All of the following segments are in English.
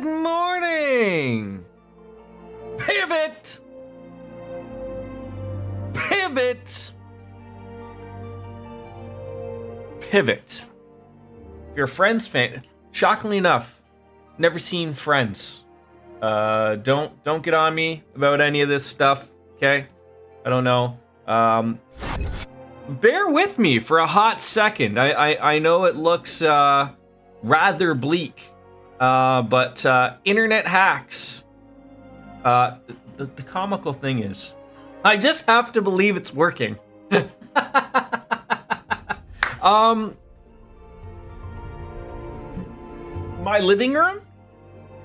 Good morning! Pivot! Pivot! Pivot. If you're a Friends fan, shockingly enough, never seen Friends. Don't get on me about any of this stuff, okay? I don't know. Bear with me for a hot second. I know it looks rather bleak, but internet hacks. The comical thing is, I just have to believe it's working. My living room,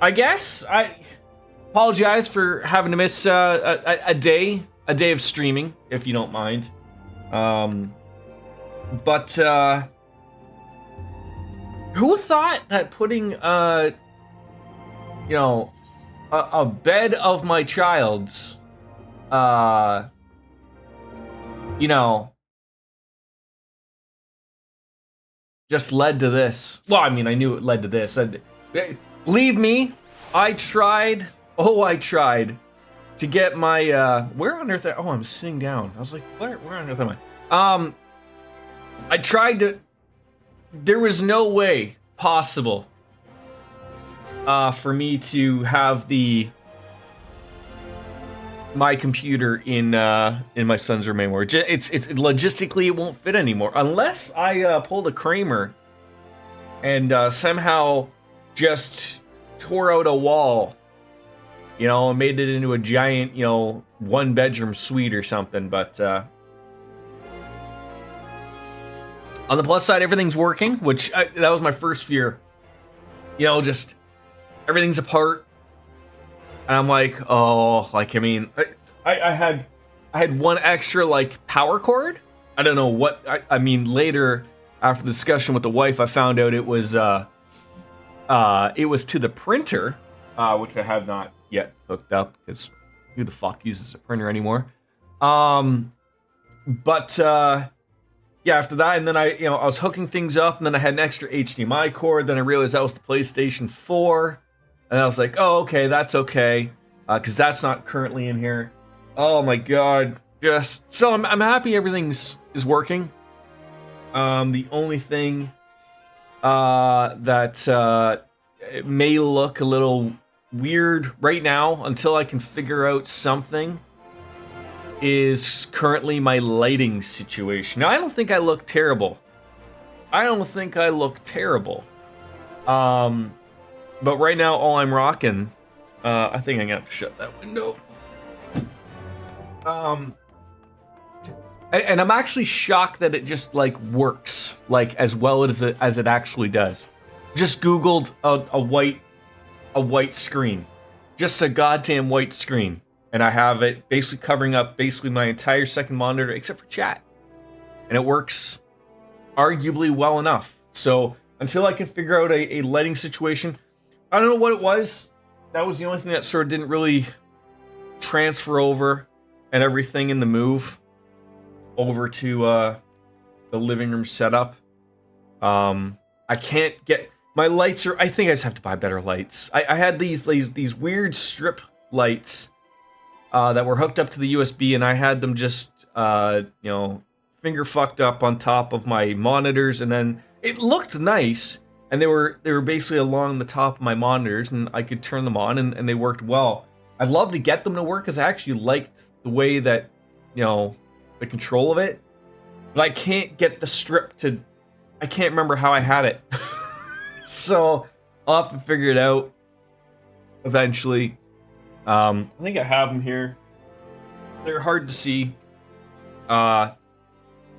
I guess. I apologize for having to miss a day of streaming, if you don't mind. But who thought that putting a bed of my child's just led to this? Well, I mean, I knew it led to this. Believe me, I tried to get my where on earth? Oh, I'm sitting down. I was like, where on earth am I? I tried to. There was no way possible for me to have my computer in my son's room anymore. It's logistically it won't fit anymore unless I pulled a Kramer and somehow just tore out a wall, and made it into a giant, 1-bedroom suite or something. But on the plus side, everything's working, which that was my first fear. Just everything's apart. And I'm like, I had one extra power cord. I don't know what. I mean, later after the discussion with the wife, I found out it was to the printer, which I have not yet hooked up because who the fuck uses a printer anymore? But yeah, after that, and then I was hooking things up, and then I had an extra HDMI cord. Then I realized that was the PlayStation 4. And I was like, oh, okay, that's okay, because that's not currently in here. Oh my god, just so I'm happy everything's working. The only thing that it may look a little weird right now until I can figure out something is currently my lighting situation. Now, I don't think I look terrible. But right now, all I'm rocking, I think I'm gonna have to shut that window. And I'm actually shocked that it just works as well as it actually does. Just Googled a white screen, just a goddamn white screen, and I have it basically covering up my entire second monitor except for chat, and it works arguably well enough. So until I can figure out a lighting situation. I don't know what it was. That was the only thing that sort of didn't really transfer over and everything in the move over to the living room setup. I can't get my lights I think I just have to buy better lights. I had these weird strip lights that were hooked up to the USB, and I had them just finger fucked up on top of my monitors, and then it looked nice. And they were basically along the top of my monitors, and I could turn them on, and they worked well. I'd love to get them to work because I actually liked the way that, the control of it. But I can't get the strip to. I can't remember how I had it. So I'll have to figure it out eventually. I think I have them here. They're hard to see.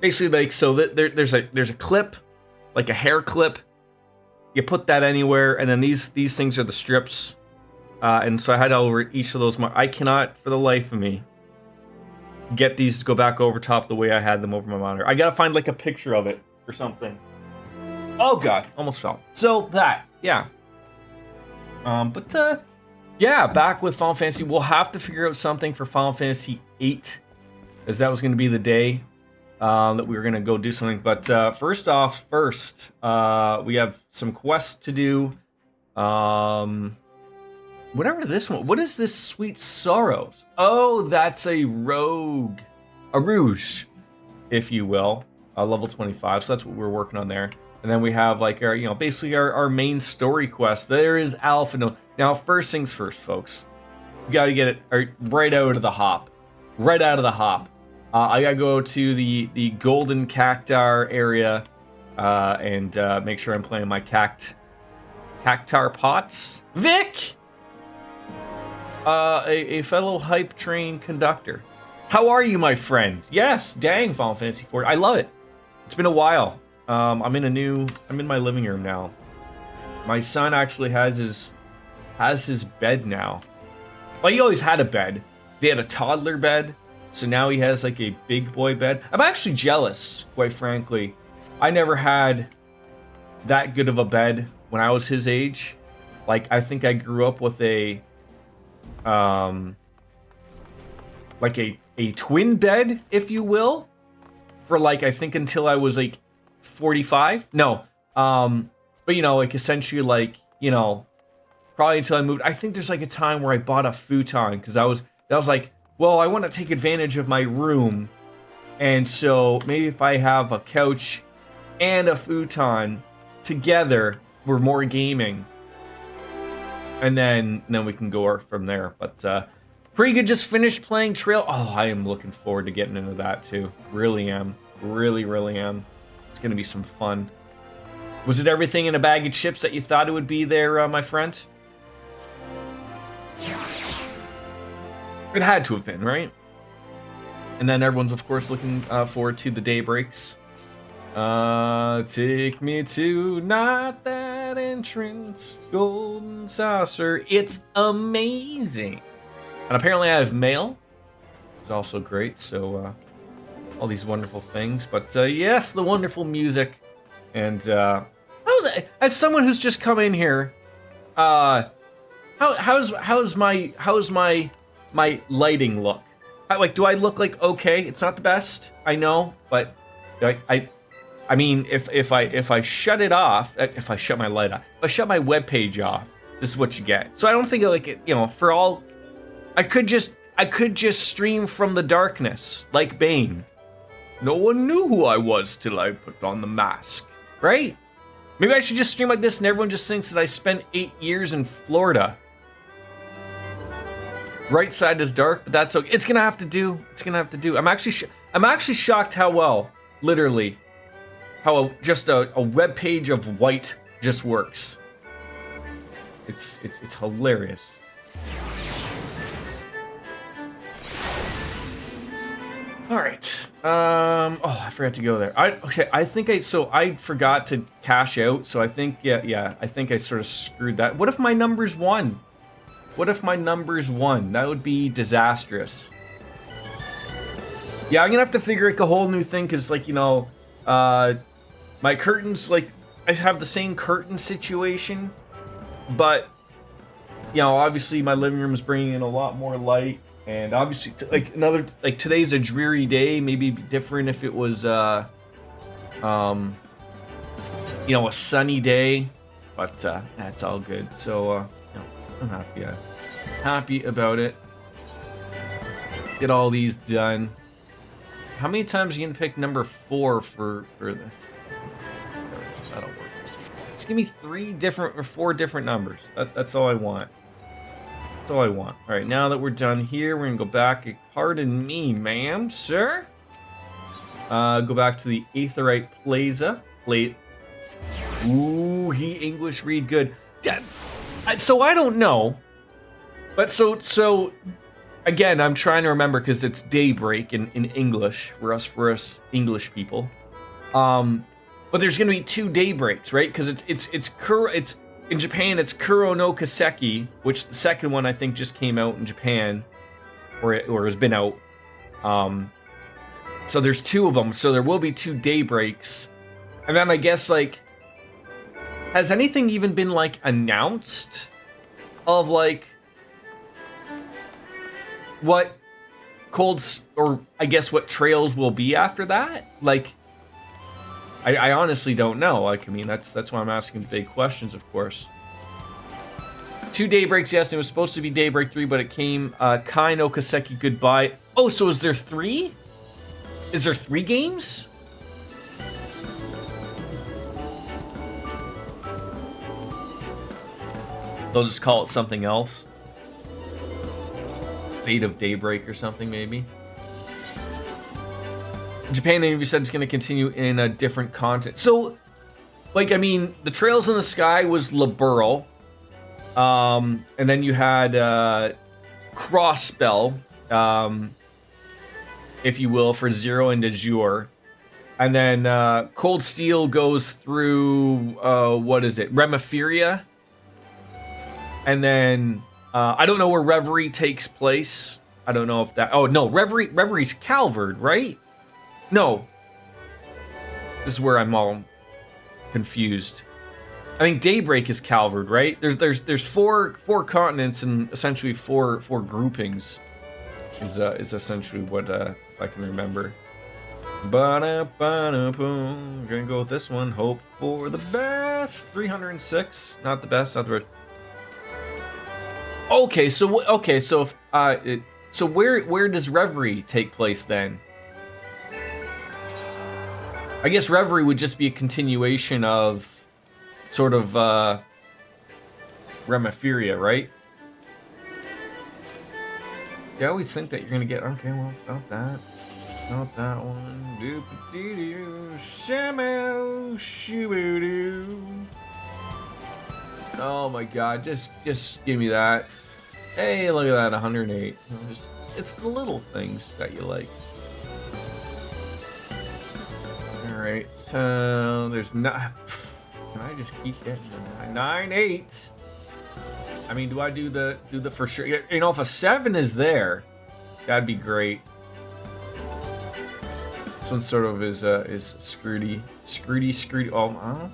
Basically, there's a clip, like a hair clip. You put that anywhere, and then these things are the strips. And so I had over each of those. I cannot, for the life of me, get these to go back over top the way I had them over my monitor. I gotta find a picture of it or something. Oh god, almost fell. So that, yeah. Yeah, back with Final Fantasy. We'll have to figure out something for Final Fantasy VIII, as that was going to be the day that we were going to go do something. But first, we have some quests to do. whatever this one. What is this Sweet Sorrows? Oh, that's a rogue, a rouge, if you will, level 25. So that's what we're working on there. And then we have like our, basically our main story quest. There is Alpha. Now, first things first, folks. We gotta get it right out of the hop. Right out of the hop. I gotta go to the golden cactar area and make sure I'm playing my cactar pots. Vic! A fellow hype train conductor. How are you, my friend? Yes, dang, Final Fantasy IV. I love it. It's been a while. I'm in my living room now. My son actually has his bed now. Well, he always had a bed. They had a toddler bed, so now he has like a big boy bed. I'm actually jealous, quite frankly. I never had that good of a bed when I was his age. Like, I think I grew up with a like a twin bed, if you will, for like, I think until I was like 45. No, but like essentially like, probably until I moved. I think there's like a time where I bought a futon because that was like, well, I want to take advantage of my room, and so maybe if I have a couch and a futon together, we're more gaming, and then we can go from there. But pretty good. Just finished playing Trail. Oh, I am looking forward to getting into that too. Really am. Really am. It's gonna be some fun. Was it everything in a bag of chips that you thought it would be there, my friend? It had to have been, right? And then everyone's, of course, looking forward to the daybreaks. Take me to not that entrance, golden saucer. It's amazing. And apparently I have mail. It's also great, so all these wonderful things. But yes, the wonderful music. And as someone who's just come in here, how's my lighting look? Do I look like okay? It's not the best, I know, but I mean, if I shut it off, if I shut my light off, if I shut my webpage off, this is what you get. So I don't think for all, I could just stream from the darkness like Bane. No one knew who I was till I put on the mask, right? Maybe I should just stream like this and everyone just thinks that I spent 8 years in Florida. Right side is dark, but that's okay. It's gonna have to do. I'm actually shocked how well, literally, how just a web page of white just works. It's hilarious. All right. Oh, I forgot to go there. I think I forgot to cash out. So I think I think I sort of screwed that. What if my number's 1? That would be disastrous. Yeah, I'm gonna have to figure out a whole new thing because, my curtains, I have the same curtain situation, but obviously my living room is bringing in a lot more light, and obviously today's a dreary day. Maybe it'd be different if it was a sunny day, but that's all good. So I'm happy about it. Get all these done. How many times are you gonna pick number 4 for this? That'll work. Just give me 4 different numbers. That's all I want. That's all I want. All right, now that we're done here, we're gonna go back. Pardon me, ma'am, sir. Go back to the Aetherite Plaza. Ooh, he English read good. So I don't know, but so again, I'm trying to remember because it's daybreak in English for us English people. But there's gonna be 2 daybreaks, right? Because it's in Japan, it's Kuro no Kaseki, which the second one I think just came out in Japan, or has been out. So there's 2 of them, so there will be 2 daybreaks, and then I guess has anything even been announced of what what trails will be after that? I honestly don't know. I mean, that's why I'm asking big questions, of course. 2 Daybreaks, yes, it was supposed to be Daybreak 3, but it came Kai no Kaseki Goodbye. Oh, so is there 3? Is there 3 games? They'll just call it something else. Fate of Daybreak or something, maybe. Japan Navy said it's going to continue in a different content. So, like, I mean, the Trails in the Sky was Liberl. And then you had Crossbell, if you will, for Zero and Azure. And then Cold Steel goes through, what is it, Remiferia? And then, I don't know where Reverie takes place. I don't know if that... Oh, no, Reverie's Calvard, right? No. This is where I'm all confused. I think Daybreak is Calvard, right? There's four continents and essentially four groupings is essentially what if I can remember. Gonna go with this one. Hope for the best. 306. Not the best. Not the best. Okay, so if so where does Reverie take place then? I guess Reverie would just be a continuation of sort of Remiferia, right? You always think that you're gonna get okay. Well, it's not that. Not that one. Doop-a-doo-doo. Shamu shoo-boo-doo. Oh my god, just give me that. Hey, look at that, 108. It's the little things that you like. Alright, so there's not. Can I just keep getting the 9-8? I mean, do I do the for sure? You know, if a 7 is there, that'd be great. This one sort of is scrooty. Oh,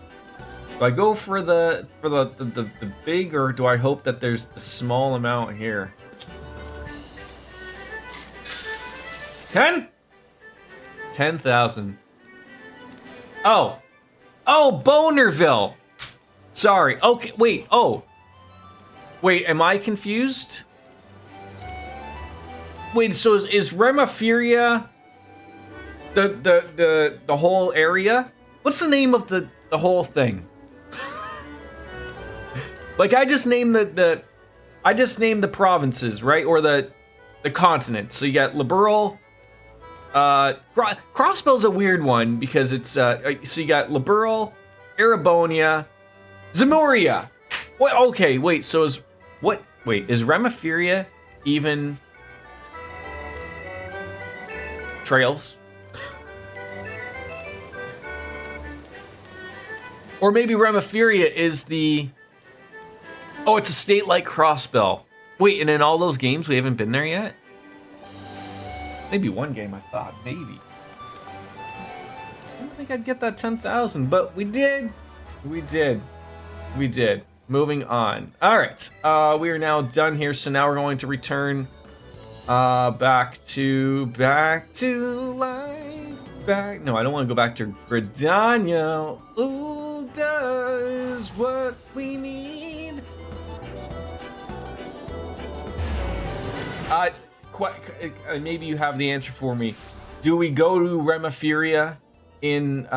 do I go for the big, or do I hope that there's the small amount here? 10? 10,000. Oh, Bonerville. Sorry. Okay, wait. Oh, wait. Am I confused? Wait. So is Remiferia the whole area? What's the name of the whole thing? Like, I just named the provinces, right? Or the continents. So you got Liberl. Crossbell's a weird one because it's so you got Liberl, Erebonia, Zemuria. What? Okay, wait. So is Remiferia even Trails? Or maybe Remiferia is the... Oh, it's a state like Crossbell. Wait, and in all those games, we haven't been there yet? Maybe one game, I thought. Maybe. I don't think I'd get that 10,000, but we did. We did. Moving on. All right. We are now done here, so now we're going to return back to life. No, I don't want to go back to Gridania. Who does what we need? Maybe you have the answer for me. Do we go to Remiferia in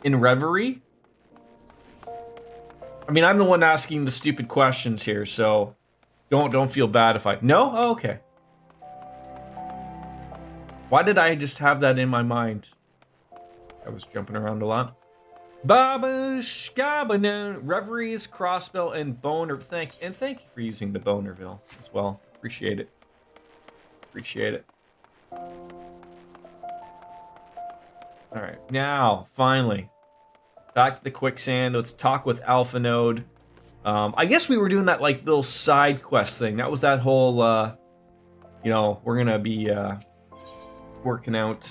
Reverie? I mean, I'm the one asking the stupid questions here, so don't feel bad if I... No? Oh, okay. Why did I just have that in my mind? I was jumping around a lot. Babushkabana, Reveries, Crossbell, and Boner. Thank you for using the Bonerville as well. Appreciate it. All right, now finally back to the quicksand. Let's talk with Alpha Node. I guess we were doing that like little side quest thing. That was that whole, you know, we're gonna be working out.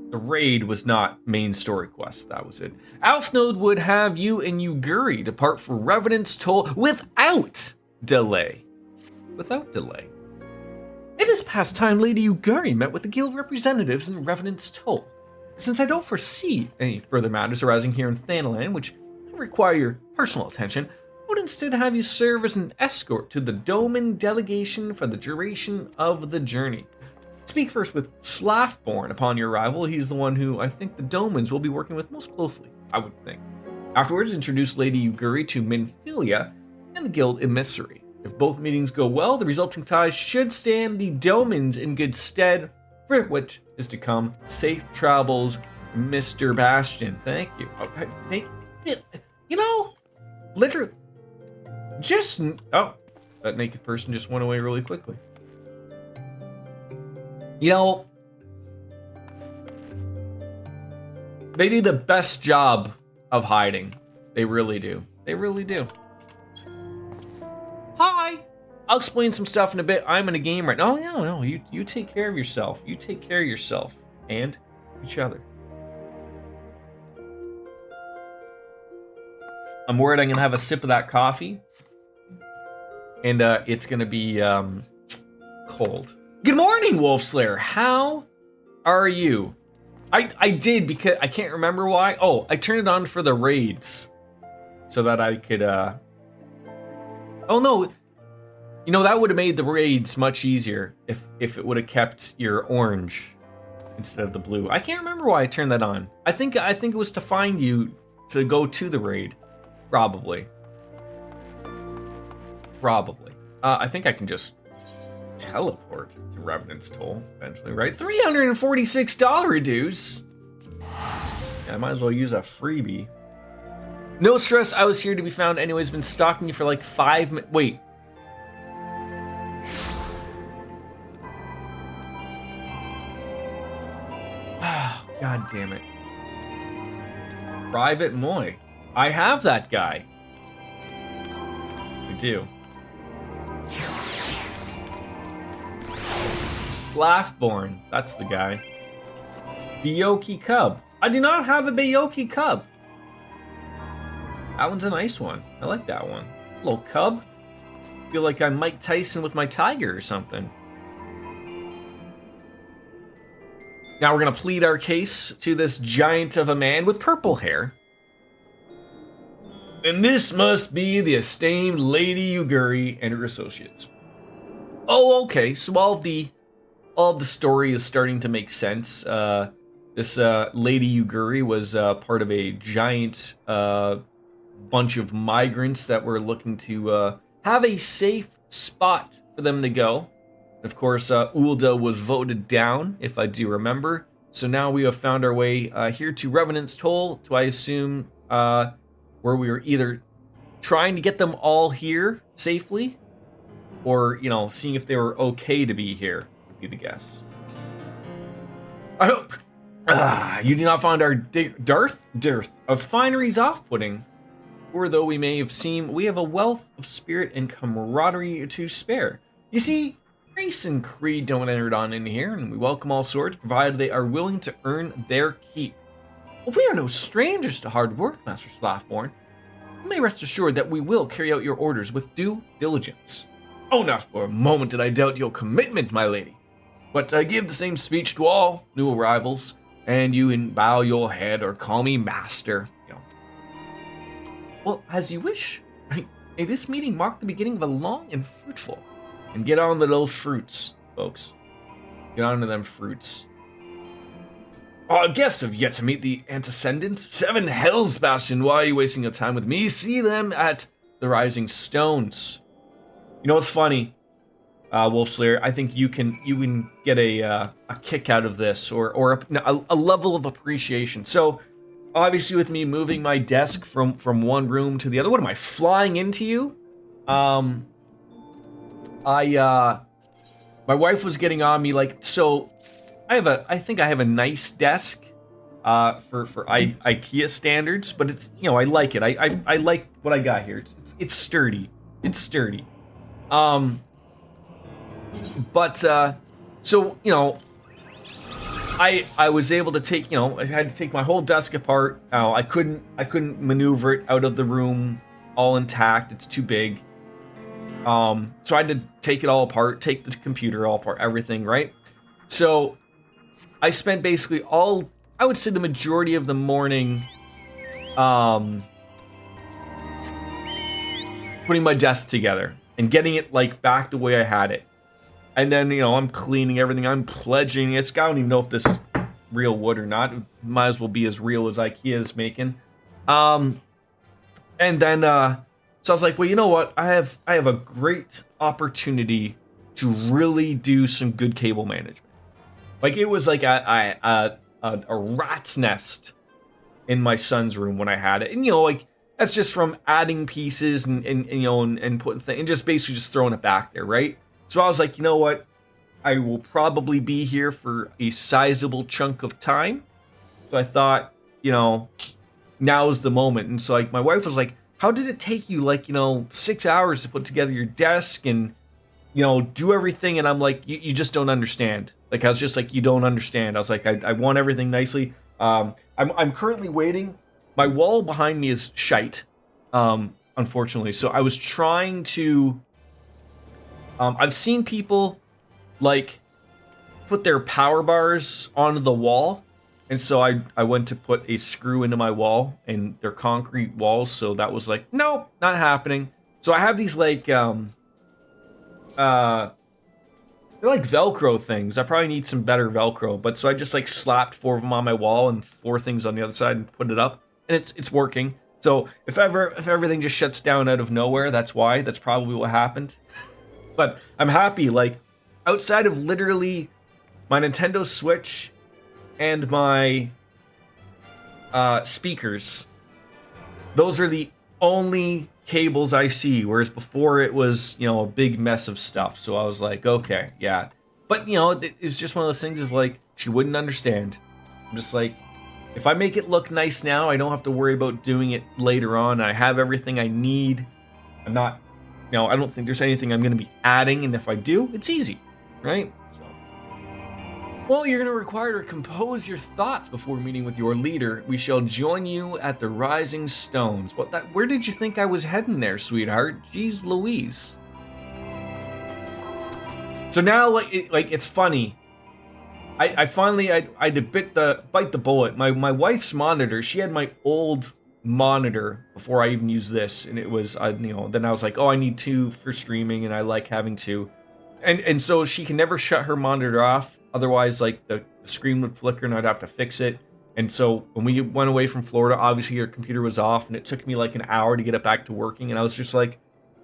The raid was not main story quest, that was it. Alphnode would have you and Yuguri depart for Revenant's Toll without delay. Without delay. It is past time Lady Uguri met with the guild representatives in Revenant's Toll. Since I don't foresee any further matters arising here in Thanalan which require your personal attention, I would instead have you serve as an escort to the Doman delegation for the duration of the journey. Speak first with Slaffborn upon your arrival. He's the one who I think the Domans will be working with most closely, I would think. Afterwards, introduce Lady Uguri to Minfilia and the guild emissary. If both meetings go well, the resulting ties should stand the Domans in good stead, for which is to come. Safe travels, Mr. Bastion. Thank you. You know, literally, that naked person just went away really quickly. You know, they do the best job of hiding. They really do. They really do. Hi. I'll explain some stuff in a bit. I'm in a game right now. No. You take care of yourself. You take care of yourself and each other. I'm worried I'm gonna have a sip of that coffee, and it's gonna be cold. Good morning, Wolfslayer. How are you? I did because I can't remember why. Oh, I turned it on for the raids, so that I could. Oh no, you know that would have made the raids much easier if it would have kept your orange instead of the blue. I can't remember why I turned that on. I think it was to find you to go to the raid. Probably. I think I can just teleport to Revenant's Toll eventually, right? $346 dues. Yeah, I might as well use a freebie. No stress, I was here to be found anyways. Been stalking you for like 5 minutes. Wait. God damn it. Private Moy. I have that guy. I do. Slaffborn. That's the guy. Byoki Cub. I do not have a Byoki Cub. That one's a nice one. I like that one. Little cub. Feel like I'm Mike Tyson with my tiger or something. Now we're gonna plead our case to this giant of a man with purple hair. And this must be the esteemed Lady Uguri and her associates. Oh, okay. So all of the story is starting to make sense. This Lady Uguri was part of a giant bunch of migrants that were looking to have a safe spot for them to go. Of course, Ulda was voted down, if I do remember. So now we have found our way here to Revenant's Toll, to I assume where we were either trying to get them all here safely, or, you know, seeing if they were okay to be here, would be the guess. I hope you do not find our dearth of fineries off-putting, for though we may have seemed, we have a wealth of spirit and camaraderie to spare. You see, race and creed don't enter on in here, and we welcome all sorts, provided they are willing to earn their keep. Well, we are no strangers to hard work, Master Slaffborn. You may rest assured that we will carry out your orders with due diligence. Oh, not for a moment did I doubt your commitment, my lady. But I give the same speech to all new arrivals, and you bow your head or call me master. You know. Well, as you wish. May this meeting mark the beginning of a long and fruitful. And get on to those fruits, folks. Get on to them fruits. Our guests have yet to meet the antecedent. 7 hells, Bastion. Why are you wasting your time with me? See them at the Rising Stones. You know what's funny, Wolfslayer? I think you can get a kick out of this, or a level of appreciation. So, obviously, with me moving my desk from one room to the other, what am I, flying into you? My wife was getting on me, like, so I think I have a nice desk for IKEA standards, but it's, you know, I like it. I like what I got here. It's sturdy. It's sturdy. But so, you know, I was able to take, you know, I had to take my whole desk apart. I couldn't maneuver it out of the room all intact. It's too big. So I had to take it all apart, take the computer all apart, everything, right? So I spent basically I would say the majority of the morning, putting my desk together and getting it like back the way I had it. And then, I'm cleaning everything. I'm pledging it. I don't even know if this is real wood or not. It might as well be as real as IKEA is making. And then, so I was like, well, you know what? I have a great opportunity to really do some good cable management. Like, it was like a rat's nest in my son's room when I had it. And, like, that's just from adding pieces and putting things, and just basically just throwing it back there, right? So I was like, you know what? I will probably be here for a sizable chunk of time. So I thought, now's the moment. And so, like, my wife was like, how did it take you, like, 6 hours to put together your desk and, do everything? And I'm like, you just don't understand. Like, I was just like, you don't understand. I was like, I want everything nicely. I'm currently waiting. My wall behind me is shite, unfortunately. So I was trying to... I've seen people, like, put their power bars onto the wall. And so I went to put a screw into my wall, and they're concrete walls. So that was like, nope, not happening. So I have these, like, they're like Velcro things. I probably need some better Velcro. But so I just, like, slapped 4 of them on my wall and 4 things on the other side and put it up. And it's working. So if everything just shuts down out of nowhere, that's why. That's probably what happened. But I'm happy, like, outside of literally my Nintendo Switch and my speakers, those are the only cables I see, whereas before it was, a big mess of stuff. So I was like, okay, yeah. But, it's just one of those things of, like, she wouldn't understand. I'm just like, if I make it look nice now, I don't have to worry about doing it later on. I have everything I need. I'm not... I don't think there's anything I'm going to be adding, and if I do, it's easy, right? So, well, you're going to require to compose your thoughts before meeting with your leader. We shall join you at the Rising Stones. Where did you think I was heading there, sweetheart? Jeez Louise. So now, it's funny. I finally had to bite the bullet. My wife's monitor. She had my old monitor before I even used this, and it was then I was like, oh, I need 2 for streaming, and I like having 2, and so she can never shut her monitor off, otherwise like the screen would flicker and I'd have to fix it. And so when we went away from Florida, obviously her computer was off, and it took me like an hour to get it back to working, and I was just like,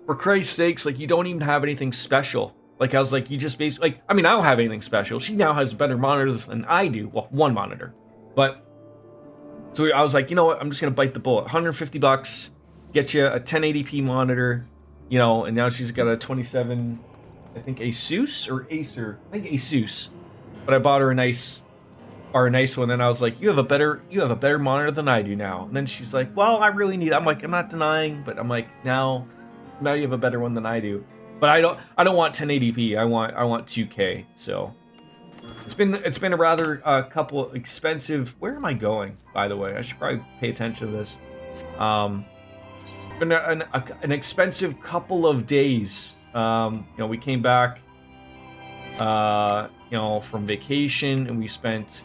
for Christ's sakes, like, you don't even have anything special. Like, I was like, you just basically, like, I mean, I don't have anything special. She now has better monitors than I do. Well, 1 monitor, but so I was like, you know what? I'm just going to bite the bullet. $150, get you a 1080p monitor, and now she's got a 27, I think Asus or Acer. I think Asus. But I bought her a nice one, and I was like, you have a better monitor than I do now. And then she's like, well, I really need it. I'm like, I'm not denying, but I'm like, now you have a better one than I do. But I don't want 1080p. I want 2K. So It's been a rather couple expensive... Where am I going, by the way? I should probably pay attention to this. It's been an expensive couple of days. We came back, from vacation, and we spent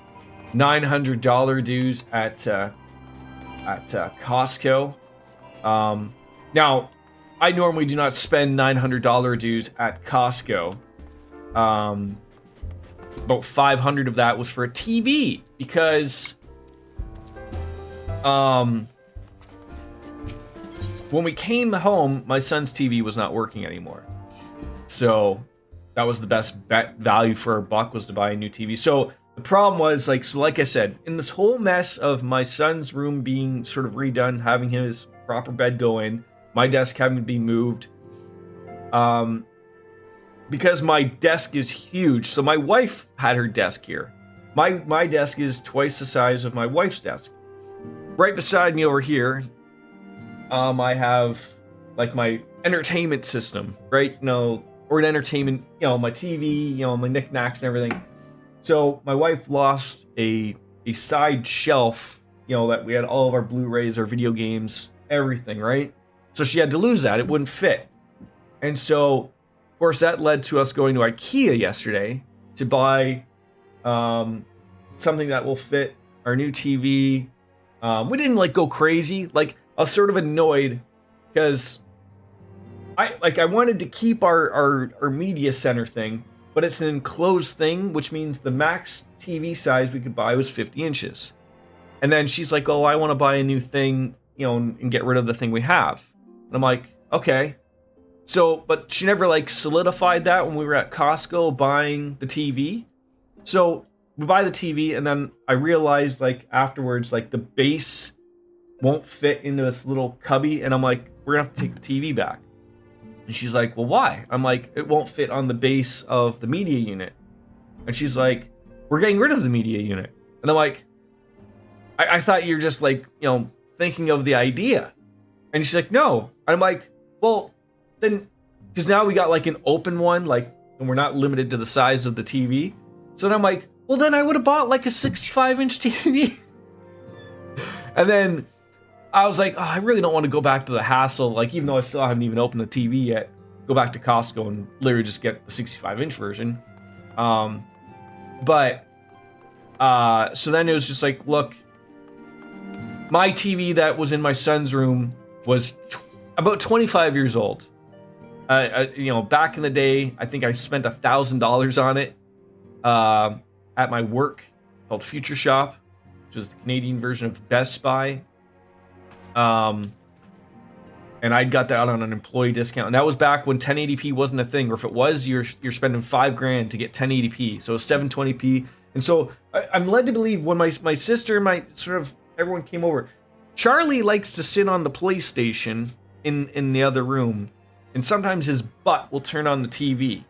$900 dues at Costco. Now, I normally do not spend $900 dues at Costco. About 500 of that was for a TV, because when we came home, my son's TV was not working anymore. So that was the best value for our buck, was to buy a new TV. So the problem was, like I said, in this whole mess of my son's room being sort of redone, having his proper bed go in, my desk having to be moved, because my desk is huge. So my wife had her desk here. My desk is twice the size of my wife's desk. Right beside me over here, I have like my entertainment system, right? Or an entertainment, my TV, my knickknacks and everything. So my wife lost a side shelf, that we had all of our Blu-rays, our video games, everything, right? So she had to lose that. It wouldn't fit. And so, of course, that led to us going to IKEA yesterday to buy something that will fit our new TV. We didn't like go crazy. Like, I was sort of annoyed because I wanted to keep our media center thing, but it's an enclosed thing, which means the max TV size we could buy was 50 inches. And then she's like, "Oh, I want to buy a new thing, and get rid of the thing we have." And I'm like, "Okay." So, but she never like solidified that when we were at Costco buying the TV. So we buy the TV, and then I realized like afterwards, like the base won't fit into this little cubby, and I'm like, "We're gonna have to take the TV back." And she's like, "Well, why?" I'm like, "It won't fit on the base of the media unit." And she's like, "We're getting rid of the media unit." And I'm like, I thought you're just like, thinking of the idea. And she's like, "No." And I'm like, "Well, then," because now we got like an open one, like, and we're not limited to the size of the TV. So then I'm like, "Well, then I would have bought like a 65-inch TV." And then I was like, "Oh, I really don't want to go back to the hassle. Like, even though I still haven't even opened the TV yet, go back to Costco and literally just get the 65-inch version." But so then it was just like, look, my TV that was in my son's room was about 25 years old. Back in the day, I think I spent $1,000 on it at my work called Future Shop, which is the Canadian version of Best Buy. And I got that on an employee discount, and that was back when 1080p wasn't a thing, or if it was, you're spending $5,000 to get 1080p, so 720p. And so I'm led to believe when my sister, everyone came over, Charlie likes to sit on the PlayStation in the other room, and sometimes his butt will turn on the TV.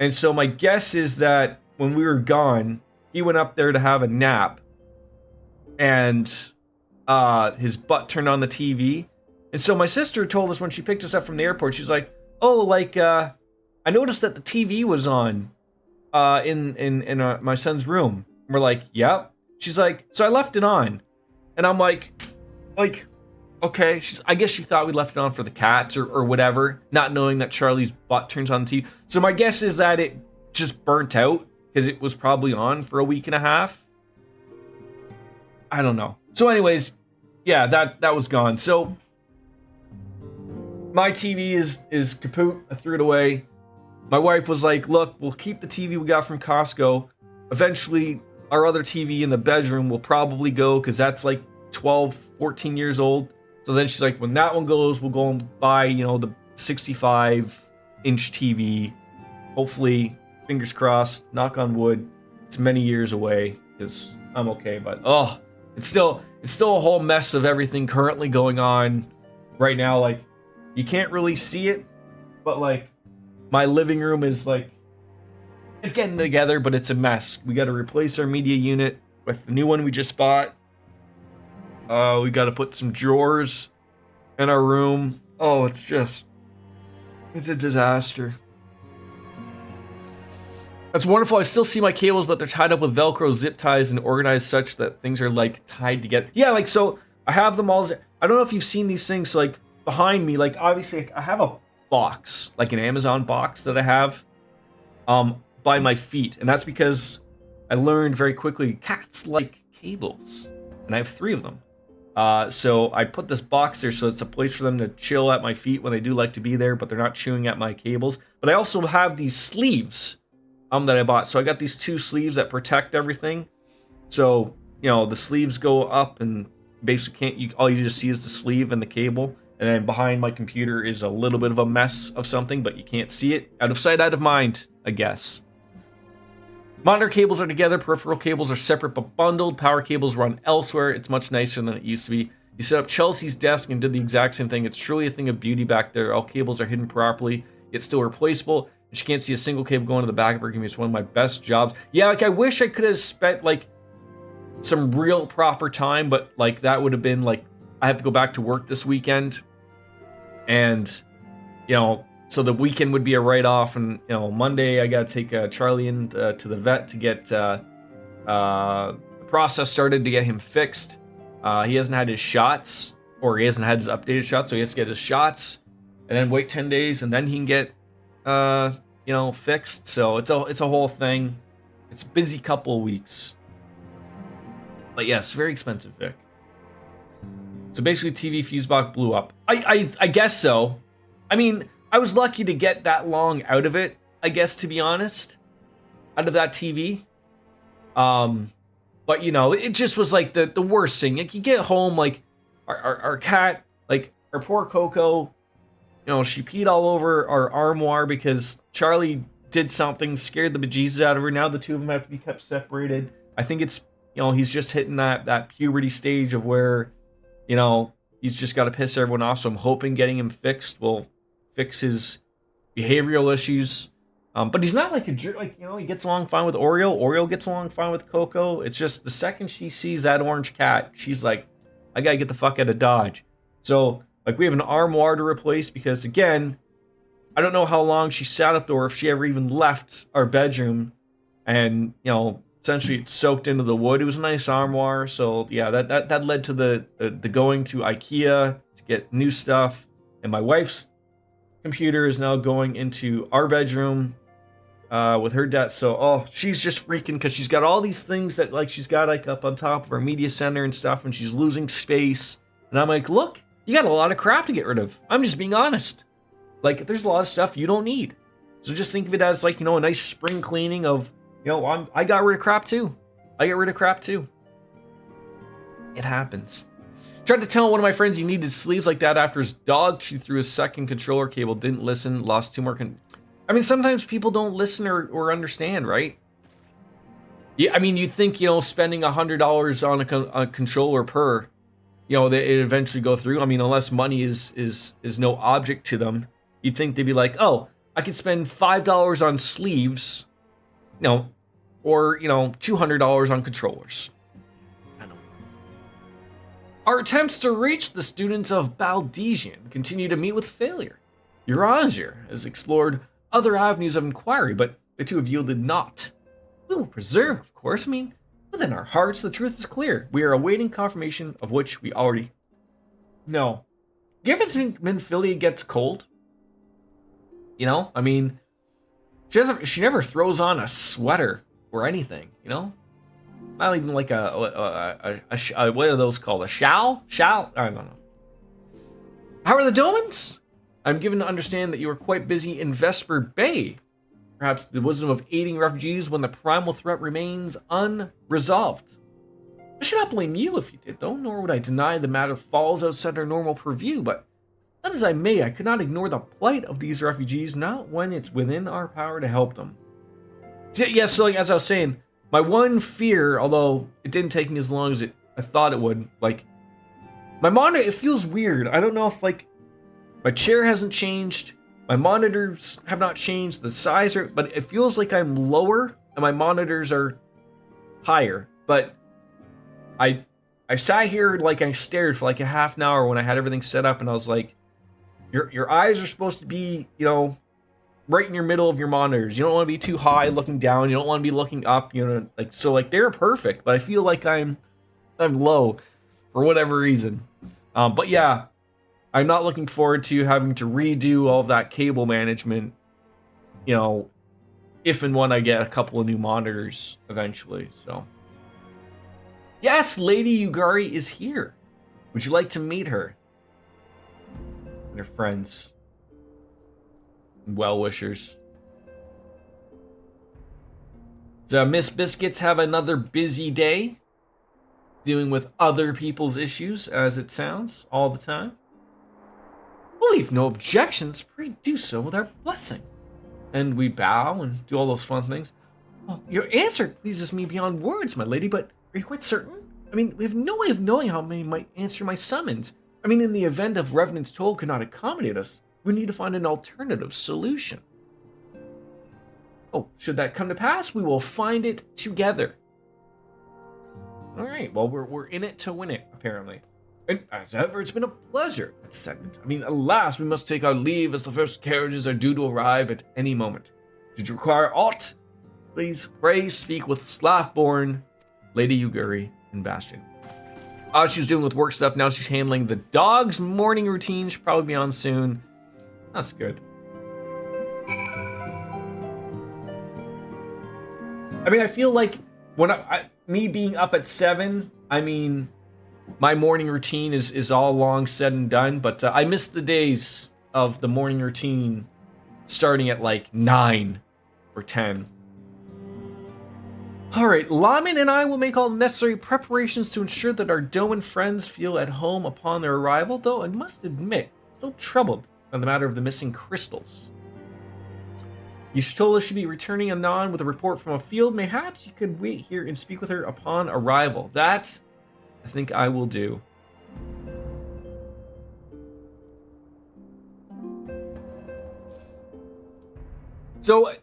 And so my guess is that when we were gone, he went up there to have a nap, and his butt turned on the TV. And so my sister told us when she picked us up from the airport, she's like, "Oh, I noticed that the TV was on in my son's room." And we're like, "Yep." She's like, "So I left it on." And I'm like, okay. I guess she thought we left it on for the cats or whatever, not knowing that Charlie's butt turns on the TV. So my guess is that it just burnt out because it was probably on for a week and a half. I don't know. So anyways, yeah, that was gone. So my TV is kaput. I threw it away. My wife was like, "Look, we'll keep the TV we got from Costco. Eventually, our other TV in the bedroom will probably go because that's like 12, 14 years old." So then she's like, "When that one goes, we'll go and buy, the 65-inch TV. Hopefully, fingers crossed, knock on wood, it's many years away because I'm okay." But it's still a whole mess of everything currently going on right now. Like, you can't really see it, but like my living room is like, it's getting together, but it's a mess. We got to replace our media unit with the new one we just bought. We got to put some drawers in our room. It's a disaster. That's wonderful. I still see my cables, but they're tied up with Velcro zip ties and organized such that things are like tied together. Yeah, like, so I have them all. I don't know if you've seen these things, like behind me, like obviously I have a box, like an Amazon box that I have by my feet. And that's because I learned very quickly cats like cables, and I have 3 of them. So I put this box there so it's a place for them to chill at my feet when they do like to be there, but they're not chewing at my cables. But I also have these sleeves that I bought. So I got these 2 sleeves that protect everything. So, the sleeves go up and basically all you just see is the sleeve and the cable. And then behind my computer is a little bit of a mess of something, but you can't see it. Out of sight, out of mind, I guess. Monitor cables are together, peripheral cables are separate but bundled, power cables run elsewhere. It's much nicer than it used to be. You set up Chelsea's desk and did the exact same thing. It's truly a thing of beauty back there. All cables are hidden properly, yet still replaceable. And she can't see a single cable going to the back of her. It's one of my best jobs. Yeah, like I wish I could have spent like some real proper time, but like that would have been like, I have to go back to work this weekend. And, so the weekend would be a write-off, and Monday I got to take Charlie in to the vet to get the process started to get him fixed. He hasn't had his shots, or he hasn't had his updated shots, so he has to get his shots. and then wait 10 days, and then he can get, fixed. So it's a whole thing. It's a busy couple of weeks. But yes, very expensive, Vic. So basically, TV fuse box blew up. I guess so. I mean, I was lucky to get that long out of it, I guess, to be honest, out of that TV. But it just was like the worst thing. Like, you get home, like our cat, like our poor Coco, she peed all over our armoire because Charlie did something, scared the bejesus out of her. Now the two of them have to be kept separated. I think it's, he's just hitting that puberty stage of where, he's just got to piss everyone off. So I'm hoping getting him fixed will fix his behavioral issues. But he's not like a jerk. Like, he gets along fine with Oreo. Oreo gets along fine with Coco. It's just the second she sees that orange cat, she's like, I gotta get the fuck out of Dodge. So, like, we have an armoire to replace because, again, I don't know how long she sat up there or if she ever even left our bedroom. And, essentially it soaked into the wood. It was a nice armoire. So, yeah, that led to the going to IKEA to get new stuff. And my wife's computer is now going into our bedroom with her debt. So, she's just freaking because she's got all these things that, like, she's got, like, up on top of her media center and stuff, and she's losing space. And I'm like, look, you got a lot of crap to get rid of. I'm just being honest. Like, there's a lot of stuff you don't need. So just think of it as, like, a nice spring cleaning of, I got rid of crap too. I get rid of crap too. It happens. Tried to tell one of my friends he needed sleeves like that after his dog chewed through his second controller cable, didn't listen, lost 2 more. I mean, sometimes people don't listen or understand, right? Yeah, I mean, you think, spending $100 on a controller per, that it eventually go through. I mean, unless money is no object to them, you'd think they'd be like, oh, I could spend $5 on sleeves, or, $200 on controllers. I don't know. Our attempts to reach the students of Baldesian continue to meet with failure. Uranger has explored other avenues of inquiry, but the two have yielded naught. We will preserve, of course. I mean, within our hearts, the truth is clear. We are awaiting confirmation of which we already know. Given Minfilia gets cold, I mean, she never throws on a sweater or anything, Not even like a what are those called? A shawl? I don't know. How are the Domans? I'm given to understand that you are quite busy in Vesper Bay. Perhaps the wisdom of aiding refugees when the primal threat remains unresolved. I should not blame you if you did, though, nor would I deny the matter falls outside our normal purview, but not as I may, I could not ignore the plight of these refugees, not when it's within our power to help them. Yeah, so like, as I was saying, my one fear, although it didn't take me as long as I thought it would, like, my monitor, it feels weird. I don't know if, like, my chair hasn't changed, my monitors have not changed, the size but it feels like I'm lower and my monitors are higher. But I sat here, like, I stared for like a half an hour when I had everything set up, and I was like, your eyes are supposed to be, right in your middle of your monitors. You don't want to be too high looking down. You don't want to be looking up, like, so, like, they're perfect, but I feel like I'm low for whatever reason. But yeah, I'm not looking forward to having to redo all of that cable management, if and when I get a couple of new monitors eventually. So yes, Lady Yugari is here. Would you like to meet her? And her friends. Well-wishers. So Miss Biscuits have another busy day dealing with other people's issues, as it sounds, all the time. Well, we've no objections. Pray do so with our blessing. And we bow and do all those fun things. Well, your answer pleases me beyond words, my lady, but are you quite certain? I mean, we have no way of knowing how many might answer my summons. I mean, in the event of Revenant's Toll could not accommodate us, we need to find an alternative solution. Oh, should that come to pass, we will find it together. All right, well, we're in it to win it, apparently. And as ever, it's been a pleasure. That segment. I mean, alas, we must take our leave as the first carriages are due to arrive at any moment. Should you require aught, please pray speak with Slaffborn, Lady Yuguri, and Bastion. She was dealing with work stuff. Now she's handling the dog's morning routine. She'll probably be on soon. That's good. I mean, I feel like when me being up at 7, I mean, my morning routine is all long said and done, but I miss the days of the morning routine starting at like 9 or 10. Alright, Lamin and I will make all the necessary preparations to ensure that our Doan friends feel at home upon their arrival, though I must admit, still troubled on the matter of the missing crystals. Yashtola should be returning anon with a report from a field. Mayhaps you could wait here and speak with her upon arrival. That, I think I will do. So,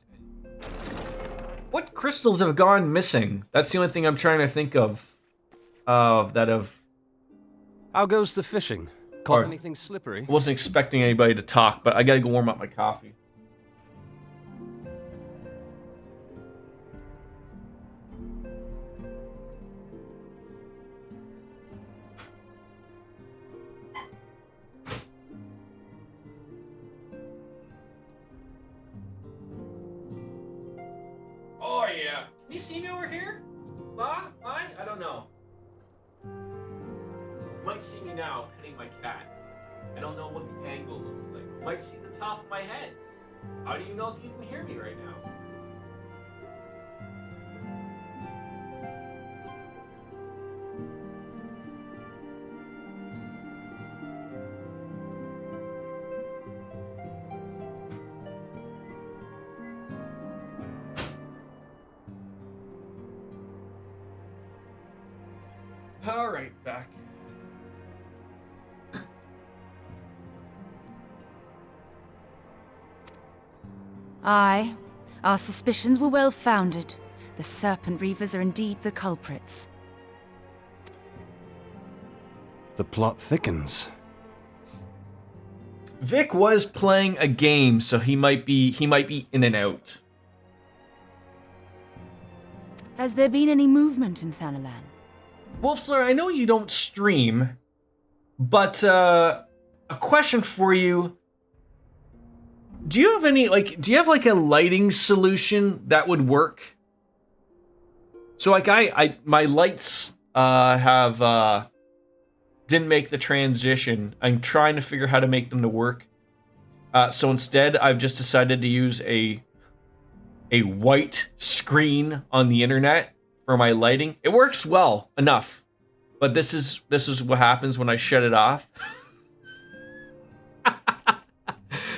what crystals have gone missing? That's the only thing I'm trying to think of. How goes the fishing? Caught anything slippery? I wasn't expecting anybody to talk, but I gotta go warm up my coffee. Oh yeah. Can you see me over here? Ma? Hi? I don't know. You might see me now petting my cat. I don't know what the angle looks like. You might see the top of my head. How do you know if you can hear me right now? All right, back. Aye, our suspicions were well founded. The Serpent Reavers are indeed the culprits. The plot thickens. Vic was playing a game, so he might be in and out. Has there been any movement in Thanalan? Wolfsler, I know you don't stream, but a question for you. Do you have any, do you have a lighting solution that would work? So my lights have didn't make the transition. I'm trying to figure how to make them to work. So instead, I've just decided to use a white screen on the internet for my lighting. It works well enough, but this is what happens when I shut it off.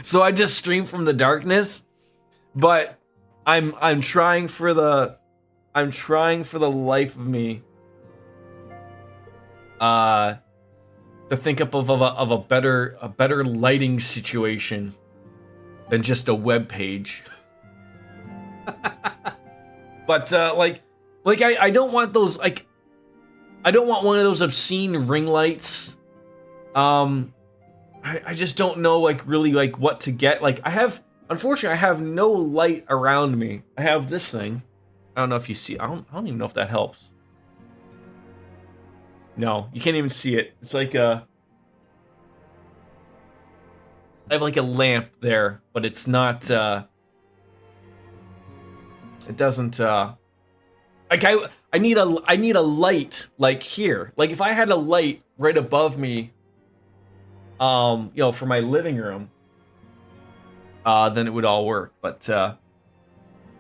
So I just stream from the darkness, but I'm trying for the life of me to think up of a better lighting situation than just a web page. But I don't want those, I don't want one of those obscene ring lights. I just don't know really what to get. Unfortunately I have no light around me. I have this thing. I don't know if you see. I don't even know if that helps. No, you can't even see it. It's like I have a lamp there, but it's not it doesn't I need a light here. If I had a light right above me, for my living room, then it would all work. But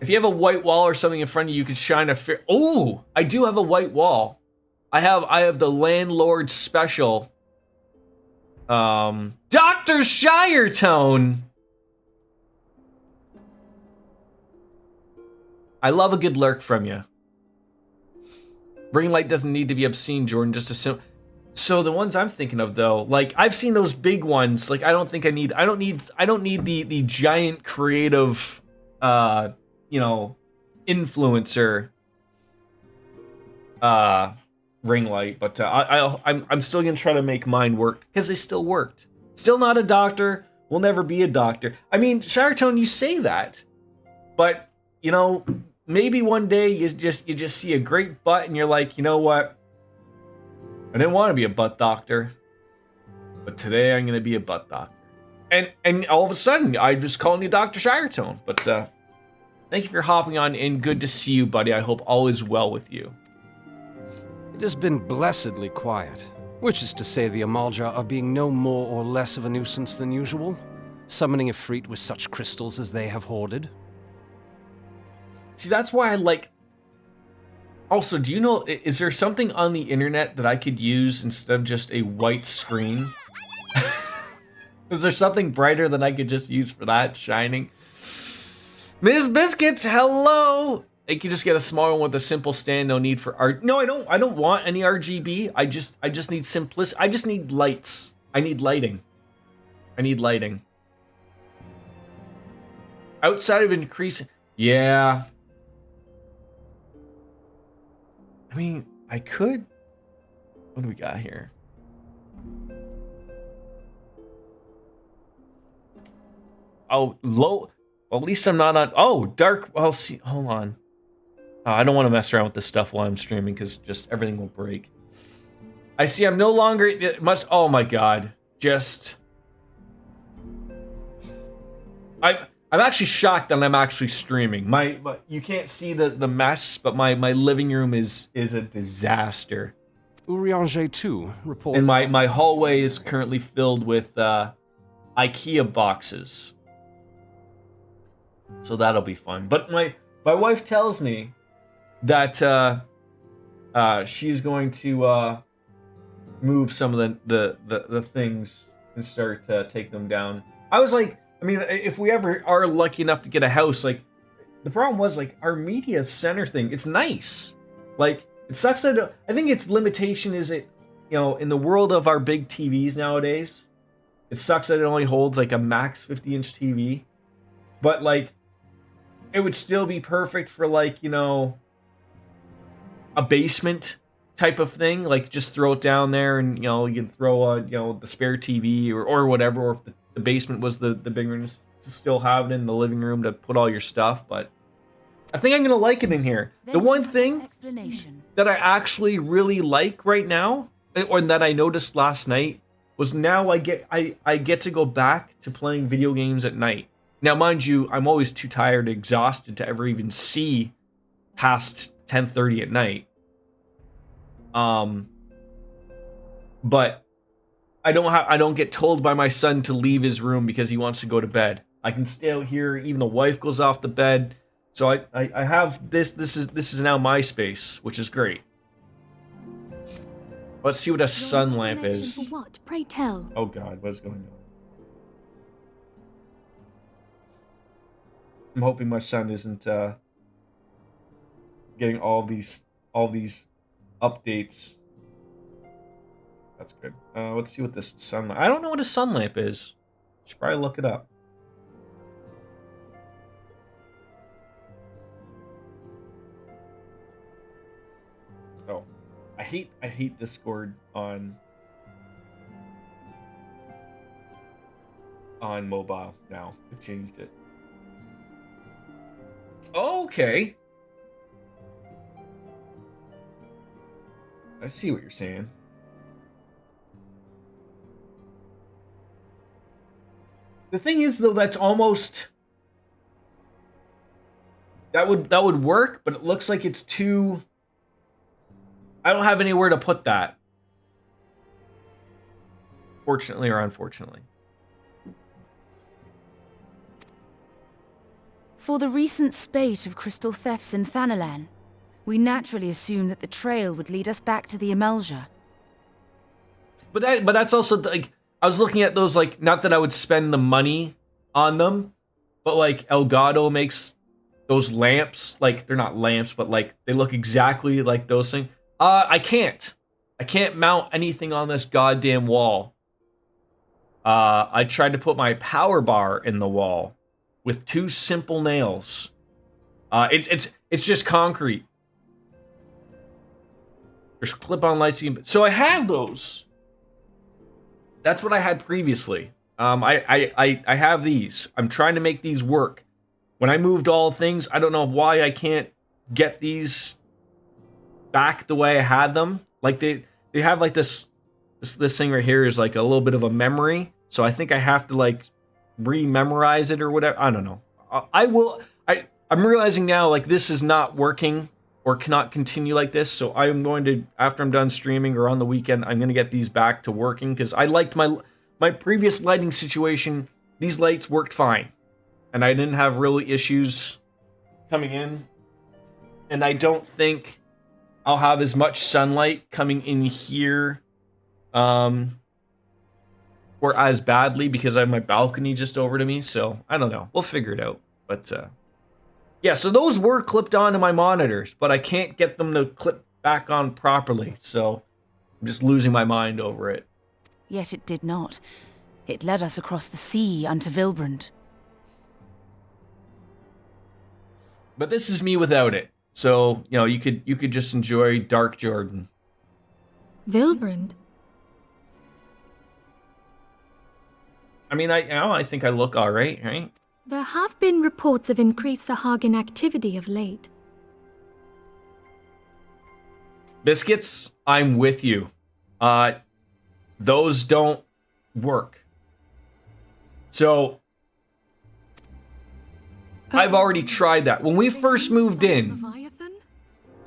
if you have a white wall or something in front of you, you could shine a Oh, I do have a white wall. I have the landlord special. Dr. Shiretone. I love a good lurk from you. Ring light doesn't need to be obscene, Jordan. Just assume. So the ones I'm thinking of though, I've seen those big ones. I don't need the giant creative, influencer, ring light. But I'm still gonna try to make mine work because they still worked. Still not a doctor. Will never be a doctor. I mean, Shiretone, you say that, but maybe one day you just see a great butt and you're like, you know what? I didn't want to be a butt doctor, but today I'm going to be a butt doctor. And all of a sudden, I'm just calling you Dr. Shiretone. But thank you for hopping on in. Good to see you, buddy. I hope all is well with you. It has been blessedly quiet, which is to say the Amalja are being no more or less of a nuisance than usual, summoning Ifrit with such crystals as they have hoarded. See, that's why I like... Also, do you know, is there something on the internet that I could use instead of just a white screen? Is there something brighter that I could just use for that, shining? Ms. Biscuits, hello! You can just get a small one with a simple stand, no need for art. No, I don't want any RGB. I just need simplicity. I just need lights. I need lighting. I need lighting. Outside of increasing... Yeah. I mean, I could... What do we got here? Oh, low... Well, at least I'm not on... Oh, dark... Well, see... Hold on. I don't want to mess around with this stuff while I'm streaming, because just everything will break. I see I'm no longer... It must... Oh my god. Just... I'm actually shocked that I'm actually streaming. You can't see the mess, but my living room is a disaster. Urianger 2 reports... And my hallway is currently filled with IKEA boxes. So that'll be fun. But my wife tells me that she's going to move some of the things and start to take them down. I was like, I mean, if we ever are lucky enough to get a house, like, the problem was, like, our media center thing, it's nice. Like, it sucks that, I think its limitation is it, you know, in the world of our big TVs nowadays, it sucks that it only holds, like, a max 50-inch TV. But, like, it would still be perfect for, like, you know, a basement type of thing. Like, just throw it down there and, you know, you can throw, you know, the spare TV or whatever, or if the basement was the big room, to still have it in the living room to put all your stuff. But I think I'm gonna like it in here. The one thing that I actually really like right now, or that I noticed last night, was now I get to go back to playing video games at night. Now, mind you, I'm always too tired, exhausted to ever even see past 10:30 at night. But I don't get told by my son to leave his room because he wants to go to bed. I can stay out here, even the wife goes off the bed. So I have this is now my space, which is great. Let's see what a sun lamp is. For what? Pray tell. Oh god, what is going on? I'm hoping my son isn't getting all these updates. That's good. Let's see what this sun lamp... I don't know what a sun lamp is. Should probably look it up. Oh, I hate Discord on mobile now. They've changed it. Okay. I see what you're saying. The thing is, though, that's almost... That would work, but it looks like it's too... I don't have anywhere to put that. Fortunately or unfortunately. For the recent spate of crystal thefts in Thanalan, we naturally assumed that the trail would lead us back to the Amalja. But that's also, like, I was looking at those, like, not that I would spend the money on them, but, like, Elgato makes those lamps, like, they're not lamps, but, like, they look exactly like those things. I can't mount anything on this goddamn wall. I tried to put my power bar in the wall with 2 simple nails. It's just concrete. There's clip-on lights. So I have those. That's what I had previously. I have these. I'm trying to make these work. When I moved all things, I don't know why I can't get these back the way I had them. Like they have like this thing right here is like a little bit of a memory. So I think I have to like re-memorize it or whatever. I don't know. I'm realizing now, like, this is not working or cannot continue like this. So I'm going to, after I'm done streaming or on the weekend, I'm going to get these back to working because I liked my previous lighting situation. These lights worked fine and I didn't have really issues coming in. And I don't think I'll have as much sunlight coming in here or as badly because I have my balcony just over to me. So I don't know. We'll figure it out. But yeah, so those were clipped onto my monitors, but I can't get them to clip back on properly. So I'm just losing my mind over it. Yet it did not. It led us across the sea unto Vilbrand. But this is me without it. So, you know, you could just enjoy Dark Jordan. Vilbrand? I mean, I think I look all right, right? There have been reports of increased Sahagin activity of late. Biscuits, I'm with you. Those don't work. So, I've already tried that. When we first moved in,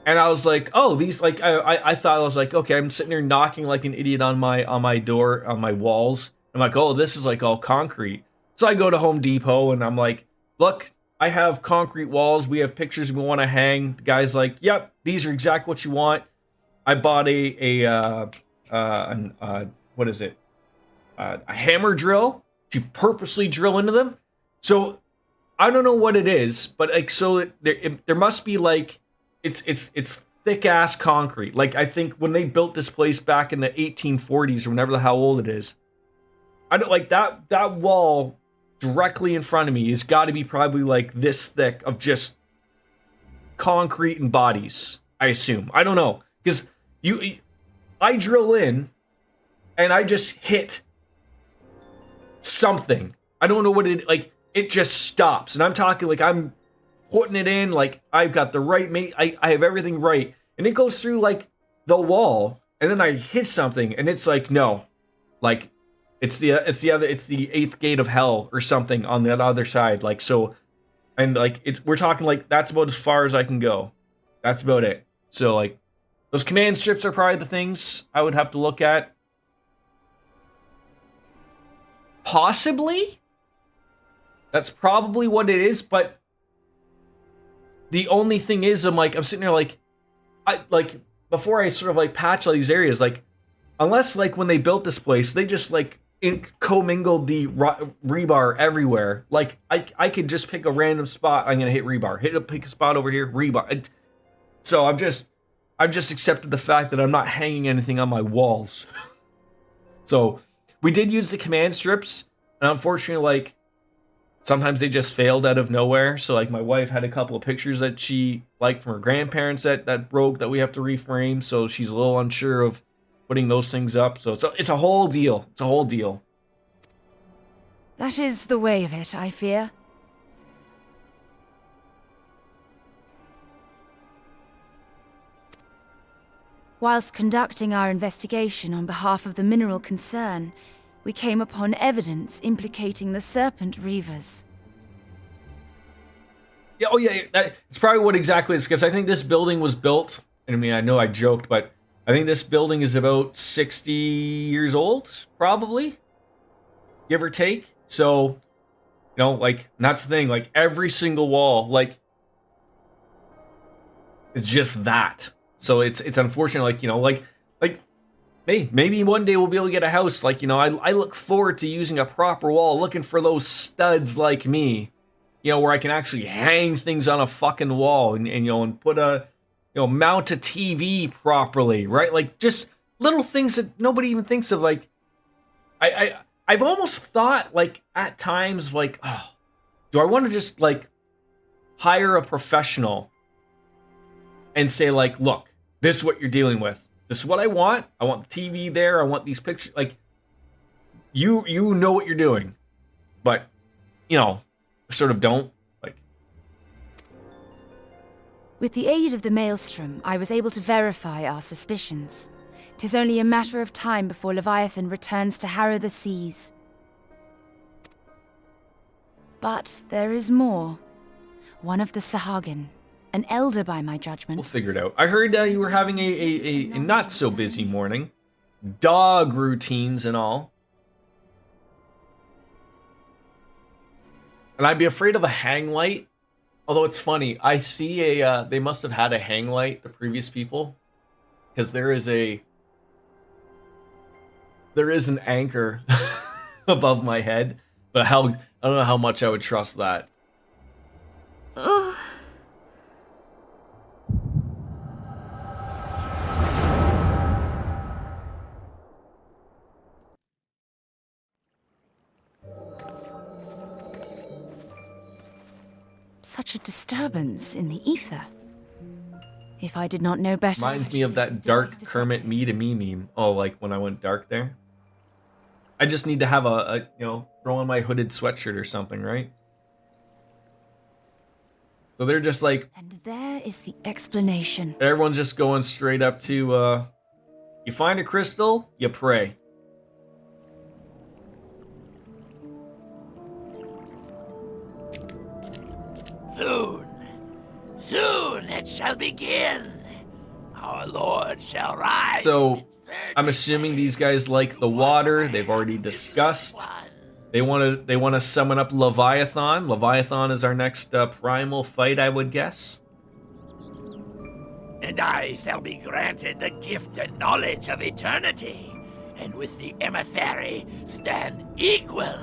and I was like, oh, these, like, I thought, I was like, okay, I'm sitting here knocking like an idiot on my door, on my walls. I'm like, oh, this is like all concrete. So I go to Home Depot and I'm like, look, I have concrete walls. We have pictures we want to hang. The guy's like, yep, these are exactly what you want. I bought a hammer drill to purposely drill into them. So I don't know what it is, but like, so there must be like, it's thick ass concrete. Like I think when they built this place back in the 1840s or whenever the hell old it is, I don't like that wall directly in front of me has got to be probably like this thick of just concrete and bodies, I assume. I don't know. Because I drill in and I just hit something. I don't know what it just stops. And I'm talking like I'm putting it in, like I've got the right I have everything right. And it goes through like the wall and then I hit something and it's like, no, like it's the eighth gate of hell or something on the other side. Like, so, and like, we're talking like, that's about as far as I can go. That's about it. So like, those command strips are probably the things I would have to look at. Possibly. That's probably what it is, but the only thing is, I'm sitting there like, before I sort of like patch all these areas, like, unless like when they built this place, they just like commingled the rebar everywhere. Like I could just pick a random spot. I'm gonna hit rebar. Pick a spot over here, rebar. So I've just accepted the fact that I'm not hanging anything on my walls. So we did use the command strips, and unfortunately, like sometimes they just failed out of nowhere. So like my wife had a couple of pictures that she liked from her grandparents that broke that we have to reframe. So she's a little unsure of putting those things up. So it's a whole deal. It's a whole deal. That is the way of it, I fear. Whilst conducting our investigation on behalf of the mineral concern, we came upon evidence implicating the serpent reavers. Yeah, oh yeah, it's probably what exactly it is, because I think this building was built, and I mean, I know I joked, but I think this building is about 60 years old, probably, give or take. So, you know, like, that's the thing, like, every single wall, like, it's just that. So it's unfortunate, like, you know, like, hey, maybe one day we'll be able to get a house, like, you know, I look forward to using a proper wall, looking for those studs like me, you know, where I can actually hang things on a fucking wall and you know, and put mount a TV properly, right? Like, just little things that nobody even thinks of. Like, I've almost thought, like, at times, like, oh, do I want to just, like, hire a professional and say, like, look, this is what you're dealing with. This is what I want. I want the TV there. I want these pictures. Like, you know what you're doing. But, you know, sort of don't. With the aid of the Maelstrom, I was able to verify our suspicions. 'Tis only a matter of time before Leviathan returns to harrow the seas. But there is more. One of the Sahagin, an elder by my judgment. We'll figure it out. I heard you were having a not so busy morning. Dog routines and all. And I'd be afraid of a hang light. Although it's funny, I see they must have had a hang light, the previous people. Because there is an anchor above my head. But I don't know how much I would trust that. Ugh. Such a disturbance in the ether. If I did not know better... Reminds me of that dark Kermit me to me meme. Oh, like when I went dark there? I just need to have throw on my hooded sweatshirt or something, right? So they're just like... And there is the explanation. Everyone's just going straight up to, you find a crystal, you pray. Soon it shall begin. Our Lord shall rise. So, I'm assuming these guys like the water. They've already discussed. They want to summon up Leviathan. Leviathan is our next primal fight, I would guess. And I shall be granted the gift and knowledge of eternity, and with the emissary stand equal.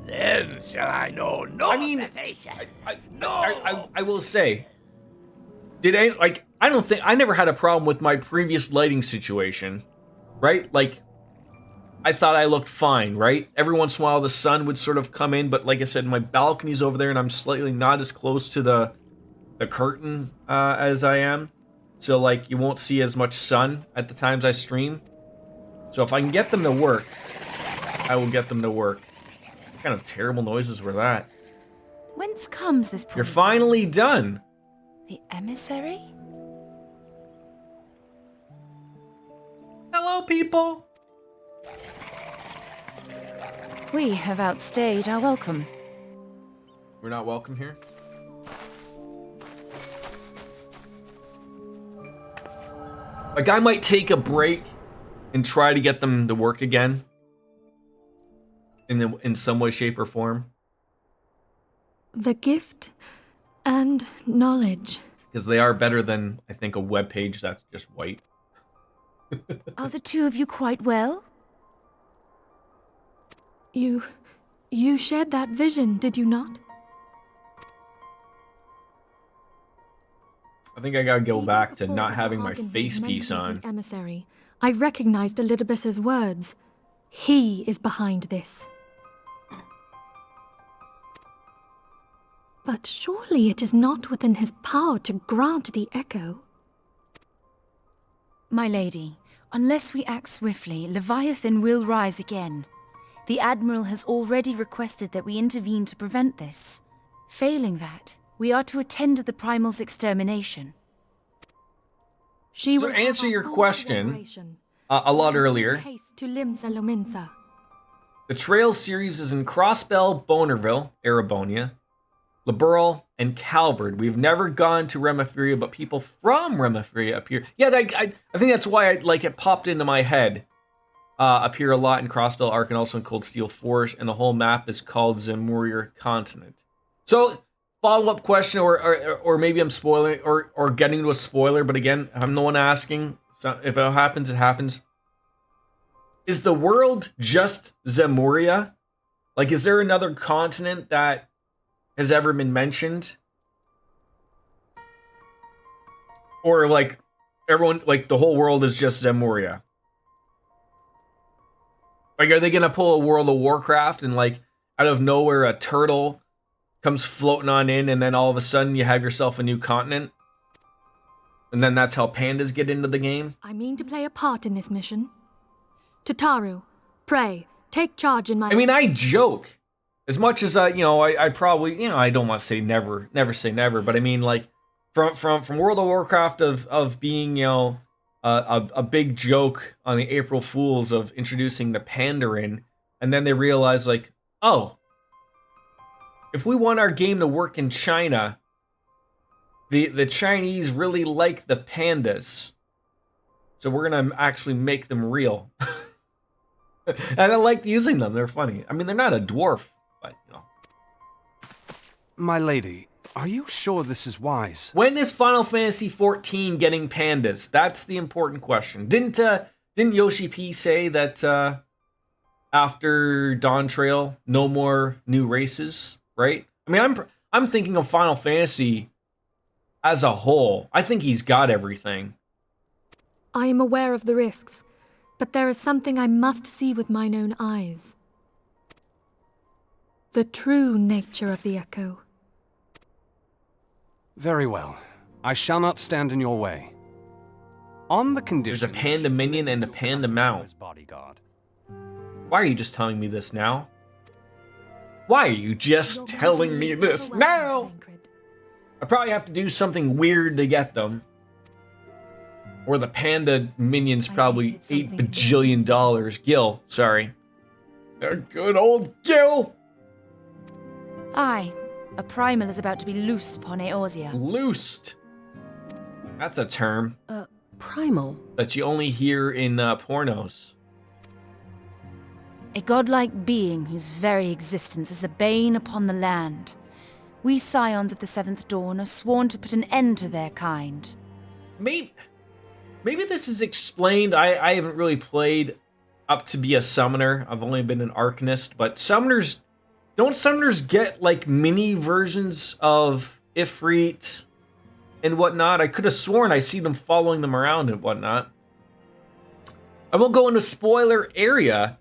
Then shall I know no cessation. I will say, I never had a problem with my previous lighting situation, right? Like, I thought I looked fine, right? Every once in a while the sun would sort of come in, but like I said, my balcony's over there and I'm slightly not as close to the curtain as I am. So like, you won't see as much sun at the times I stream. So if I can get them to work, I will get them to work. What kind of terrible noises were that? Whence comes this promise? You're finally done. The emissary? Hello, people. We have outstayed our welcome. We're not welcome here? Like, I might take a break and try to get them to work again. In some way, shape, or form. The gift and knowledge. Because they are better than, I think, a web page that's just white. Are the two of you quite well? You shared that vision, did you not? I think I gotta go Even back to before not the having my Sahagin face was piece mentioned on. with the emissary, I recognized Elidibus's words. He is behind this. But surely it is not within his power to grant the echo. My lady, unless we act swiftly, Leviathan will rise again. The Admiral has already requested that we intervene to prevent this. Failing that, we are to attend to the Primal's extermination. She So will answer have your our full question, cooperation. a lot Let us earlier. make haste to Limsa Lominsa. The Trails series is in Crossbell, Bonerville, Arabonia, Liberal, and Calvard. We've never gone to Remafuria, but people from Remafuria appear. Yeah, I think that's why it popped into my head. Appear a lot in Crossbell Arc and also in Cold Steel Forge, and the whole map is called Zemuria Continent. So, follow-up question, or maybe I'm spoiling, or getting to a spoiler, but again, I'm the one asking. So if it happens, it happens. Is the world just Zemuria? Like, is there another continent that has ever been mentioned? Or, like, everyone, like, the whole world is just Zemuria? Like, are they gonna pull a World of Warcraft and, like, out of nowhere a turtle comes floating on in and then all of a sudden you have yourself a new continent? And then that's how pandas get into the game? I mean to play a part in this mission. Tataru, pray, take charge in my... I mean, I joke. As much as I probably, I don't want to say never say never, but I mean, like, from World of Warcraft of being, a big joke on the April Fools of introducing the Pandarin, and then they realize, like, oh, if we want our game to work in China, the Chinese really like the pandas. So we're gonna actually make them real. And I like using them, they're funny. I mean, they're not a dwarf, but you know. My lady, are you sure this is wise? When is Final Fantasy XIV getting pandas? That's the important question. Didn't Yoshi P say that after Dawn Trail, no more new races, right? I mean, I'm thinking of Final Fantasy as a whole. I think he's got everything. I am aware of the risks, but there is something I must see with mine own eyes. The true nature of the Echo. Very well. I shall not stand in your way. On the condition... There's a panda minion and a panda mount. Bodyguard. Why are you just telling me this now? Why are you just telling me this now? I probably have to do something weird to get them. Or the panda minion's probably $8 bajillion. Gil, sorry. A good old Gil! Aye, a primal is about to be loosed upon Eorzea. Loosed. That's a term Primal? that you only hear in pornos. A godlike being whose very existence is a bane upon the land. We scions of the Seventh Dawn are sworn to put an end to their kind. Maybe this is explained. I haven't really played up to be a summoner. I've only been an arcanist, but summoners... Don't summoners get, like, mini versions of Ifrit and whatnot? I could have sworn I see them following them around and whatnot. I won't go into spoiler area.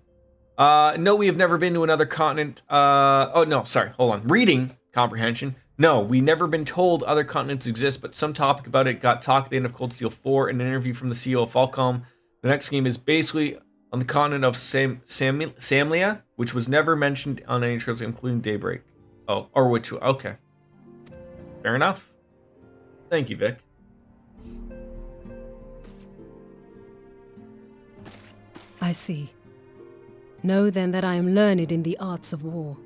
No, we have never been to another continent. Oh, no, sorry, hold on. Reading comprehension. No, we never been told other continents exist, but some topic about it got talked at the end of Cold Steel 4 in an interview from the CEO of Falcom. The next game is basically on the continent of Samlia, which was never mentioned on any trails, including Daybreak. Oh, or which, okay. Fair enough. Thank you, Vic. I see. Know then that I am learned in the arts of war.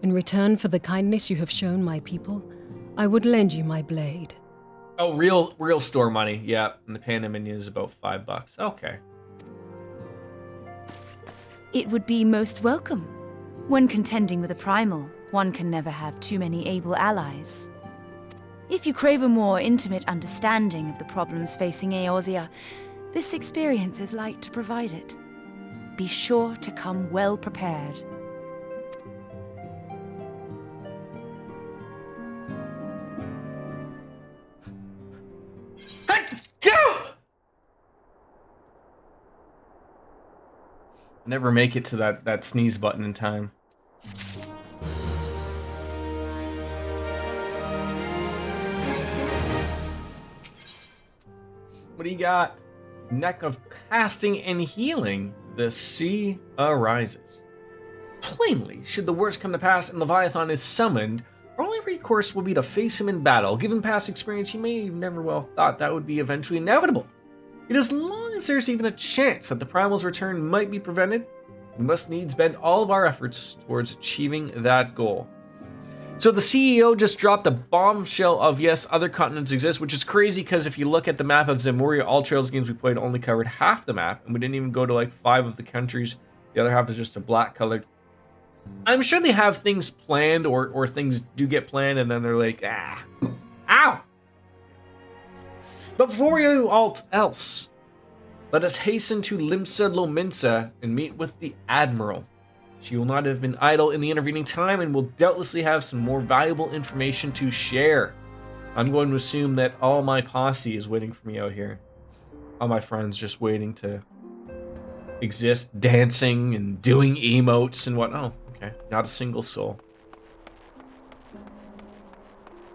In return for the kindness you have shown my people, I would lend you my blade. Oh, real store money. Yeah, and the Panda Minion is about $5. Okay. It would be most welcome. When contending with a primal, one can never have too many able allies. If you crave a more intimate understanding of the problems facing Eorzea, this experience is like to provide it. Be sure to come well prepared. Never make it to that sneeze button in time. What do you got? Neck of casting and healing. The sea arises. Plainly, should the worst come to pass and Leviathan is summoned, our only recourse will be to face him in battle. Given past experience, you may have never well thought that would be eventually inevitable. Yet as long as there's even a chance that the Primal's return might be prevented, we must needs bend all of our efforts towards achieving that goal. So the CEO just dropped a bombshell of, yes, other continents exist, which is crazy because if you look at the map of Zemuria, all Trails games we played only covered half the map, and we didn't even go to like 5 of the countries. The other half is just a black colored. I'm sure they have things planned or things do get planned and then they're like, ow! But before we do all else, let us hasten to Limsa Lominsa and meet with the Admiral. She will not have been idle in the intervening time and will doubtlessly have some more valuable information to share. I'm going to assume that all my posse is waiting for me out here. All my friends just waiting to exist, dancing and doing emotes and what. Oh, okay. Not a single soul.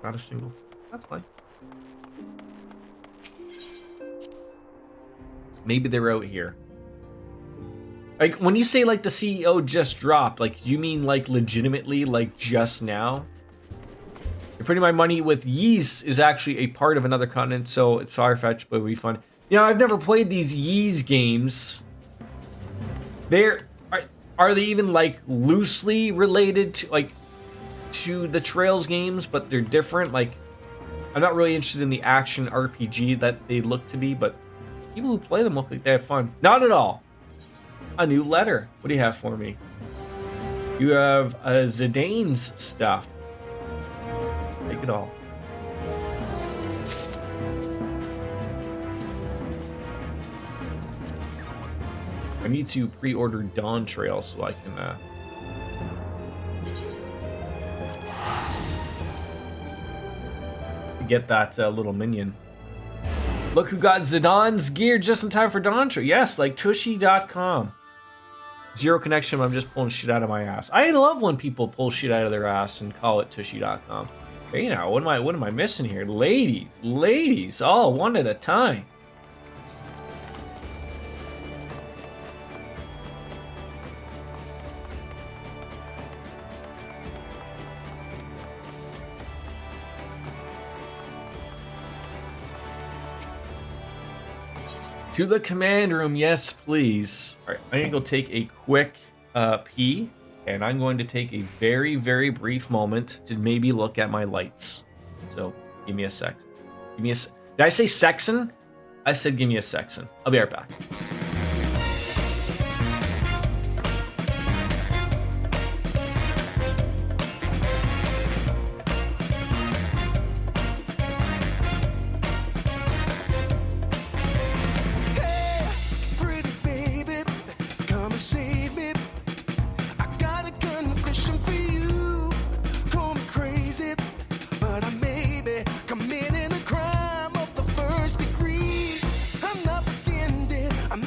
Not a single soul. That's fine. Maybe they're out here. Like, when you say, like, the CEO just dropped, like, you mean, like, legitimately, like, just now? You're putting my money with Ys is actually a part of another continent, so it's far-fetched, but it would be fun. You know, I've never played these Ys games. Are they even, like, loosely related to, like, to the Trails games, but they're different. Like, I'm not really interested in the action RPG that they look to be, but people who play them look like they have fun. Not at all. A new letter. What do you have for me? You have Zidane's stuff. Take it all. I need to pre-order Dawn Trail so I can get that little minion. Look who got Zidane's gear just in time for Dawn Trail. Yes, like Tushy.com. Zero connection, but I'm just pulling shit out of my ass. I love when people pull shit out of their ass and call it Tushy.com. Okay, now what am I missing here? Ladies, all one at a time. To the command room, yes, please. All right, I'm gonna go take a quick pee, and I'm going to take a very, very brief moment to maybe look at my lights. So, give me a sec. Did I say sexin? I said give me a sexin. I'll be right back. I'm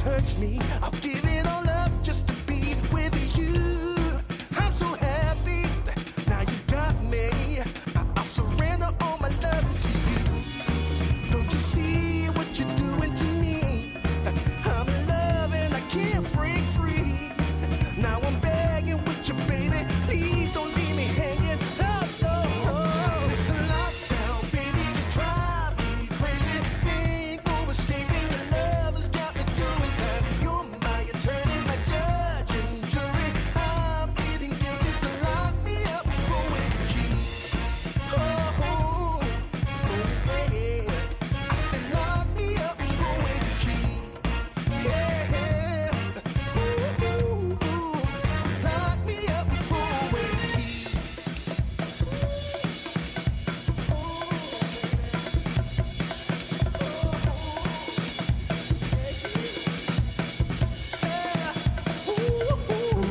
touch me. I'll give it all up just to be with you. I'm so happy, now you got me. I'll surrender all my love to you. Don't you see what you're doing to me? I'm in love and I can't break free. Now I'm begging with you, baby. Please don't leave me hanging. Oh, no. It's a lockdown, baby. You drive me crazy. Ain't no escaping. Your love has got me doing time. You're my attorney, my judge and jury. I'm feeling guilty, so lock me up with a key. Oh, yeah. I said lock me up with a key. Yeah. Ooh, lock me up with a key.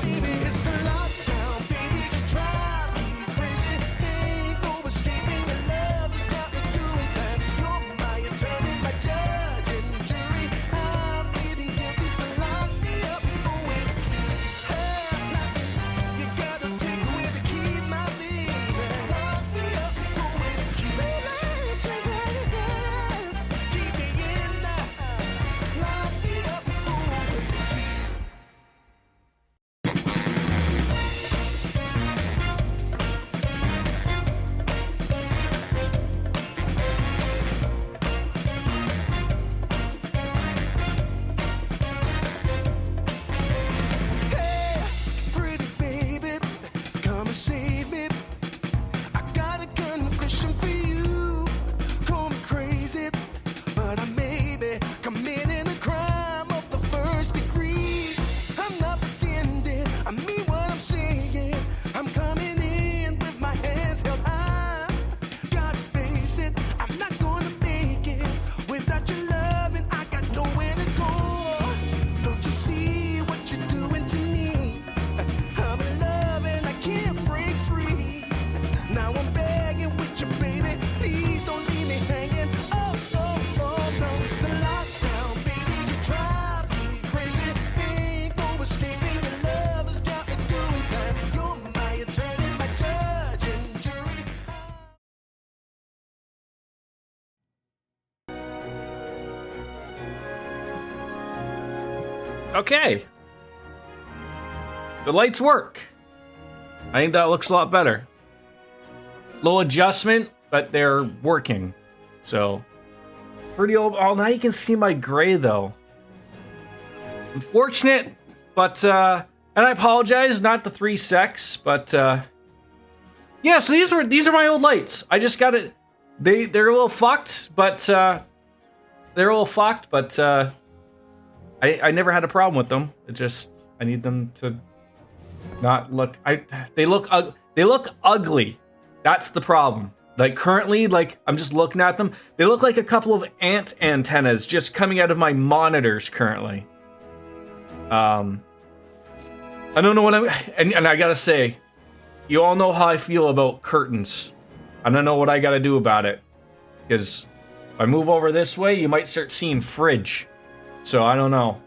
Baby, it's a lockdown, baby. You drive me crazy. Ain't no escaping. Your love has got me doing time. You're my attorney, my judge and jury. I'm pleading guilty, so lock me up with a key. You gotta take away the key, my baby. Lock me up with a key. Keep me in there. Lock me up with a key. Hey, pretty baby, come and save me. I got a confession for you. Call me crazy, but I may be committing a crime of the first degree. I'm not pretending, I mean what I'm saying. I'm coming in with my hands held high. Gotta face it, I'm not gonna make it without your love, and I got nowhere to go. Don't you see what you're doing to me? I'm in love and I can't break free. Now I'm begging with you, baby. Please don't leave me hanging. Oh, no. It's a lockdown, baby. You drive me crazy. Ain't no escaping. Your love has got me doing time. You're my attorney, my judge and jury. Okay. The lights work. I think that looks a lot better. Little adjustment, but they're working. So, pretty old. Oh, now you can see my gray though. Unfortunate, but and I apologize, not the 3 secs, but yeah. So these are my old lights. I just got it. They're a little fucked, but I never had a problem with them. It just I need them to not look. They look ugly. That's the problem. Like currently, like I'm just looking at them. They look like a couple of ant antennas just coming out of my monitors currently. I don't know what I'm and I gotta say, you all know how I feel about curtains. I don't know what I gotta do about it. Because if I move over this way, you might start seeing fridge. So I don't know.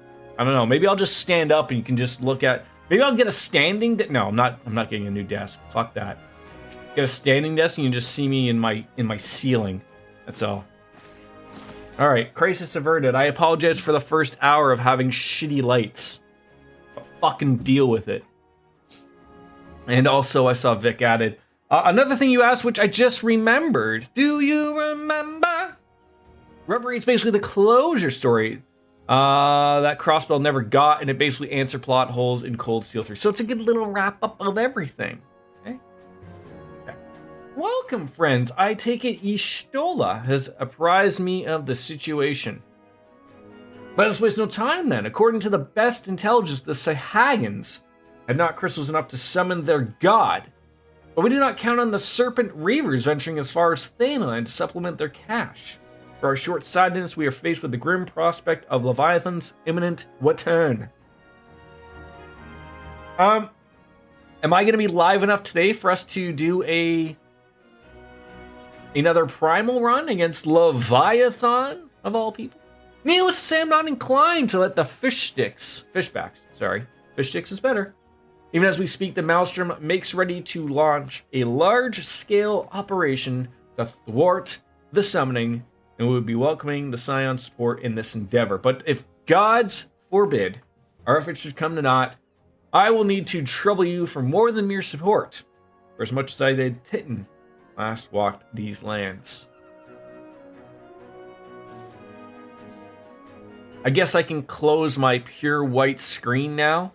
Maybe I'll just stand up and you can just look at. Maybe I'll get a standing. No, I'm not getting a new desk. Fuck that. Get a standing desk and you can just see me in my ceiling. That's all. All right, crisis averted. I apologize for the first hour of having shitty lights. But fucking deal with it. And also, I saw Vic added another thing you asked, which I just remembered. Do you remember? Reverie, it's basically the closure story that Crossbell never got, and it basically answered plot holes in Cold Steel 3. So it's a good little wrap up of everything. Okay. Welcome, friends. I take it Ishtola has apprised me of the situation. Let us waste no time then. According to the best intelligence, the Sahagins had not crystals enough to summon their god. But we do not count on the Serpent Reavers venturing as far as Thanaland to supplement their cache. For our short-sightedness, we are faced with the grim prospect of Leviathan's imminent return. Am I going to be live enough today for us to do another primal run against Leviathan, of all people? Needless to say, I'm not inclined to let the fish sticks is better. Even as we speak, the Maelstrom makes ready to launch a large-scale operation to thwart the summoning, and we would be welcoming the Scion's support in this endeavor. But if gods forbid our efforts should come to naught, I will need to trouble you for more than mere support, for as much as I did Titan last walked these lands. I guess I can close my pure white screen now.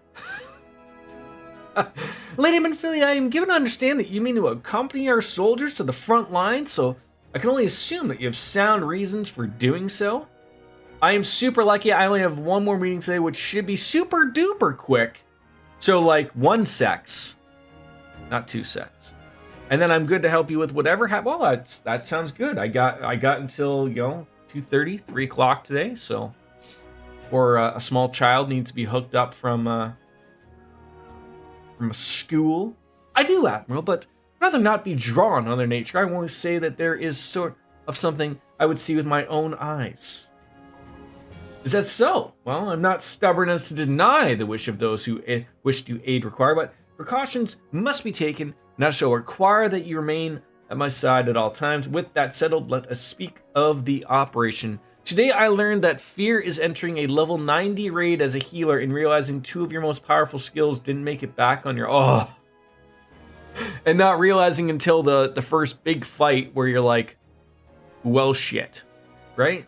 Lady Manphili, I am given to understand that you mean to accompany our soldiers to the front line, so I can only assume that you have sound reasons for doing so. I am super lucky. I only have one more meeting today, which should be super duper quick. So like 1 sex, not 2 sex. And then I'm good to help you with whatever well, that sounds good. I got until, 2:30, 3 o'clock today, so. Or a small child needs to be hooked up from a school. I do, Admiral, but I'd rather not be drawn on their nature. I want to say that there is sort of something I would see with my own eyes. Is that so? Well, I'm not stubborn as to deny the wish of those who wish to aid require, but precautions must be taken, and I shall require that you remain at my side at all times. With that settled, let us speak of the operation. Today I learned that Fear is entering a level 90 raid as a healer and realizing 2 of your most powerful skills didn't make it back on your... And not realizing until the first big fight where you're like, well shit, right?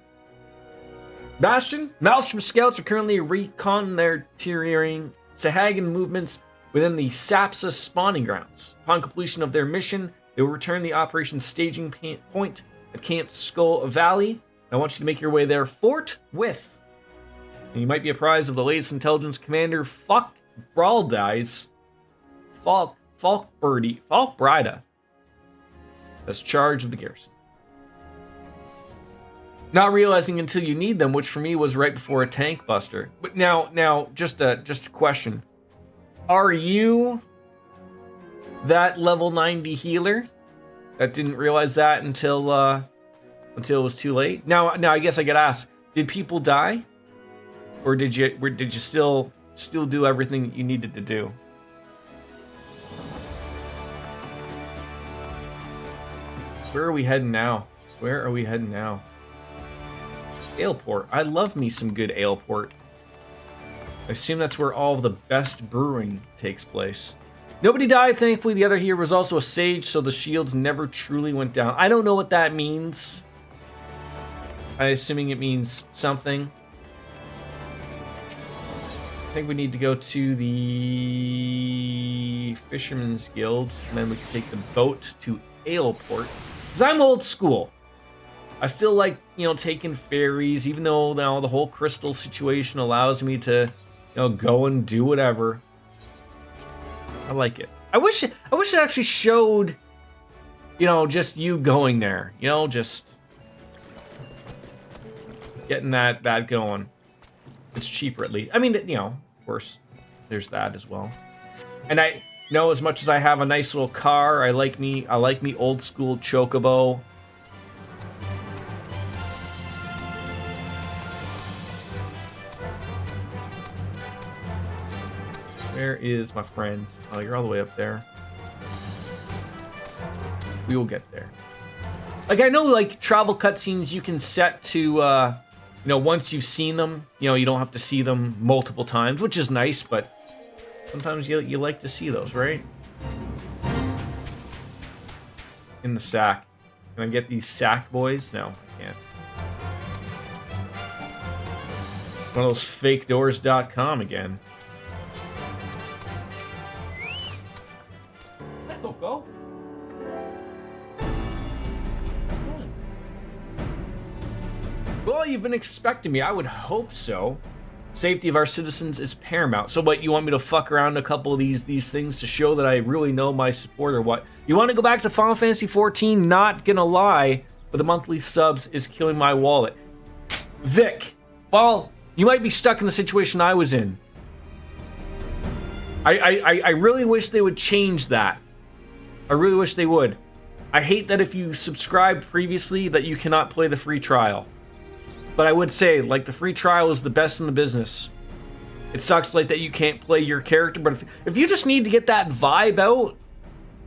Bastion, Maelstrom scouts are currently reconnoitering Sahagan movements within the Sapsa spawning grounds. Upon completion of their mission, they will return the operation staging point at Camp Skull Valley. I want you to make your way there forthwith. And you might be apprised of the latest intelligence. Commander Falkbrida has charge of the garrison. Not realizing until you need them, which for me was right before a tank buster. But now, just a question: are you that level 90 healer that didn't realize that until it was too late? Now I guess I gotta ask: did people die, or did you still do everything that you needed to do? Where are we heading now? Aleport. I love me some good Aleport. I assume that's where all of the best brewing takes place. Nobody died, thankfully. The other hero was also a sage, so the shields never truly went down. I don't know what that means. I'm assuming it means something. I think we need to go to the Fisherman's Guild, and then we can take the boat to Aleport. Because I'm old school. I still like, taking ferries, even though now the whole crystal situation allows me to, go and do whatever. I like it. I wish it actually showed, just you going there. Just getting that going. It's cheaper at least. I mean, of course, there's that as well. And I know, as much as I have a nice little car, I like me old school chocobo. Where is my friend? Oh, you're all the way up there. We will get there. Like, I know, travel cutscenes you can set to, once you've seen them, you don't have to see them multiple times, which is nice, but sometimes you like to see those, right? In the sack. Can I get these sack boys? No, I can't. One of those fakedoors.com again. Go. Well, you've been expecting me. I would hope so. Safety of our citizens is paramount. So what, you want me to fuck around a couple of these things to show that I really know my support, or what? You want to go back to Final Fantasy XIV? Not gonna lie, but the monthly subs is killing my wallet. Vic, well, you might be stuck in the situation I was in. I really wish they would change that. I really wish they would. I hate that if you subscribed previously that you cannot play the free trial. But I would say, like, the free trial is the best in the business. It sucks, like, that you can't play your character, but if you just need to get that vibe out,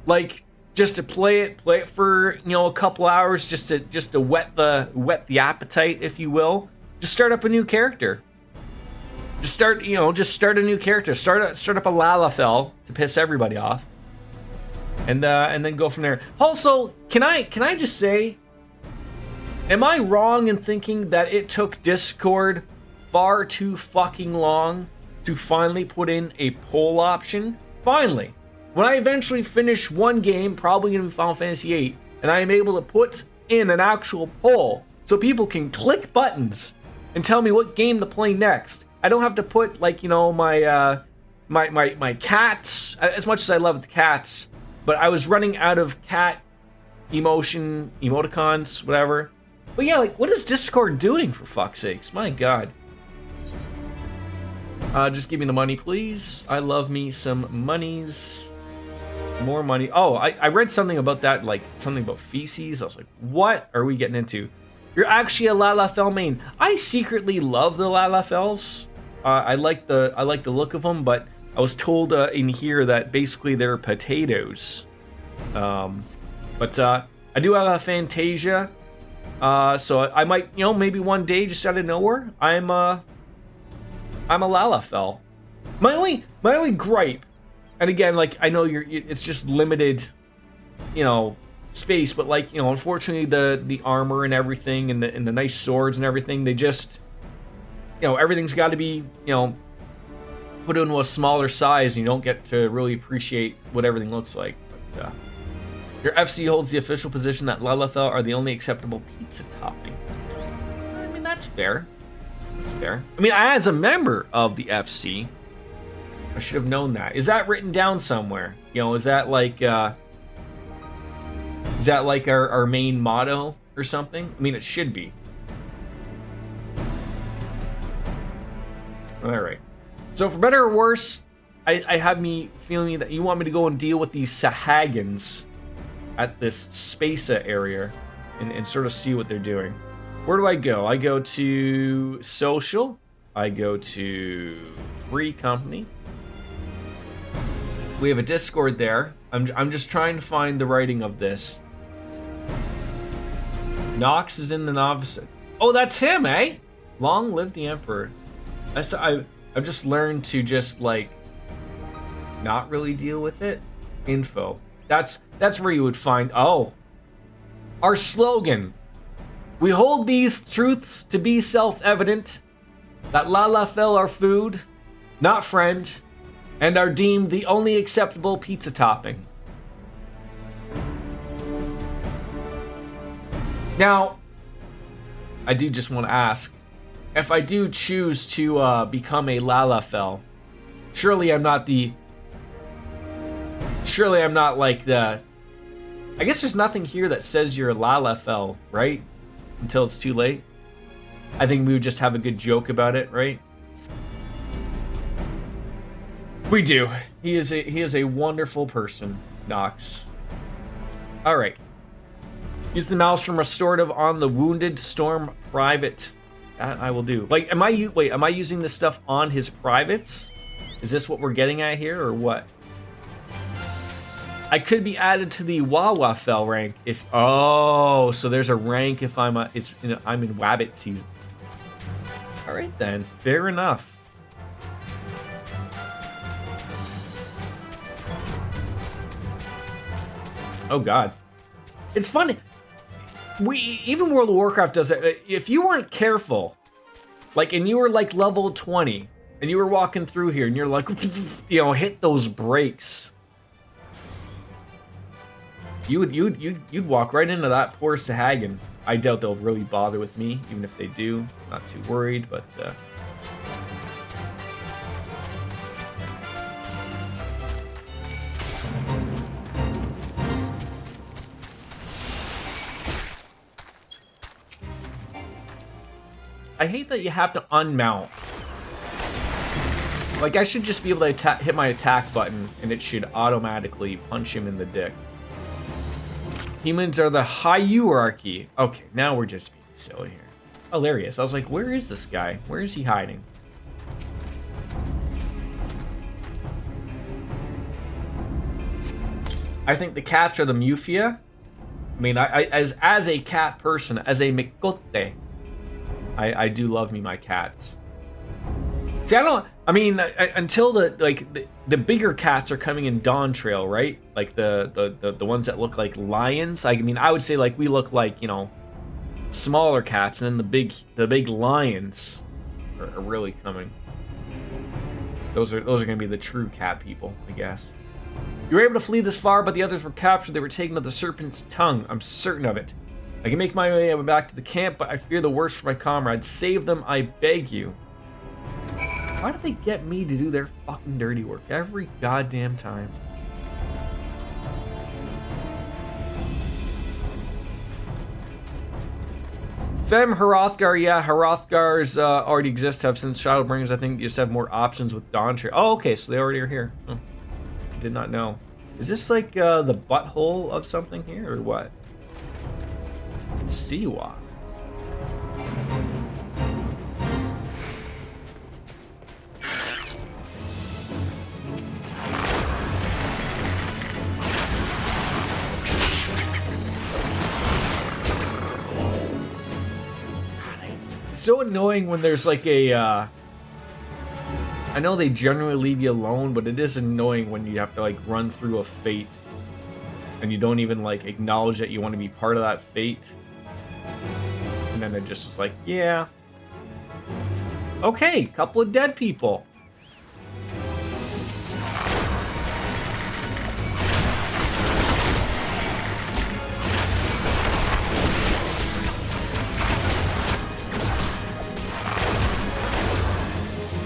like, just to play it for, you know, a couple hours, just to whet the appetite, if you will, just start up a new character. Just start a new character. Start up a Lalafell to piss everybody off, and then go from there. Also, can I just say, am I wrong in thinking that it took Discord far too fucking long to finally put in a poll option? Finally, when I eventually finish one game, probably gonna be Final Fantasy VIII, and I am able to put in an actual poll so people can click buttons and tell me what game to play next. I don't have to put, like, you know, my cats, as much as I love the cats, but I was running out of cat emoticons, whatever. But yeah, like, what is Discord doing, for fuck's sakes? My God. Just give me the money, please. I love me some monies. More money. Oh, I read something about that, like, something about feces. I was like, what are we getting into? You're actually a Lalafell main. I secretly love the Lalafells. I like the look of them, but I was told in here that basically they're potatoes. But I do have a Fantasia. So I might, you know, maybe one day, just out of nowhere, I'm a Lalafell. My only gripe, and again, like, I know it's just limited, you know, space, but, like, you know, unfortunately the armor and everything, and the nice swords and everything, they just, you know, everything's got to be, you know, put into a smaller size, and you don't get to really appreciate what everything looks like. But your FC holds the official position that Lalafell are the only acceptable pizza topping. I mean, that's fair. That's fair. I mean, as a member of the FC, I should have known that. Is that written down somewhere? You know, is that like our main motto or something? I mean, it should be. All right. So for better or worse, I have me feeling that you want me to go and deal with these Sahagins at this Spasa area and sort of see what they're doing. Where do I go? I go to social. I go to free company. We have a Discord there. I'm just trying to find the writing of this. Nox is in the novice. Oh, that's him, eh? Long live the Emperor. I've just learned to just, like, not really deal with it. Info. That's where you would find. Oh, our slogan. We hold these truths to be self-evident, that Lalafell are food, not friend, and are deemed the only acceptable pizza topping. Now, I do just want to ask, if I do choose to become a Lalafell, surely I'm not like the... I guess there's nothing here that says you're a Lalafell, right? Until it's too late. I think we would just have a good joke about it, right? We do. He is a wonderful person, Nox. All right. Use the Maelstrom Restorative on the Wounded Storm Private. That I will do. Like, am I using this stuff on his privates? Is this what we're getting at here, or what? I could be added to the Wawafell rank if... Oh, so there's a rank if I'm in Wabbit season. All right then, fair enough. Oh God, it's funny. Even World of Warcraft does it. If you weren't careful, like, and you were like level 20, and you were walking through here, and you're like, you know, hit those brakes. You'd walk right into that poor Sahagin. I doubt they'll really bother with me, even if they do. Not too worried, but I hate that you have to unmount. Like, I should just be able to hit my attack button, and it should automatically punch him in the dick. Humans are the hierarchy. Okay, now we're just being silly here. Oh, there he is. I was like, where is this guy? Where is he hiding? I think the cats are the Mufia. I mean, as a cat person, as a mikote, I do love me my cats. See, until the bigger cats are coming in Dawn Trail, right? Like the ones that look like lions. I mean, I would say like we look like, you know, smaller cats, and then the big lions are really coming. Those are gonna be the true cat people, I guess. You were able to flee this far, but the others were captured. They were taken to the Serpent's Tongue. I'm certain of it. I can make my way back to the camp, but I fear the worst for my comrades. Save them, I beg you. Why do they get me to do their fucking dirty work every goddamn time? Fem Hrothgar, yeah, Hrothgars already exist. Have since Shadowbringers. I think you just have more options with Dawn Trail. Oh, okay, so they already are here. Oh. Did not know. Is this like the butthole of something here, or what? Sea wasp. It's so annoying when there's like a I know they generally leave you alone, but it is annoying when you have to like run through a fate and you don't even like acknowledge that you want to be part of that fate. And then it just is like, yeah. Okay, couple of dead people.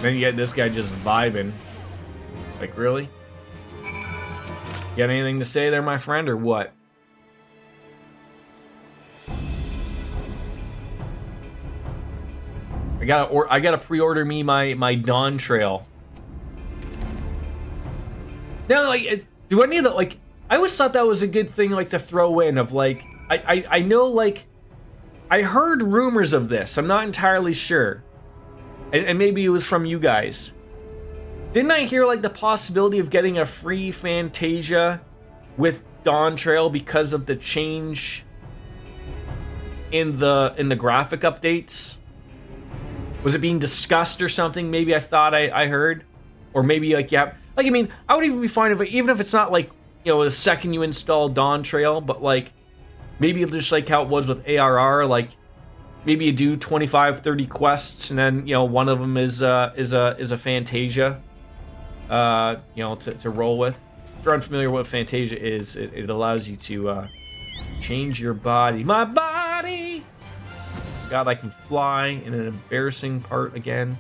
Then you get this guy just vibing. Like, really? You got anything to say there, my friend, or what? I gotta pre-order me my Dawn Trail. Now, like, do any of the, like, I always thought that was a good thing, like, to throw in of, like, I know, like, I heard rumors of this. I'm not entirely sure. And maybe it was from you guys. Didn't I hear like the possibility of getting a free Fantasia with Dawn Trail because of the change in the graphic updates? Was it being discussed or something? Maybe I thought I heard, or maybe like yeah, like I mean I would even be fine if even if it's not like, you know, the second you install Dawn Trail, but like maybe just like how it was with ARR, like. Maybe you do 25, 30 quests, and then, you know, one of them is a Fantasia, you know, to roll with. If you're unfamiliar with what Fantasia is, it allows you to change your body. My body! God, I can fly in an embarrassing part again.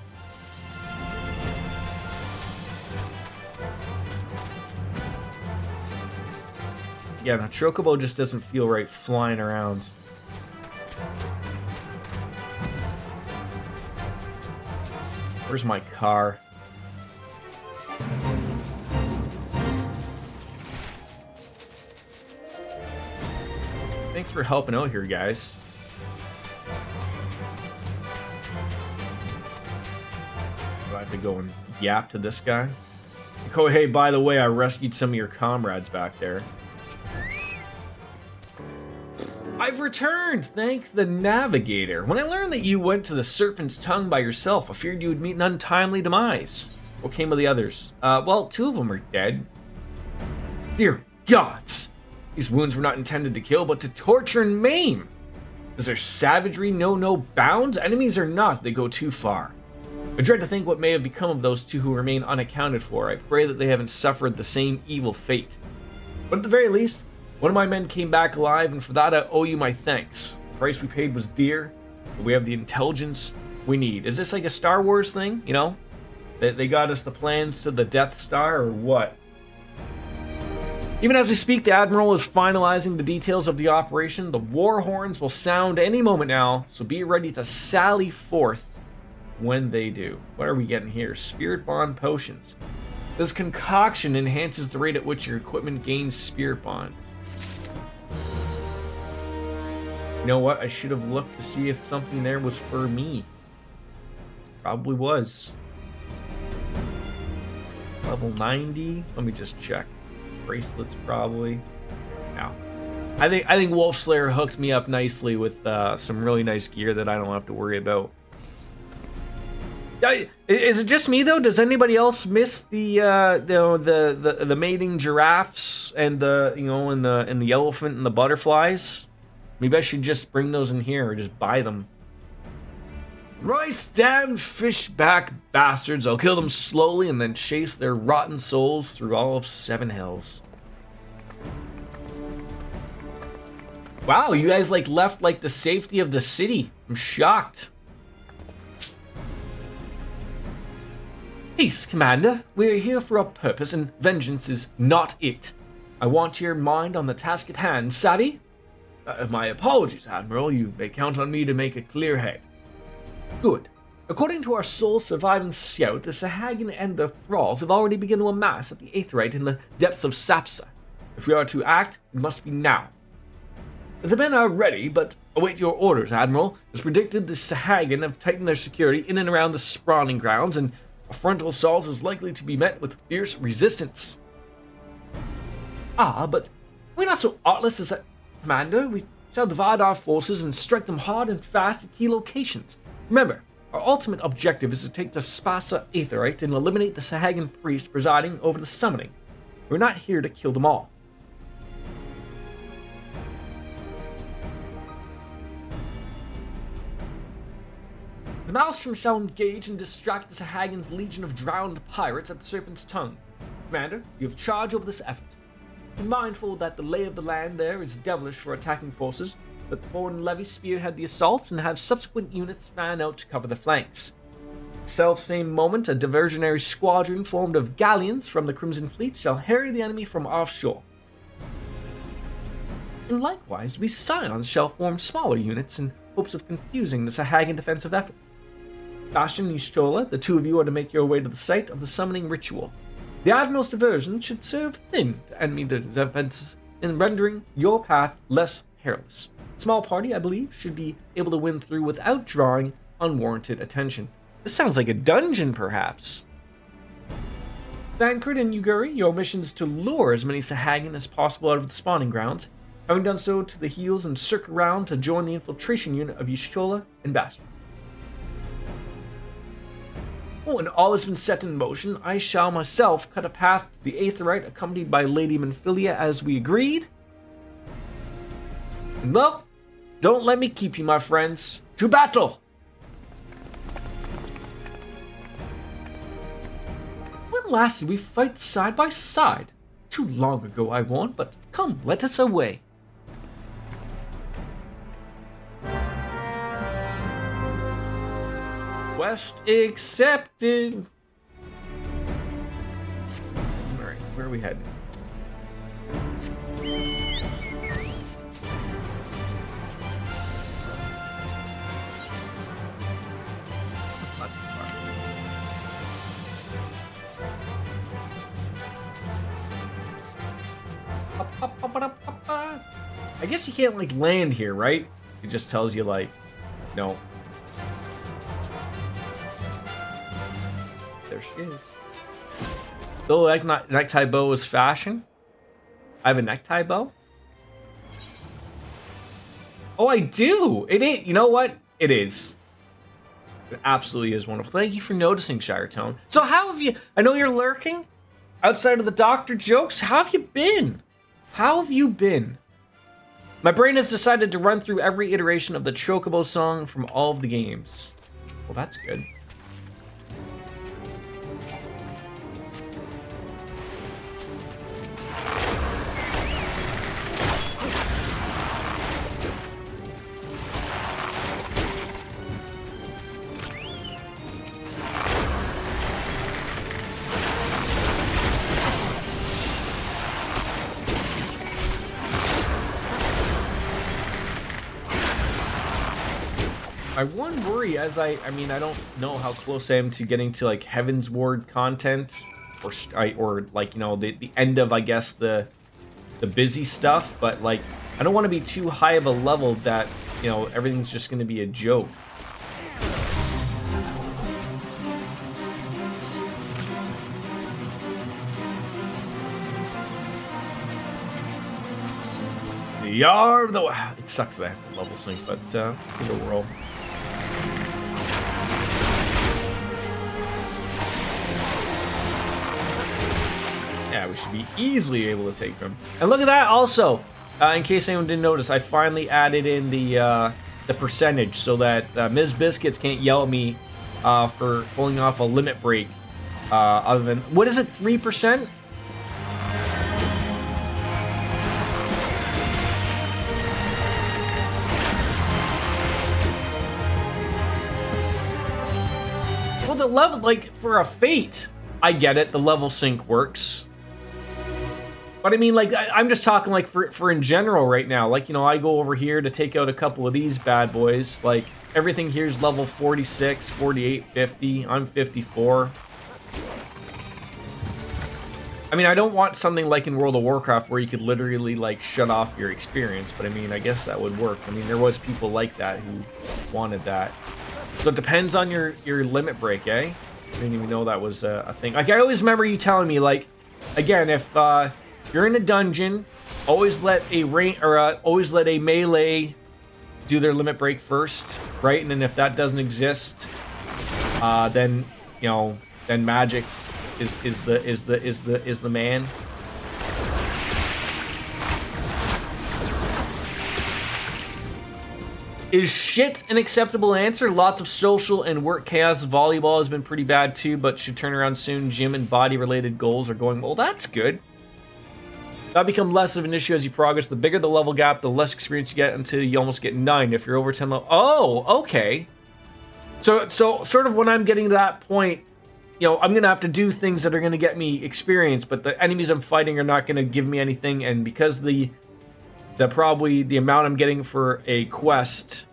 Yeah, no, Chocobo just doesn't feel right flying around. Where's my car? Thanks for helping out here, guys. Do I have to go and yap to this guy? Oh, hey, by the way, I rescued some of your comrades back there. I've returned! Thank the Navigator. When I learned that you went to the Serpent's Tongue by yourself, I feared you would meet an untimely demise. What came of the others? Well, 2 of them are dead. Dear gods! These wounds were not intended to kill, but to torture and maim! Does their savagery know no bounds? Enemies or not, they go too far. I dread to think what may have become of those 2 who remain unaccounted for. I pray that they haven't suffered the same evil fate. But at the very least, one of my men came back alive, and for that I owe you my thanks. The price we paid was dear, but we have the intelligence we need. Is this like a Star Wars thing, you know? They got us the plans to the Death Star, or what? Even as we speak, the Admiral is finalizing the details of the operation. The war horns will sound any moment now, so be ready to sally forth when they do. What are we getting here? Spirit Bond potions. This concoction enhances the rate at which your equipment gains Spirit Bond. You know what? I should have looked to see if something there was for me. Probably was. Level 90. Let me just check. Bracelets probably. No. I think Wolf Slayer hooked me up nicely with some really nice gear that I don't have to worry about. Is it just me though? Does anybody else miss the mating giraffes and the elephant and the butterflies? Maybe I should just bring those in here or just buy them. Rice damned fishback bastards. I'll kill them slowly and then chase their rotten souls through all of 7 hells. Wow, you guys like left like the safety of the city. I'm shocked. Peace, Commander. We're here for a purpose and vengeance is not it. I want your mind on the task at hand, savvy? My apologies, Admiral. You may count on me to make a clear head. Good. According to our sole surviving scout, the Sahagin and their thralls have already begun to amass at the Aetherite in the depths of Sapsa. If we are to act, it must be now. The men are ready, but await your orders, Admiral. As predicted, the Sahagin have tightened their security in and around the spawning grounds, and a frontal assault is likely to be met with fierce resistance. Ah, but we're not so artless as that, Commander. We shall divide our forces and strike them hard and fast at key locations. Remember, our ultimate objective is to take the Spasa Aetherite and eliminate the Sahagin priest presiding over the summoning. We're not here to kill them all. The Maelstrom shall engage and distract the Sahagin's legion of drowned pirates at the Serpent's Tongue. Commander, you have charge over this effort. Be mindful that the lay of the land there is devilish for attacking forces. Let the foreign levy spearhead the assaults and have subsequent units fan out to cover the flanks. At the self-same moment, a diversionary squadron formed of galleons from the Crimson Fleet shall harry the enemy from offshore. And likewise, we Scions shall form smaller units in hopes of confusing the Sahagin defensive effort. Bastion and Y'shtola, the two of you are to make your way to the site of the summoning ritual. The Admiral's diversion should serve thin to enemy the defenses in rendering your path less perilous. A small party, I believe, should be able to win through without drawing unwarranted attention. This sounds like a dungeon, perhaps. Thancred and Yuguri, your mission is to lure as many Sahagin as possible out of the spawning grounds. Having done so, to the heels and circle around to join the infiltration unit of Y'shtola and Bastion. When all has been set in motion, I shall myself cut a path to the Aetherite accompanied by Lady Manphilia as we agreed. And well, don't let me keep you, my friends. To battle! When last did we fight side by side? Too long ago, I warn, but come, let us away. Quest accepted. Alright, where are we heading? Not too far. I guess you can't like land here, right? It just tells you like, no. There she is. Though like necktie bow is fashion. I have a necktie bow. Oh, I do. It ain't. You know what? It is. It absolutely is wonderful. Thank you for noticing, Shiretone. So how have you? I know you're lurking. Outside of the doctor jokes, how have you been? How have you been? My brain has decided to run through every iteration of the Chocobo song from all of the games. Well, that's good. My one worry, as I mean, I don't know how close I am to getting to like Heaven's Ward content, or like, you know, the end of, I guess, the busy stuff, but like I don't want to be too high of a level that you know, everything's just going to be a joke. Yarv the... It sucks that I have to level sync, but let's give it a whirl. Yeah, we should be easily able to take them. And look at that also! In case anyone didn't notice, I finally added in the percentage so that Ms. Biscuits can't yell at me for pulling off a limit break. Other than... What is it, 3%? Well, the level, like, for a Fate, I get it, the level sync works. But I mean, like, I'm just talking, like, for in general right now. Like, you know, I go over here to take out a couple of these bad boys. Like, everything here's level 46, 48, 50. I'm 54. I mean, I don't want something like in World of Warcraft where you could literally, like, shut off your experience. But I mean, I guess that would work. I mean, there was people like that who wanted that. So it depends on your limit break, eh? I didn't even know that was a thing. Like, I always remember you telling me, like, again, if you're in a dungeon, always let a always let a melee do their limit break first, right? And then if that doesn't exist, then, you know, then magic is the man. Is shit an acceptable answer? Lots of social and work chaos. Volleyball has been pretty bad too, but should turn around soon. Gym and body-related goals are going well. That's good. That'll become less of an issue as you progress. The bigger the level gap, the less experience you get until you almost get 9 if you're over 10 level. Oh, okay. So sort of when I'm getting to that point, you know, I'm going to have to do things that are going to get me experience, but the enemies I'm fighting are not going to give me anything, and because the probably the amount I'm getting for a quest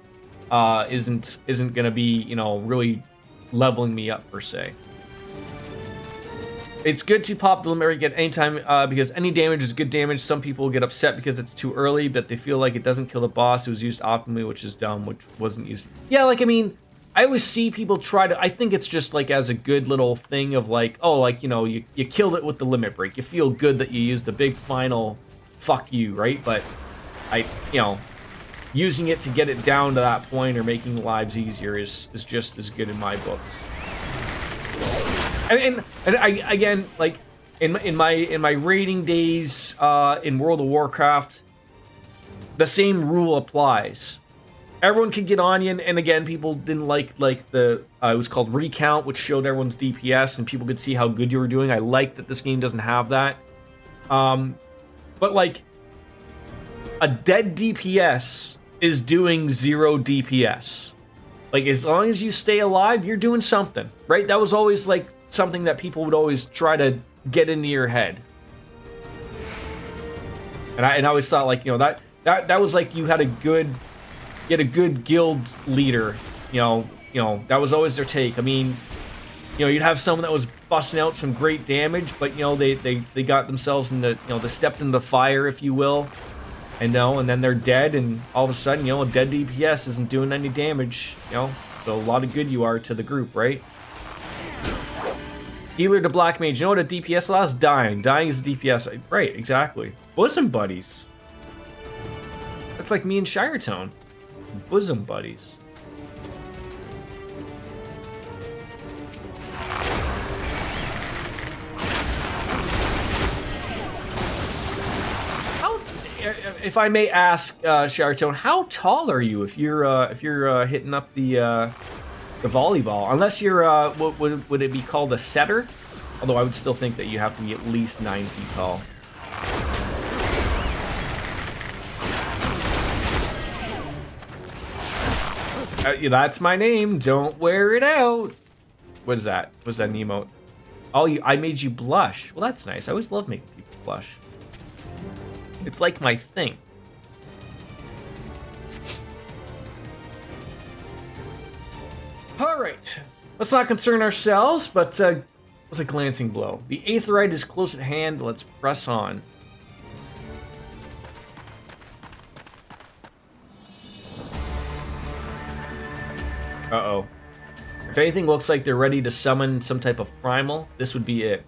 isn't going to be, you know, really leveling me up per se. It's good to pop the limit break at any time because any damage is good damage. Some people will get upset because it's too early, but they feel like it doesn't kill the boss. It was used optimally, which is dumb, which wasn't used. Yeah, like, I mean, I always see people try to, I think it's just like as a good little thing of like, oh, like, you know, you killed it with the limit break. You feel good that you used the big final fuck you, right? But you know, using it to get it down to that point or making lives easier is just as good in my books. And I, again, like in my raiding days in World of Warcraft, the same rule applies. Everyone could get on you, and again, people didn't like the it was called recount, which showed everyone's DPS, and people could see how good you were doing. I like that this game doesn't have that. But like, a dead DPS is doing 0 DPS. Like, as long as you stay alive, you're doing something, right? That was always like something that people would always try to get into your head. And I always thought, like, you know, that was like you had a good guild leader, you know, that was always their take. I mean, you know, you'd have someone that was busting out some great damage, but, you know, they got themselves in the, you know, they stepped into the fire, if you will. And then they're dead, and all of a sudden, you know, a dead DPS isn't doing any damage, you know? So a lot of good you are to the group, right? Healer to Black Mage. You know what a DPS allows? Dying. Dying is a DPS. Right, exactly. Bosom buddies. That's like me and Shiretone. Bosom buddies. If I may ask, Shiretone, how tall are you if you're hitting up the volleyball? Unless you're would it be called a setter? Although I would still think that you have to be at least 9 feet tall. That's my name. Don't wear it out. What is that? What's that an emote? Oh, I made you blush. Well, that's nice. I always love making people blush. It's like my thing. All right. Let's not concern ourselves, but what's a glancing blow? The Aetheryte is close at hand. Let's press on. Uh-oh. If anything looks like they're ready to summon some type of primal, this would be it.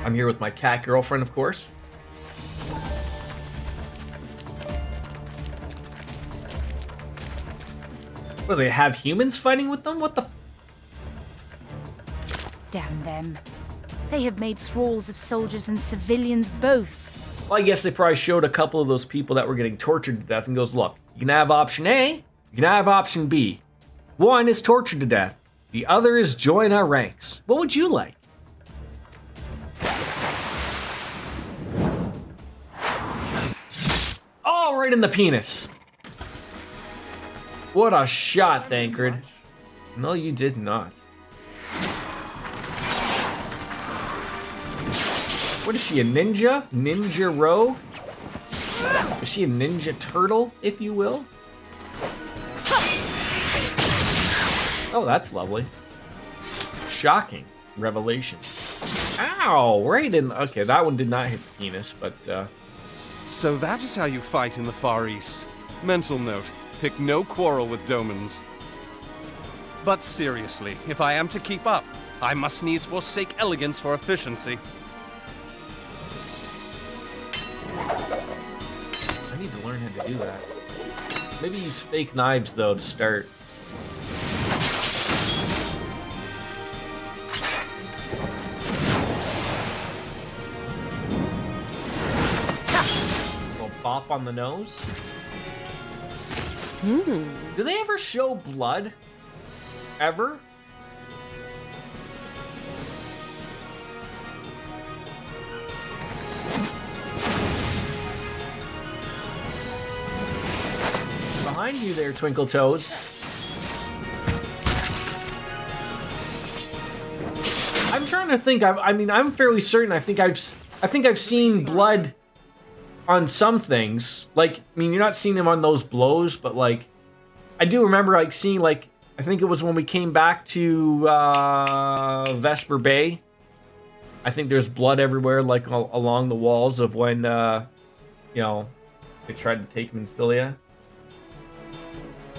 I'm here with my cat girlfriend, of course. What, do they have humans fighting with them? What the... Damn them. They have made thralls of soldiers and civilians both. Well, I guess they probably showed a couple of those people that were getting tortured to death and goes, look, you can have option A, you can have option B. One is tortured to death. The other is join our ranks. What would you like? Oh, right in the penis. What a shot, Thancred. No, you did not. What is she, a ninja? Ninja rogue? Is she a ninja turtle, if you will? Oh, that's lovely. Shocking revelation. Ow, right in... Okay, that one did not hit the penis, but... So that is how you fight in the Far East. Mental note, pick no quarrel with Domans. But seriously, if I am to keep up, I must needs forsake elegance for efficiency. I need to learn how to do that. Maybe use fake knives, though, to start. Little bop on the nose. Do they ever show blood? Ever? Behind you there, Twinkle Toes. I'm trying to think. I mean, I'm fairly certain. I think I've seen blood on some things. Like, I mean, you're not seeing them on those blows, but like, I do remember like seeing like, I think it was when we came back to Vesper Bay. I think there's blood everywhere, like along the walls of when, you know, they tried to take him in Philia.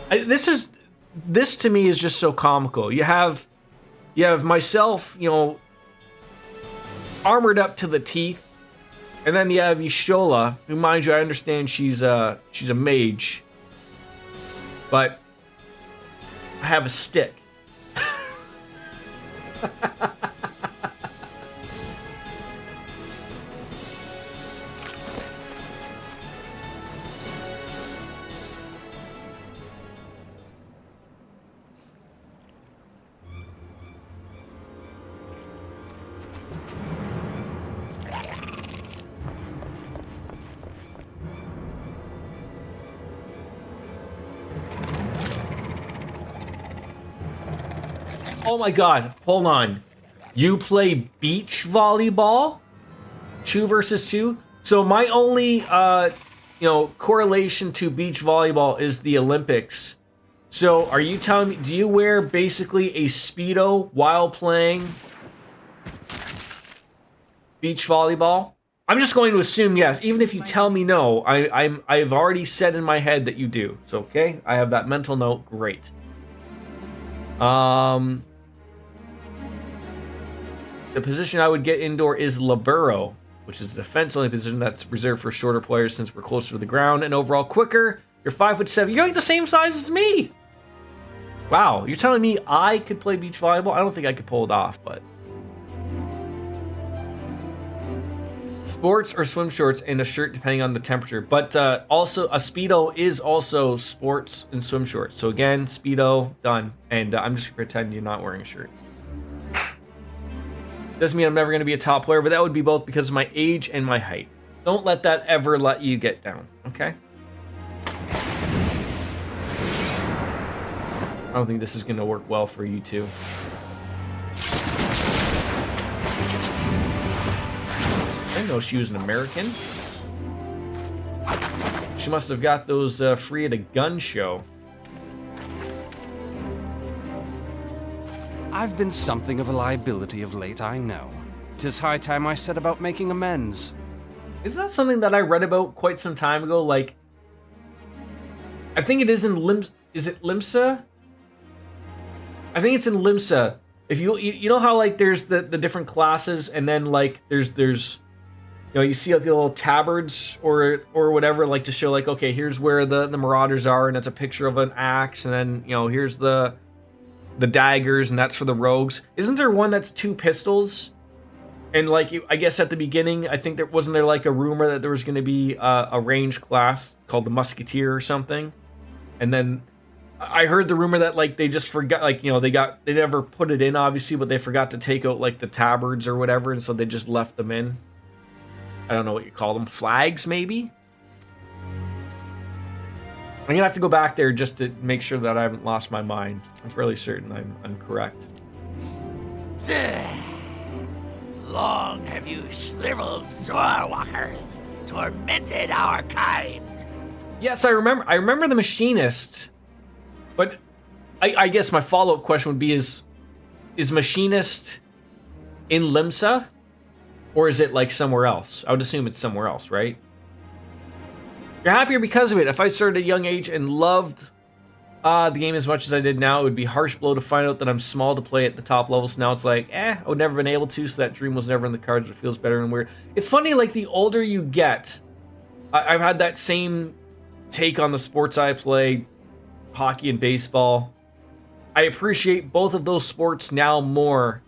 This to me is just so comical. You have myself, you know, armored up to the teeth, and then you have Y'shtola, who, mind you, I understand she's a mage, but I have a stick. Oh my god, hold on. You play beach volleyball? 2 versus 2? So my only, you know, correlation to beach volleyball is the Olympics. So are you telling me, do you wear basically a Speedo while playing beach volleyball? I'm just going to assume yes. Even if you tell me no, I've already said in my head that you do. So, okay, I have that mental note. Great. The position I would get indoor is libero, which is the defense-only position that's reserved for shorter players since we're closer to the ground and overall quicker. You're 5'7". You're like the same size as me. Wow, you're telling me I could play beach volleyball? I don't think I could pull it off, but... Sports or swim shorts and a shirt depending on the temperature. But also, a Speedo is also sports and swim shorts. So again, Speedo, done. And I'm just pretending you're not wearing a shirt. Doesn't mean I'm never going to be a top player, but that would be both because of my age and my height. Don't let that ever let you get down, okay? I don't think this is going to work well for you two. I didn't know she was an American. She must have got those free at a gun show. I've been something of a liability of late, I know. 'Tis high time I set about making amends. Isn't that something that I read about quite some time ago? Like, I think it is in Is it Limsa? I think it's in Limsa. If you know how like there's the different classes, and then like there's you know, you see like the little tabards or whatever, like to show like, okay, here's where the marauders are, and it's a picture of an axe, and then, you know, here's the daggers, and that's for the rogues. Isn't there one that's 2 pistols? And like, I guess at the beginning, I think there wasn't there like a rumor that there was going to be a ranged class called the musketeer or something, and then I heard the rumor that like they just forgot, like, you know, they never put it in obviously, but they forgot to take out like the tabards or whatever, and so they just left them in. I don't know what you call them, flags maybe? I'm gonna have to go back there just to make sure that I haven't lost my mind. I'm fairly certain I'm correct. Long have you shriveled swordwalkers tormented our kind. Yes, I remember the machinist, but I guess my follow-up question would be, is machinist in Limsa? Or is it like somewhere else? I would assume it's somewhere else, right? You're happier because of it. If I started at a young age and loved the game as much as I did now, it would be a harsh blow to find out that I'm small to play at the top levels. Now it's like, I would never been able to, so that dream was never in the cards, but it feels better and weird. It's funny, like the older you get, I've had that same take on the sports I play, hockey and baseball. I appreciate both of those sports now more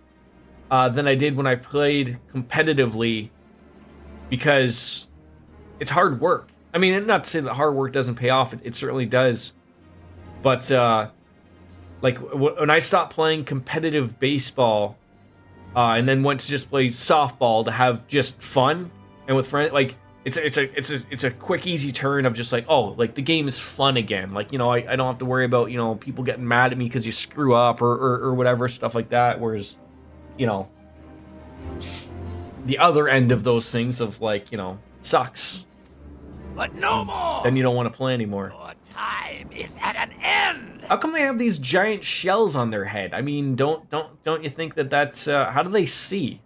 than I did when I played competitively, because it's hard work. I mean, not to say that hard work doesn't pay off, it certainly does. But like when I stopped playing competitive baseball and then went to just play softball to have just fun and with friends, like it's a quick, easy turn of just like, oh, like the game is fun again. Like, you know, I don't have to worry about, you know, people getting mad at me because you screw up or whatever, stuff like that. Whereas, you know, the other end of those things of like, you know, sucks. But no more! Then you don't want to play anymore. Your time is at an end! How come they have these giant shells on their head? I mean, don't you think that that's how do they see?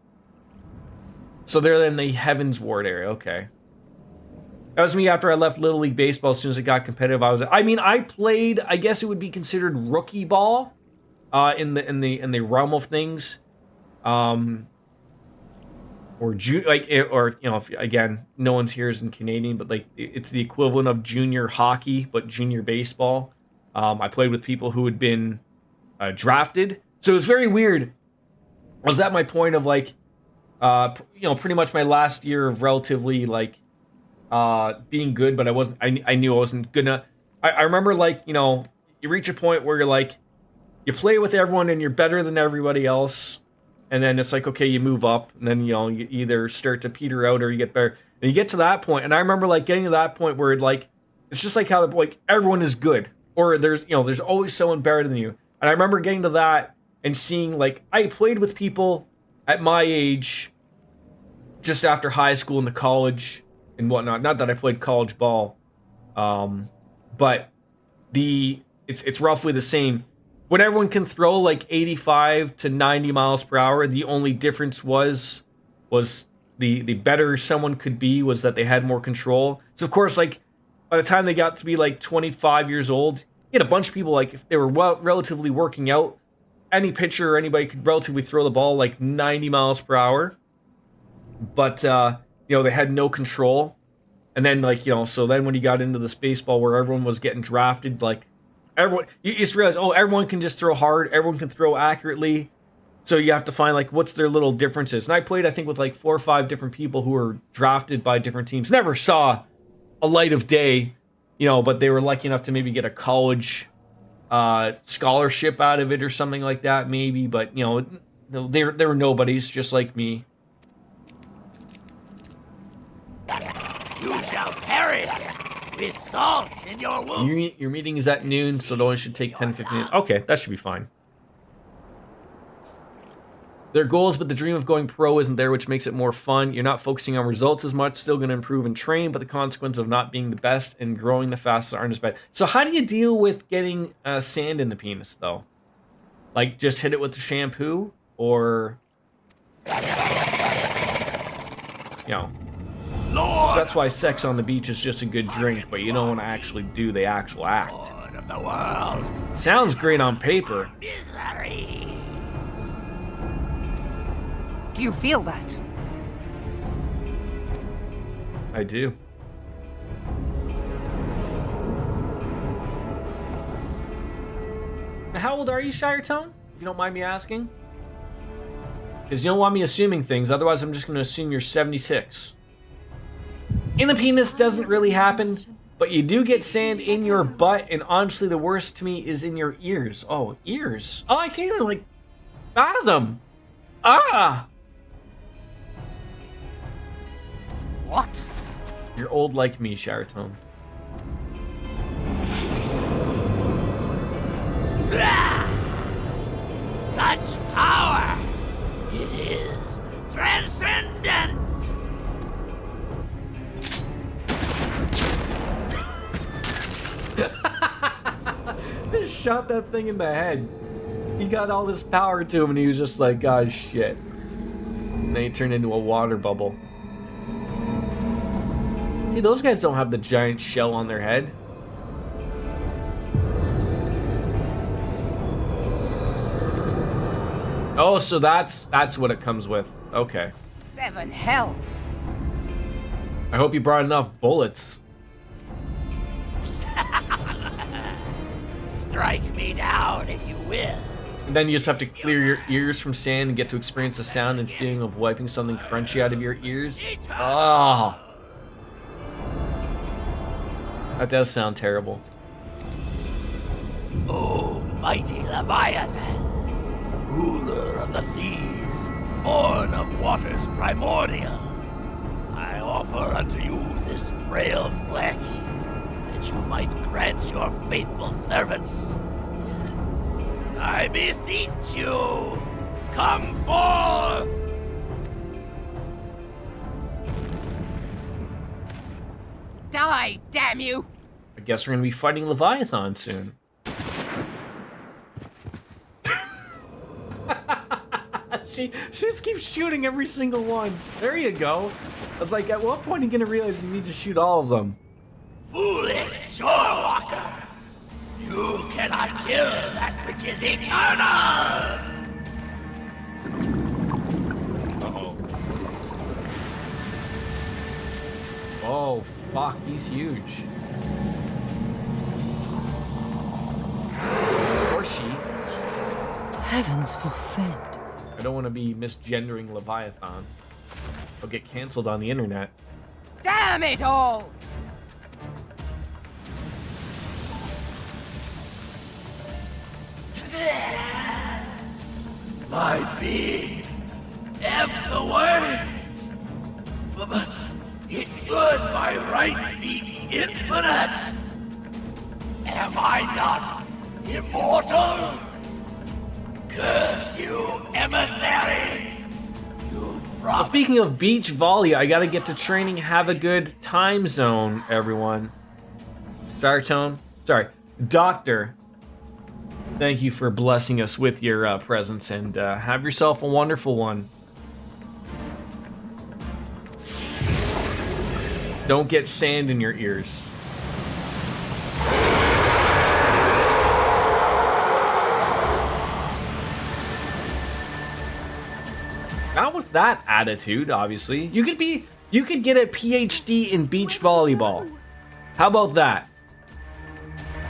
So they're in the Heavens Ward area. Okay. That was me after I left Little League Baseball. As soon as it got competitive, I played, I guess it would be considered rookie ball in the realm of things. Or you know, if, again, no one's here is in Canadian, but like it's the equivalent of junior hockey, but junior baseball. I played with people who had been drafted, so it was very weird. I was at my point of like, you know, pretty much my last year of relatively like being good, but I wasn't. I knew I wasn't good enough. I remember, like, you know, you reach a point where you're like, you play with everyone and you're better than everybody else. And then it's like, okay, you move up, and then, you know, you either start to peter out or you get better. And you get to that point, and I remember like getting to that point where it's just like how like everyone is good, or there's always someone better than you. And I remember getting to that and seeing, like, I played with people at my age, just after high school and the college and whatnot. Not that I played college ball, but it's roughly the same. When everyone can throw like 85 to 90 miles per hour, the only difference was the better someone could be was that they had more control. So of course, like by the time they got to be like 25 years old, you had a bunch of people, like if they were relatively working out, any pitcher or anybody could relatively throw the ball like 90 miles per hour. But you know, they had no control. And then, like, you know, so then when you got into this baseball where everyone was getting drafted, like everyone, you just realize, oh, everyone can just throw hard, everyone can throw accurately. So you have to find like what's their little differences. And I played, I think, with like 4 or 5 different people who were drafted by different teams. Never saw a light of day, you know, but they were lucky enough to maybe get a college scholarship out of it or something like that, maybe. But, you know, they were nobodies, just like me. You shall perish with salt in your wound. Your meeting is at noon, so it only should take 10-15 minutes. Okay, that should be fine. Their goals, but the dream of going pro isn't there, which makes it more fun. You're not focusing on results as much, still going to improve and train, but the consequence of not being the best and growing the fastest aren't as bad. So how do you deal with getting sand in the penis, though? Like, just hit it with the shampoo? Or, you know, Lord That's why sex on the beach is just a good drink, but you don't want to actually do the actual act. of the world. Sounds great on paper. Misery. Do you feel that? I do. Now, how old are you, Shire Tone? If you don't mind me asking. Because you don't want me assuming things, otherwise I'm just going to assume you're 76. In the penis doesn't really happen, but you do get sand in your butt, and honestly the worst to me is in your ears. Oh, ears. Oh, I can't even, like, fathom. Ah! What? You're old like me, Shire Tone. Such power! It is transcendent! Just shot that thing in the head. He got all this power to him and he was just like, oh shit. And then he turned into a water bubble. See, those guys don't have the giant shell on their head. Oh, so that's what it comes with. Okay. 7 hells. I hope you brought enough bullets. Strike me down if you will. And then you just have to clear your ears from sand and get to experience the sound and feeling of wiping something crunchy out of your ears. Oh. That does sound terrible. O mighty Leviathan, ruler of the seas, born of waters primordial, I offer unto you this frail flesh, that you might grant your faithful servants. I beseech you, come forth! Die, damn you! I guess we're gonna be fighting Leviathan soon. She just keeps shooting every single one. There you go. I was like, at what point are you gonna realize you need to shoot all of them? Foolish shorewalker! You cannot kill that which is eternal! Uh-oh. Oh, fuck, he's huge. Or she. Heavens forfend. I don't want to be misgendering Leviathan. I'll get canceled on the internet. Damn it all! My being ebbs away. But it should by right be infinite. Am I not immortal? Curse you, emissary! You Well, speaking of beach volley, I gotta get to training. Have a good time zone, everyone. Dartone, sorry, Doctor. Thank you for blessing us with your presence, and have yourself a wonderful one. Don't get sand in your ears. Not with that attitude, obviously. You could get a PhD in beach volleyball. How about that?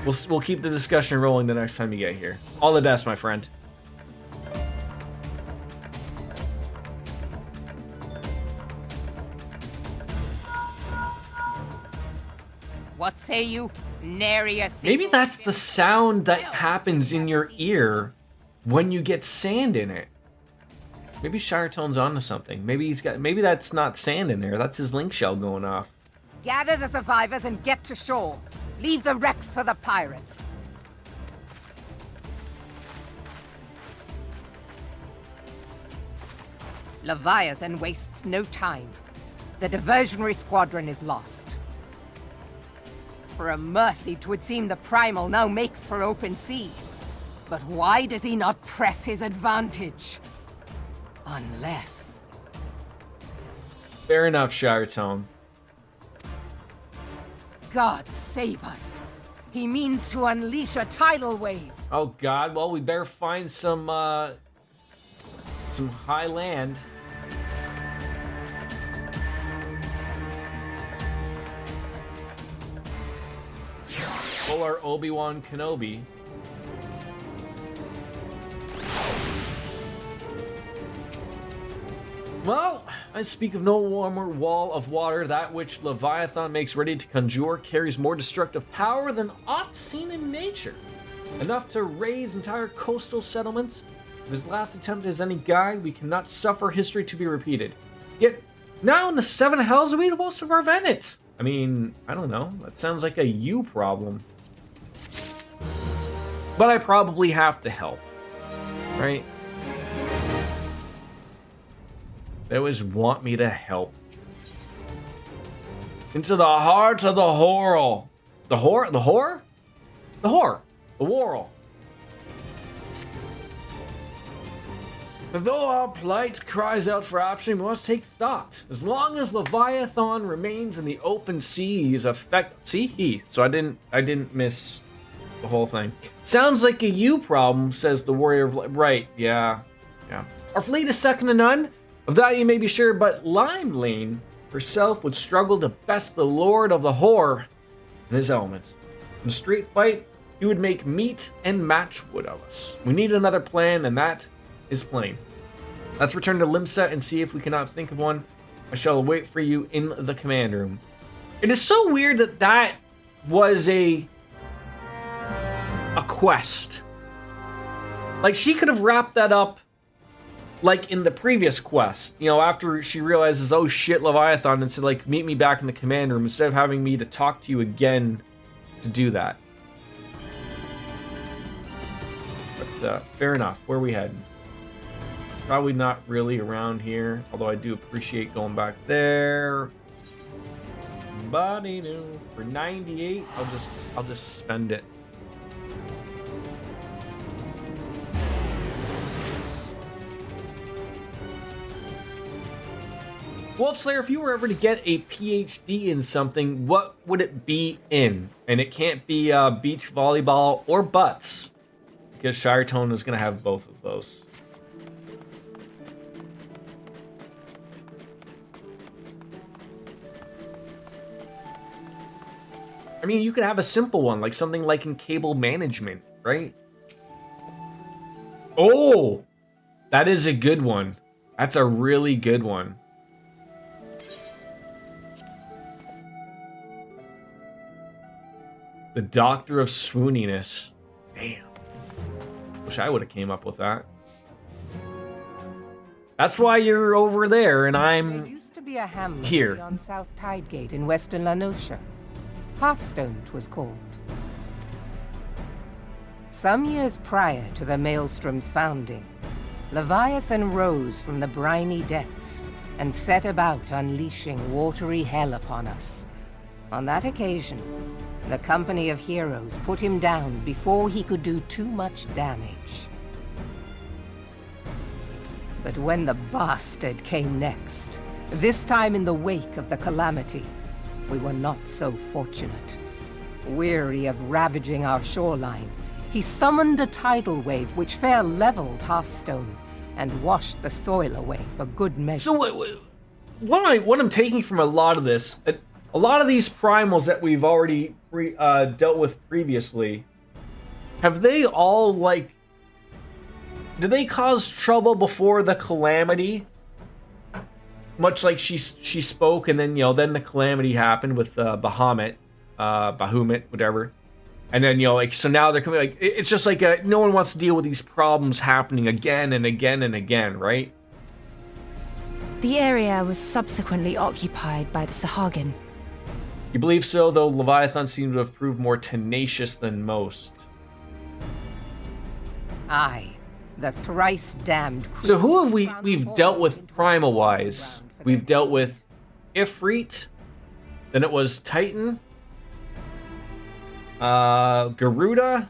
We'll keep the discussion rolling the next time you get here. All the best, my friend. What say you? Nary a Maybe single that's the sound that happens in your ear when you get sand in it. Maybe Shiretone's onto something. Maybe that's not sand in there. That's his link shell going off. Gather the survivors and get to shore. Leave the wrecks for the pirates. Leviathan wastes no time. The diversionary squadron is lost. For a mercy, 'twould seem the Primal now makes for open sea. But why does he not press his advantage? Unless... Fair enough, Shiretone. God save us. He means to unleash a tidal wave. Oh God, well we better find some high land. Pull our Obi-Wan Kenobi. Well, I speak of no warmer wall of water. That which Leviathan makes ready to conjure carries more destructive power than aught seen in nature. Enough to raise entire coastal settlements. If his last attempt is any guide, we cannot suffer history to be repeated. Yet, now in the seven hells, we supposed to prevent it. I mean, I don't know. That sounds like a you problem. But I probably have to help, right? They always want me to help. Into the heart of the whorl. The whore? The whore? The whore. The whorl. Though our plight cries out for option, we must take thought. As long as Leviathan remains in the open seas, so I didn't miss the whole thing. Sounds like a you problem, says the warrior of right. Yeah. Our fleet is second to none. Of that you may be sure, but Lime Lane herself would struggle to best the Lord of the Whore in his element. In a street fight, he would make meat and matchwood of us. We need another plan, and that is plain. Let's return to Limsa and see if we cannot think of one. I shall wait for you in the command room. It is so weird that that was a quest. Like, she could have wrapped that up like in the previous quest, you know, after she realizes, oh shit, Leviathan, and said, like, meet me back in the command room, instead of having me to talk to you again to do that. But fair enough. Where are we heading? Probably not really around here, although I do appreciate going back there. Body new for 98. I'll just spend it. Wolfslayer, if you were ever to get a PhD in something, what would it be in? And it can't be beach volleyball or butts, because Shiretone is going to have both of those. I mean, you could have a simple one, like something like in cable management, right? Oh, that is a good one. That's a really good one. The Doctor of Swooniness. Damn. Wish I would have came up with that. That's why you're over there and I'm There used to be a hamlet here. on South Tidegate in western Lanosha. Halfstone, 'twas called. Some years prior to the Maelstrom's founding, Leviathan rose from the briny depths and set about unleashing watery hell upon us. On that occasion, the company of heroes put him down before he could do too much damage. But when the bastard came next, this time in the wake of the calamity, we were not so fortunate. Weary of ravaging our shoreline, he summoned a tidal wave which fair leveled Halfstone and washed the soil away for good measure. So what I'm taking from a lot of this, a lot of these primals that we've already dealt with previously, have they all, like, did they cause trouble before the calamity? Much like she spoke, and then, you know, then the calamity happened with Bahamut, whatever. And then, you know, like, so now they're coming, like, it's just like no one wants to deal with these problems happening again and again and again, right? The area was subsequently occupied by the Sahagin. You believe so, though Leviathan seems to have proved more tenacious than most. Aye, the thrice damned. So who have we've dealt with primal-wise? We've dealt with Ifrit, then it was Titan, Garuda,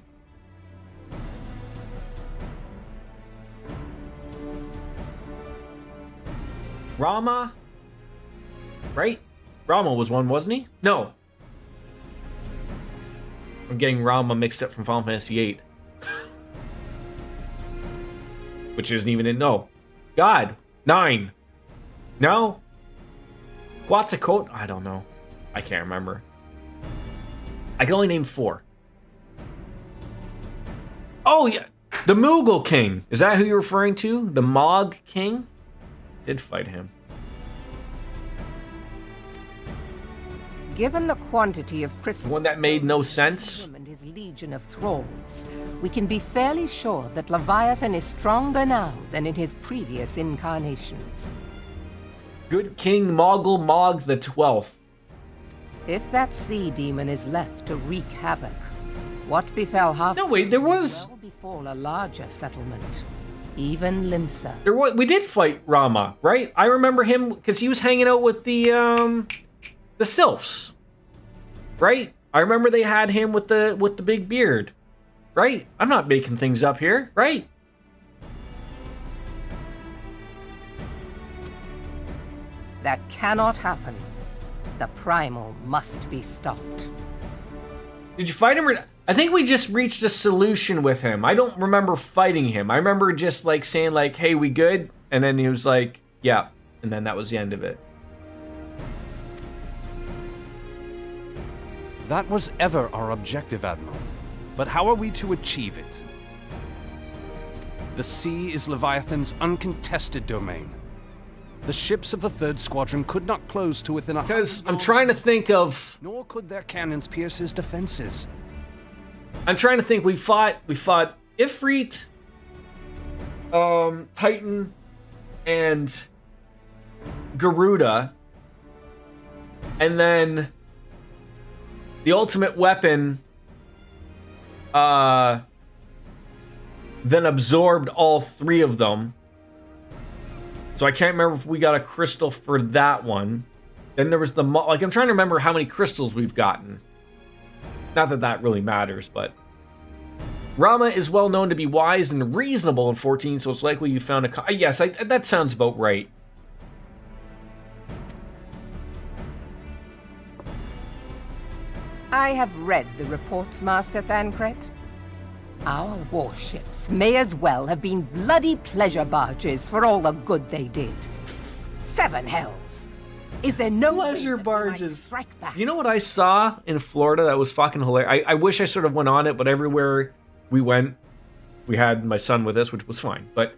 Rama, right? Rama was one, wasn't he? No. I'm getting Rama mixed up from Final Fantasy VIII. Which isn't even in, no. God, 9. No? Quetzalcoatl? I don't know. I can't remember. I can only name 4. Oh, yeah. The Mughal King. Is that who you're referring to? The Mog King? Did fight him. Given the quantity of crystals, The one that made no sense? him and his legion of thralls, we can be fairly sure that Leviathan is stronger now than in his previous incarnations. Good King Mogul Mog the 12th. If that sea demon is left to wreak havoc, what befell half? No, wait, there was... Well befall a larger settlement, even Limsa. We did fight Rama, right? I remember him because he was hanging out with the sylphs, right? I remember they had him with the big beard, right? I'm not making things up here, right? That cannot happen. The primal must be stopped. Did you fight him or? I think we just reached a solution with him. I don't remember fighting him. I remember just like saying like, "Hey, we good?" And then he was like, "Yeah," and then that was the end of it. That was ever our objective, Admiral. But how are we to achieve it? The sea is Leviathan's uncontested domain. The ships of the 3rd Squadron could not close to within a... Because I'm trying to think of... Nor could their cannons pierce his defenses. I'm trying to think. We fought Ifrit, Titan, and Garuda. And then the ultimate weapon then absorbed all 3 of them. So I can't remember if we got a crystal for that one. Then there was the... Like, I'm trying to remember how many crystals we've gotten. Not that that really matters, but... Rama is well known to be wise and reasonable in 14, so it's likely you found a... Yes, that sounds about right. I have read the reports, Master Thancred. Our warships may as well have been bloody pleasure barges for all the good they did. 7 hells. Is there no Pleasure way that we might barges. strike back? Do you know what I saw in Florida that was fucking hilarious? I wish I sort of went on it, but everywhere we went, we had my son with us, which was fine. But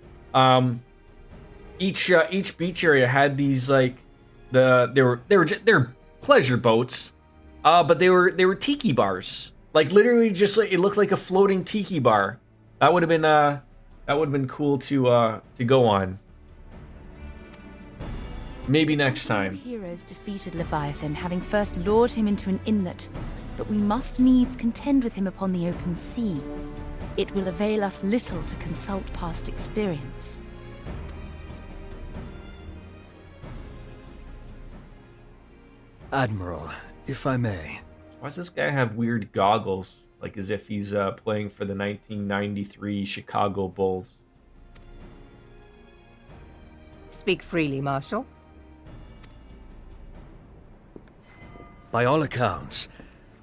each beach area had these like they were pleasure boats, but they were tiki bars. Like literally, just like it looked like a floating tiki bar. That would have been cool to go on. Maybe next time. Heroes defeated Leviathan, having first lured him into an inlet, but we must needs contend with him upon the open sea. It will avail us little to consult past experience. Admiral, if I may. Why does this guy have weird goggles, like as if he's playing for the 1993 Chicago Bulls? Speak freely, Marshal. By all accounts,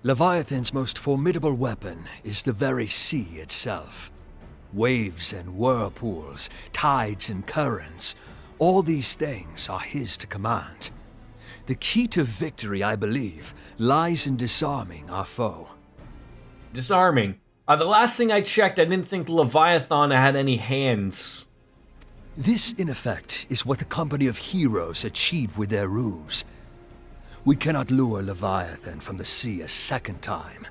Leviathan's most formidable weapon is the very sea itself. Waves and whirlpools, tides and currents, all these things are his to command. The key to victory, I believe, lies in disarming our foe. Disarming. The last thing I checked, I didn't think Leviathan had any hands. This, in effect, is what the company of heroes achieved with their ruse. We cannot lure Leviathan from the sea a second time.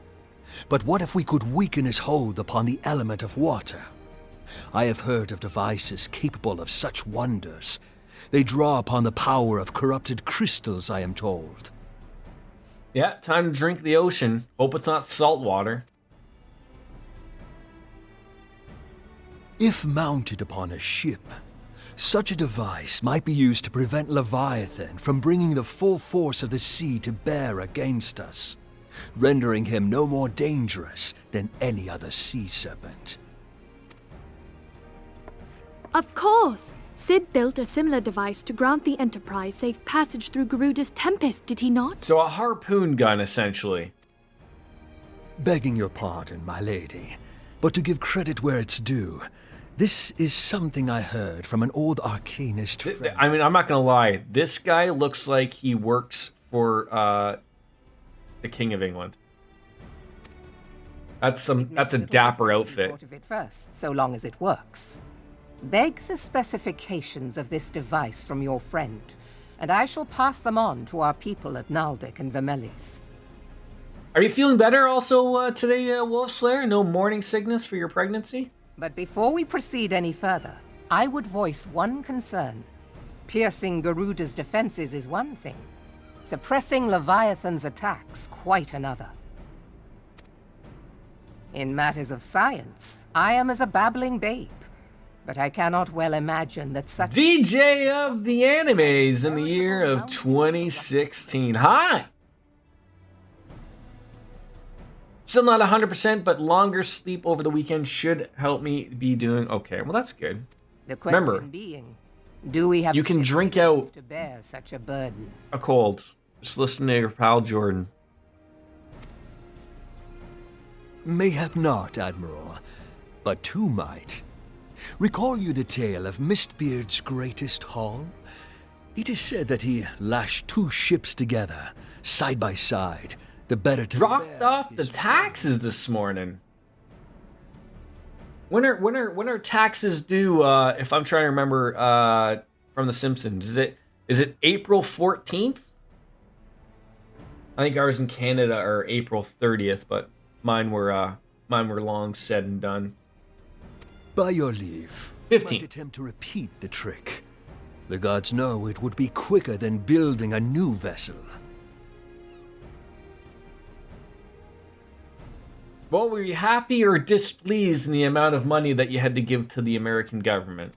But what if we could weaken his hold upon the element of water? I have heard of devices capable of such wonders. They draw upon the power of corrupted crystals, I am told. Yeah, time to drink the ocean. Hope it's not salt water. If mounted upon a ship, such a device might be used to prevent Leviathan from bringing the full force of the sea to bear against us, rendering him no more dangerous than any other sea serpent. Of course! Sid built a similar device to grant the Enterprise safe passage through Garuda's Tempest, did he not? So a harpoon gun, essentially. Begging your pardon, my lady, but to give credit where it's due, this is something I heard from an old arcanist friend. I mean, I'm not gonna lie. This guy looks like he works for the King of England. That's a dapper outfit. Thought of it first, so long as it works. Beg the specifications of this device from your friend, and I shall pass them on to our people at Naldic and Vermelis. Are you feeling better also today, Wolfslayer? No morning sickness for your pregnancy? But before we proceed any further, I would voice one concern. Piercing Garuda's defenses is one thing. Suppressing Leviathan's attacks, quite another. In matters of science, I am as a babbling babe, but I cannot well imagine that such... DJ of the animes in the year of 2016. Hi! Still not 100%, but longer sleep over the weekend should help me be doing okay. Well, that's good. The question Remember, being, do we have you can drink out to bear such a burden? a cold. Just listen to your pal Jordan. Mayhap not, Admiral, but two might. Recall you the tale of Mistbeard's greatest haul? It is said that he lashed two ships together, side by side, the better to Dropped bear off the his taxes this morning. When are taxes due? If I'm trying to remember from The Simpsons, is it April 14th? I think ours in Canada are April 30th, but mine were long said and done. By your leave, 15. might attempt to repeat the trick. The gods know it would be quicker than building a new vessel. Well, were you happy or displeased in the amount of money that you had to give to the American government?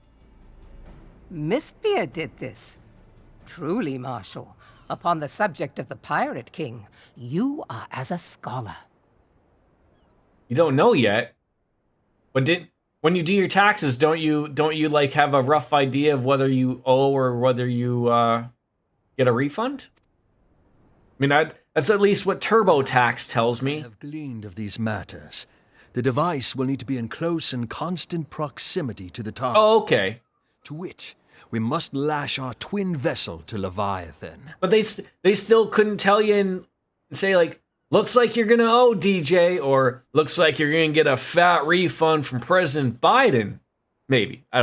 Mistbeard did this. Truly, Marshal, upon the subject of the Pirate King, you are as a scholar. You don't know yet. But when you do your taxes, don't you like have a rough idea of whether you owe or whether you get a refund? I mean, that's at least what TurboTax tells I me. have gleaned of these matters. The device will need to be in close and constant proximity to the target. Oh, okay. To which we must lash our twin vessel to Leviathan. But they still couldn't tell you and say like, looks like you're gonna owe DJ, or looks like you're gonna get a fat refund from President Biden. Maybe I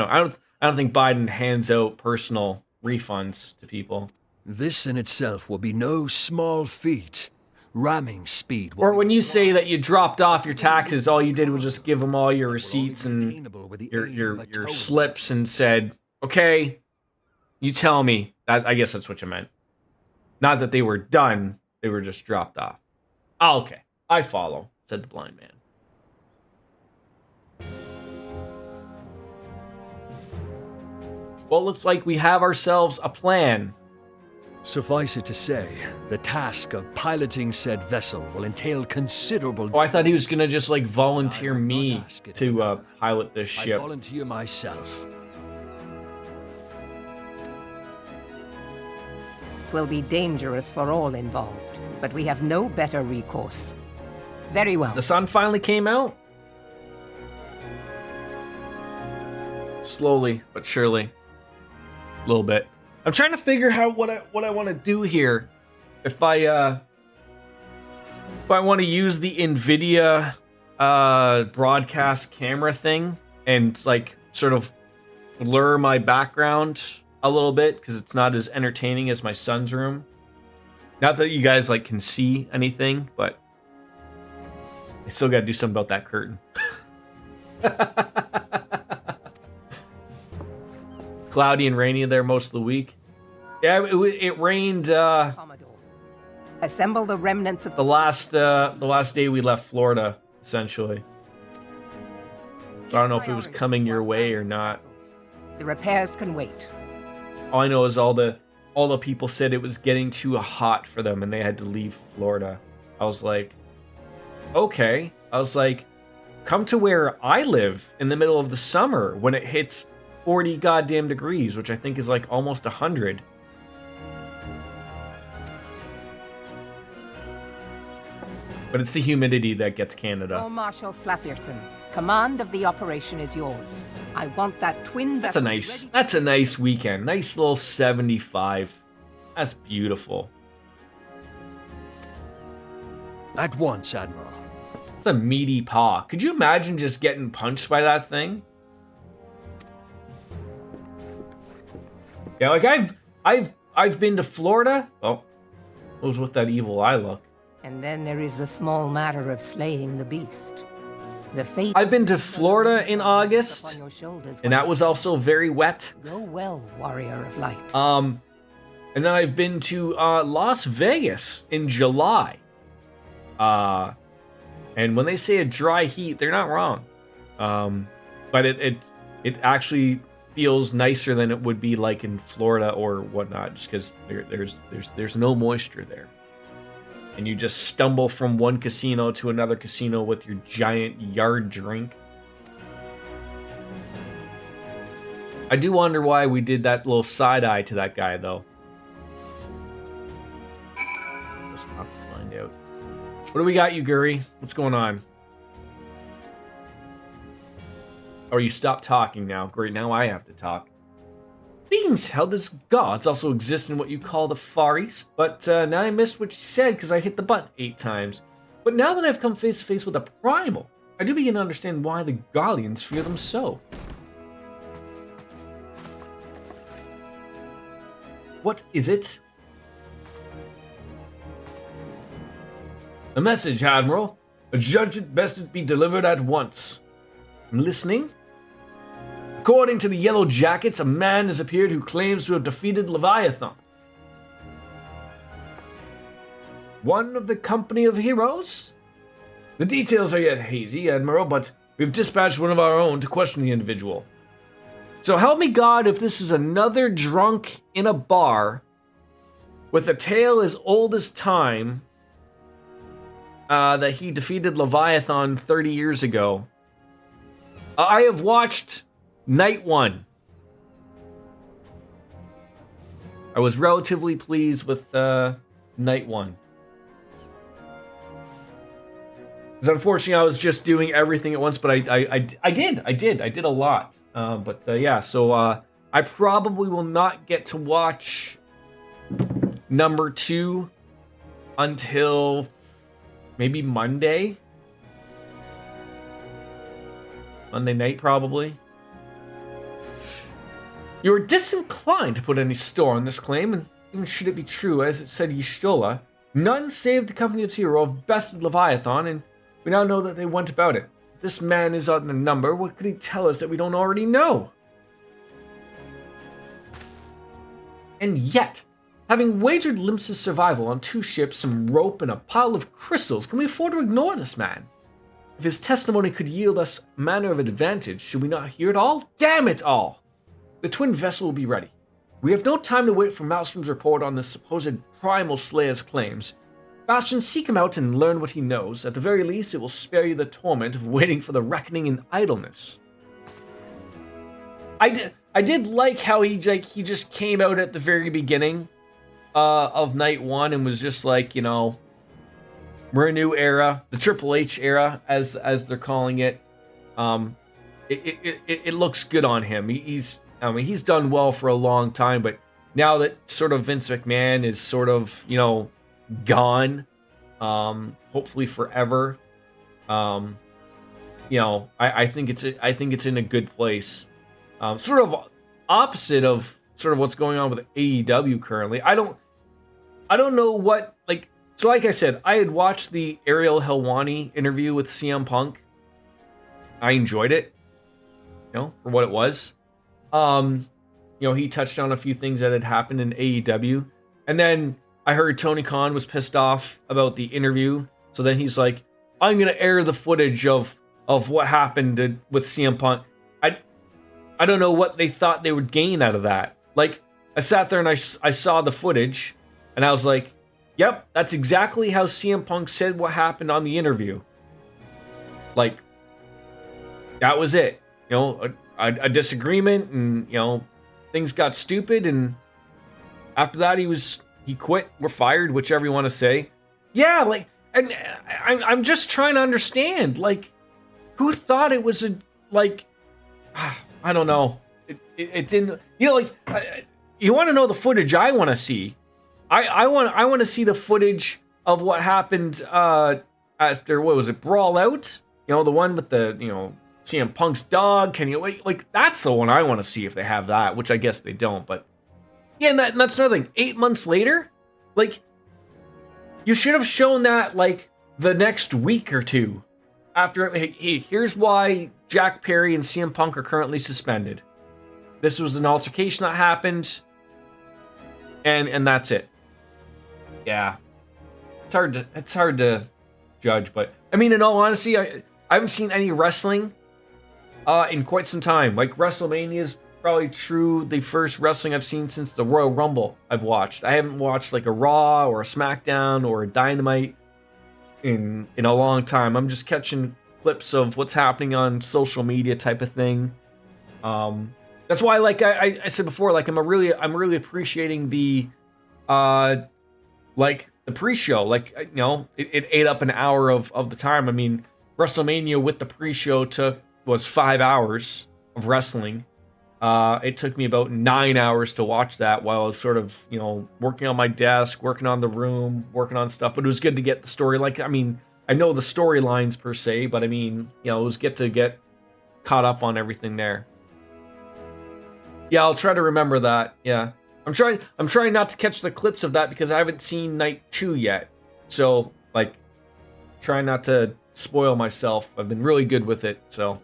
don't think Biden hands out personal refunds to people. This in itself will be no small feat. Ramming speed will Or be when you say that you dropped off your taxes, all you did was just give them all your receipts and attainable with the aid of your a totem. slips and said, okay, you tell me. I guess that's what you meant. Not that they were done, they were just dropped off. Oh, okay, I follow, said the blind man. Well, it looks like we have ourselves a plan. Suffice it to say, the task of piloting said vessel will entail considerable... Oh, I thought he was gonna just like volunteer me to pilot this I ship. volunteer myself. Twill be dangerous for all involved, but we have no better recourse. Very well. The sun finally came out. Slowly but surely, a little bit. I'm trying to figure out what I want to do here. If I want to use the NVIDIA broadcast camera thing and like sort of blur my background a little bit because it's not as entertaining as my son's room. Not that you guys like can see anything, but I still got to do something about that curtain. Cloudy and rainy there most of the week. Yeah, it rained Commodore, assemble the remnants of the last day we left Florida, essentially. I don't know if it was coming your way or not. The repairs can wait. All I know is all the people said it was getting too hot for them and they had to leave Florida. I was like, okay. I was like, come to where I live in the middle of the summer when it hits 40 goddamn degrees, which I think is like almost 100. But it's the humidity that gets Canada. Oh, Marshal Slafierson, command of the operation is yours. I want that twin That's a vessel nice weekend. Nice little 75. That's beautiful. At once, Admiral. It's a meaty paw. Could you imagine just getting punched by that thing? Yeah, like I've been to Florida. Oh, who's with that evil eye look? And then there is the small matter of slaying the beast. The fate. I've been to Florida in August, and that was also very wet. Go well, warrior of light. And then I've been to Las Vegas in July. And when they say a dry heat, they're not wrong. But it actually feels nicer than it would be like in Florida or whatnot, just because there's no moisture there. And you just stumble from one casino to another casino with your giant yard drink. I do wonder why we did that little side eye to that guy, though. Just have to find out. What do we got, you Guri? What's going on? Oh, you stopped talking now. Great, now I have to talk. Beings held as gods also exist in what you call the Far East, but now I missed what you said because I hit the button 8 times. But now that I've come face to face with a primal, I do begin to understand why the Gallians fear them so. What is it? A message, Admiral. Adjudge it best it be delivered at once. I'm listening. According to the Yellow Jackets, a man has appeared who claims to have defeated Leviathan. One of the company of heroes? The details are yet hazy, Admiral, but we've dispatched one of our own to question the individual. So help me God if this is another drunk in a bar with a tale as old as time that he defeated Leviathan 30 years ago. I have watched Night 1. I was relatively pleased with Night 1. Because unfortunately I was just doing everything at once, but I did a lot. Yeah, so I probably will not get to watch number 2 until maybe Monday. Monday night, probably. You are disinclined to put any store on this claim, and even should it be true, as it said Y'shtola, none save the company of Zero have bested Leviathan, and we now know that they went about it. If this man is on the number, what could he tell us that we don't already know? And yet, having wagered Limps's survival on 2 ships, some rope, and a pile of crystals, can we afford to ignore this man? If his testimony could yield us manner of advantage, should we not hear it all? Damn it all! The twin vessel will be ready. We have no time to wait for Maelstrom's report on this supposed primal slayer's claims. Bastion, seek him out and learn what he knows. At the very least, it will spare you the torment of waiting for the reckoning in idleness. I did like how he just came out at the very beginning of Night 1 and was just like, you know, we're a new era, the Triple H era, as they're calling it. It looks good on him. He's done well for a long time, but now that sort of Vince McMahon is sort of, you know, gone, hopefully forever, you know, I think it's in a good place. Sort of opposite of sort of what's going on with AEW currently. I don't know what, like, so like I said, I had watched the Ariel Helwani interview with CM Punk. I enjoyed it, you know, for what it was. You know, he touched on a few things that had happened in AEW. And then I heard Tony Khan was pissed off about the interview. So then he's like, I'm going to air the footage of what happened with CM Punk. I don't know what they thought they would gain out of that. Like, I sat there and I saw the footage and I was like, yep, that's exactly how CM Punk said what happened on the interview. Like, that was it. You know, a disagreement, and, you know, things got stupid, and after that he quit, we're fired, whichever you want to say. Yeah, like, And I'm just trying to understand, like, who thought it was I don't know. It didn't, like, you want to know the footage I want to see. I want to see the footage of what happened after, what was it, Brawl Out? The one with the, CM Punk's dog. Can you, like, that's the one I want to see if they have that, which I guess they don't, but yeah, and that's another thing. 8 months later, like, you should have shown that, like, the next week or two after. Hey, here's why Jack Perry and CM Punk are currently suspended. This was an altercation that happened, and that's it. Yeah, it's hard to judge, but I mean, in all honesty, I haven't seen any wrestling in quite some time. Like, WrestleMania is probably the first wrestling I've seen since the Royal Rumble I've watched. I haven't watched like a Raw or a SmackDown or a Dynamite in a long time. I'm just catching clips of what's happening on social media type of thing. That's why, like I said before, like I'm really appreciating the like the pre-show. Like, it ate up an hour of the time. I mean, WrestleMania with the pre-show was 5 hours of wrestling. It took me about 9 hours to watch that while I was sort of, working on my desk, working on the room, working on stuff. But it was good to get the story. Like, I mean, I know the storylines per se, but I mean, it was good to get caught up on everything there. Yeah, I'll try to remember that. Yeah, I'm trying not to catch the clips of that because I haven't seen night 2 yet. So, like, try not to spoil myself. I've been really good with it, so.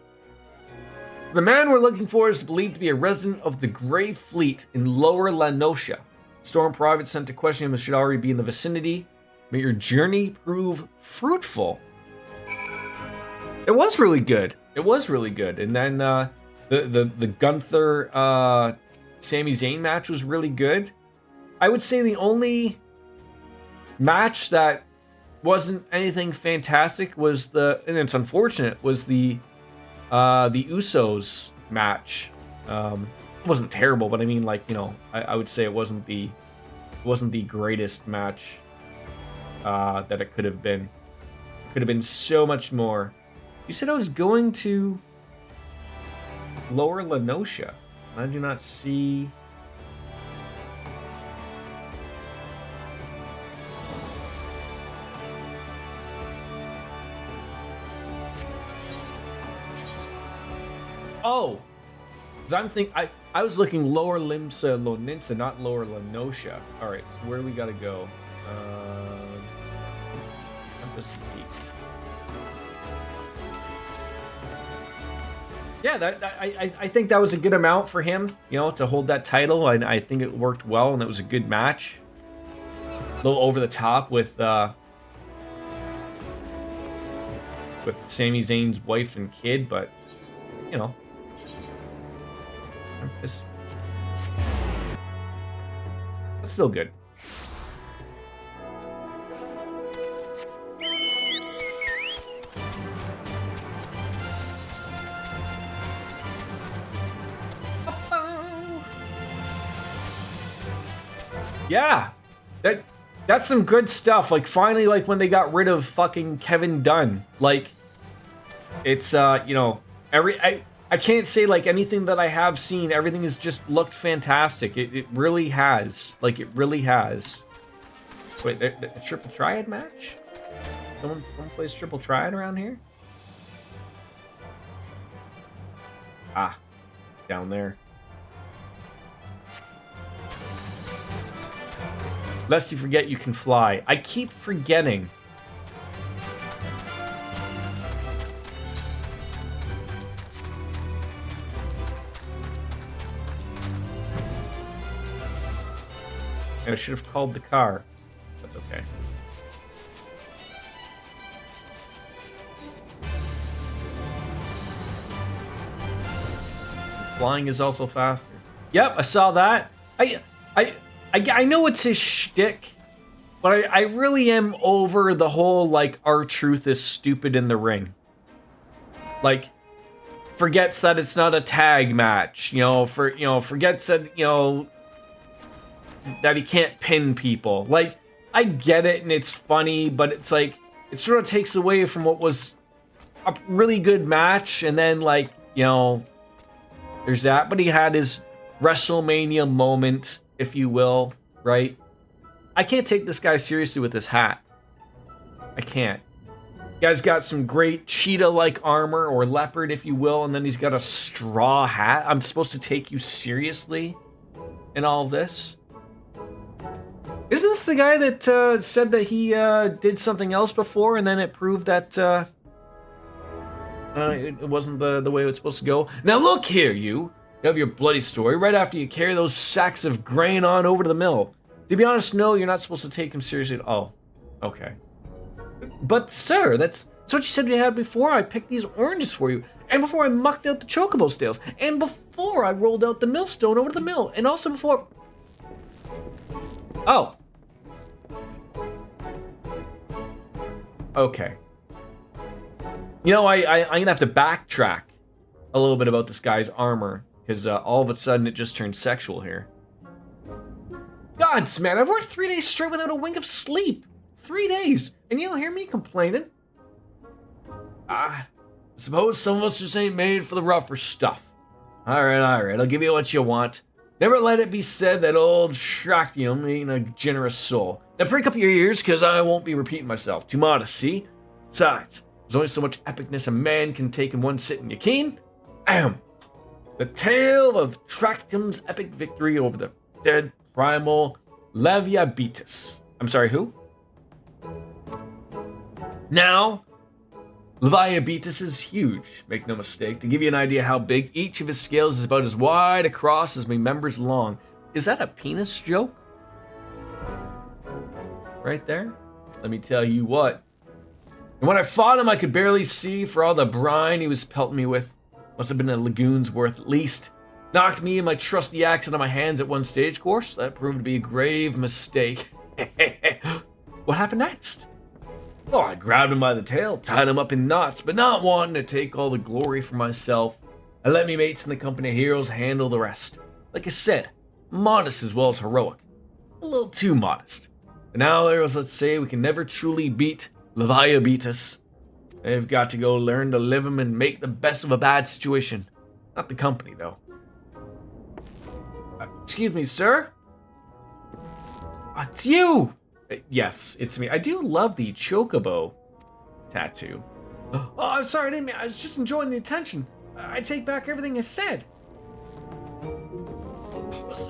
The man we're looking for is believed to be a resident of the Grey Fleet in Lower Lanosha. Storm Private sent to question him and should already be in the vicinity. May your journey prove fruitful. It was really good. And then the Gunther Sami Zayn match was really good. I would say the only match that wasn't anything fantastic was and it's unfortunate, was the Usos match. It wasn't terrible, but I mean, like, I would say it wasn't the greatest match that it could have been. It could have been so much more. You said I was going to Lower Lanosha. I do not see. Oh, because I was looking Lower Limsa Loninsa, not Lower Lanosha. All right, so where do we gotta go? Tempest Peaks. Yeah, I think that was a good amount for him, to hold that title, and I think it worked well, and it was a good match. A little over the top with Sami Zayn's wife and kid, but it's still good. Yeah, that's some good stuff. Like, finally, like, when they got rid of fucking Kevin Dunn, like, it's I can't say, like, anything that I have seen, everything has just looked fantastic. It really has. Like, it really has. Wait, a triple triad match? Someone plays triple triad around here? Ah, down there. Lest you forget you can fly. I keep forgetting. I should have called the car. That's okay. Flying is also faster. Yep, I saw that. I know it's his shtick, but I really am over the whole, like, R-Truth is stupid in the ring. Like, forgets that it's not a tag match, forgets that, that he can't pin people. Like, I get it and it's funny, but it's like, it sort of takes away from what was a really good match, and then, like, you know, there's that. But he had his WrestleMania moment, if you will, right? I can't take this guy seriously with this hat. I can't. The guy's got some great cheetah-like armor, or leopard, if you will, and then he's got a straw hat. I'm supposed to take you seriously in all of this? Isn't this the guy that said that he did something else before, and then it proved that it wasn't the way it was supposed to go? Now look here, you have your bloody story right after you carry those sacks of grain on over to the mill. To be honest, no, you're not supposed to take him seriously at all. Okay. But sir, that's what you said you had before I picked these oranges for you, and before I mucked out the chocobo scales, and before I rolled out the millstone over to the mill, and also before... Oh. Okay. You know, I'm gonna have to backtrack a little bit about this guy's armor, because all of a sudden it just turned sexual here. Gods, man, I've worked 3 days straight without a wink of sleep. 3 days, and you don't hear me complaining. I suppose some of us just ain't made for the rougher stuff. Alright, I'll give you what you want. Never let it be said that old Shrakium ain't a generous soul. Now prick up your ears, because I won't be repeating myself. Too modest, see? Besides, there's only so much epicness a man can take in one sitting. You keen? Ahem. The tale of Tractium's epic victory over the dead primal Leviabetus. I'm sorry, who? Now, Leviabetus is huge, make no mistake. To give you an idea how big, each of his scales is about as wide across as my members long. Is that a penis joke? Right there? Let me tell you what. And when I fought him, I could barely see for all the brine he was pelting me with. Must have been a lagoon's worth at least. Knocked me and my trusty axe out of my hands at one stage course. That proved to be a grave mistake. What happened next? Oh, I grabbed him by the tail, tied him up in knots, but not wanting to take all the glory for myself. I let me mates in the company of heroes handle the rest. Like I said, modest as well as heroic. A little too modest. And now there was, let's say, we can never truly beat Leviabetus. They've got to go learn to live him and make the best of a bad situation. Not the company, though. Excuse me, sir? It's you! Yes, it's me. I do love the chocobo tattoo. Oh, I'm sorry, I didn't mean. I was just enjoying the attention. I take back everything I said.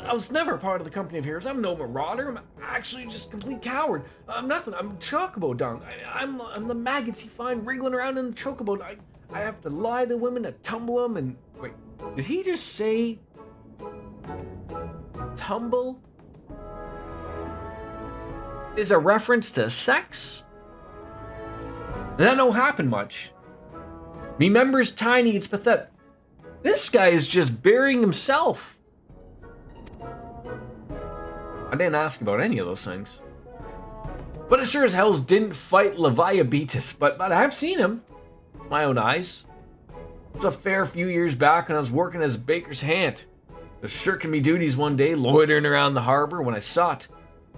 I was never part of the company of heroes. I'm no marauder. I'm actually just a complete coward. I'm nothing. I'm chocobo dung. I'm the maggots you find wriggling around in the chocobo. I have to lie to women to tumble them and... Wait, did he just say... Tumble? Is a reference to sex? That don't happen much. Me member's tiny, it's pathetic. This guy is just burying himself. I didn't ask about any of those things. But it sure as hell didn't fight Leviabetus, but I have seen him. With my own eyes. It was a fair few years back when I was working as a baker's hand. I was shirking me duties one day, loitering around the harbor when I saw it.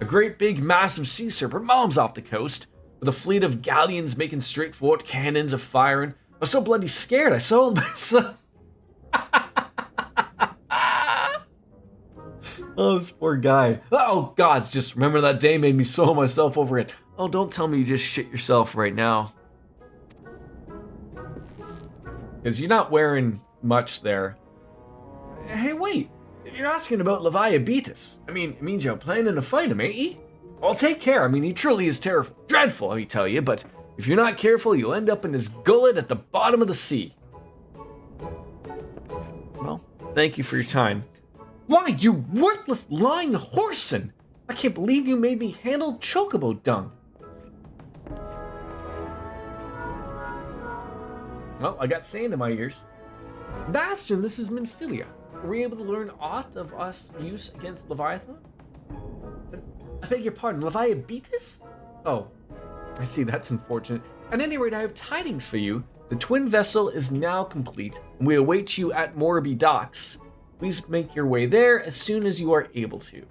A great big massive sea serpent miles off the coast, with a fleet of galleons making straight for it, cannons a firing. I was so bloody scared, I sold myself. Oh, this poor guy. Oh, gods, just remember that day made me soil myself over it. Oh, don't tell me you just shit yourself right now. Because you're not wearing much there. Hey, wait. You're asking about Leviabetus. I mean, it means you're planning to fight him, ain't ye? Well, take care. I mean, he truly is terrible. Dreadful, let me tell you, but if you're not careful, you'll end up in his gullet at the bottom of the sea. Well, thank you for your time. Why, you worthless lying whoreson! I can't believe you made me handle chocobo dung. Well, I got sand in my ears. Bastion, this is Minfilia. Were we able to learn aught of us use against Leviathan? I beg your pardon, Leviabetus? Oh, I see, that's unfortunate. At any rate, I have tidings for you. The twin vessel is now complete, and we await you at Morby Docks. Please make your way there as soon as you are able to.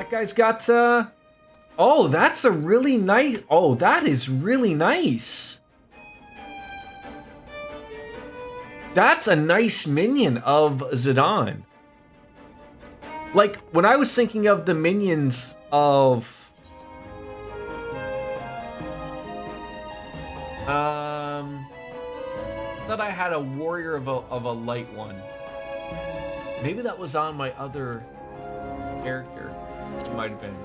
That guy's got, oh, that's a really nice... Oh, that is really nice. That's a nice minion of Zidane. Like, when I was thinking of the minions of... I thought I had a warrior of a light one. Maybe that was on my other character. It might have been.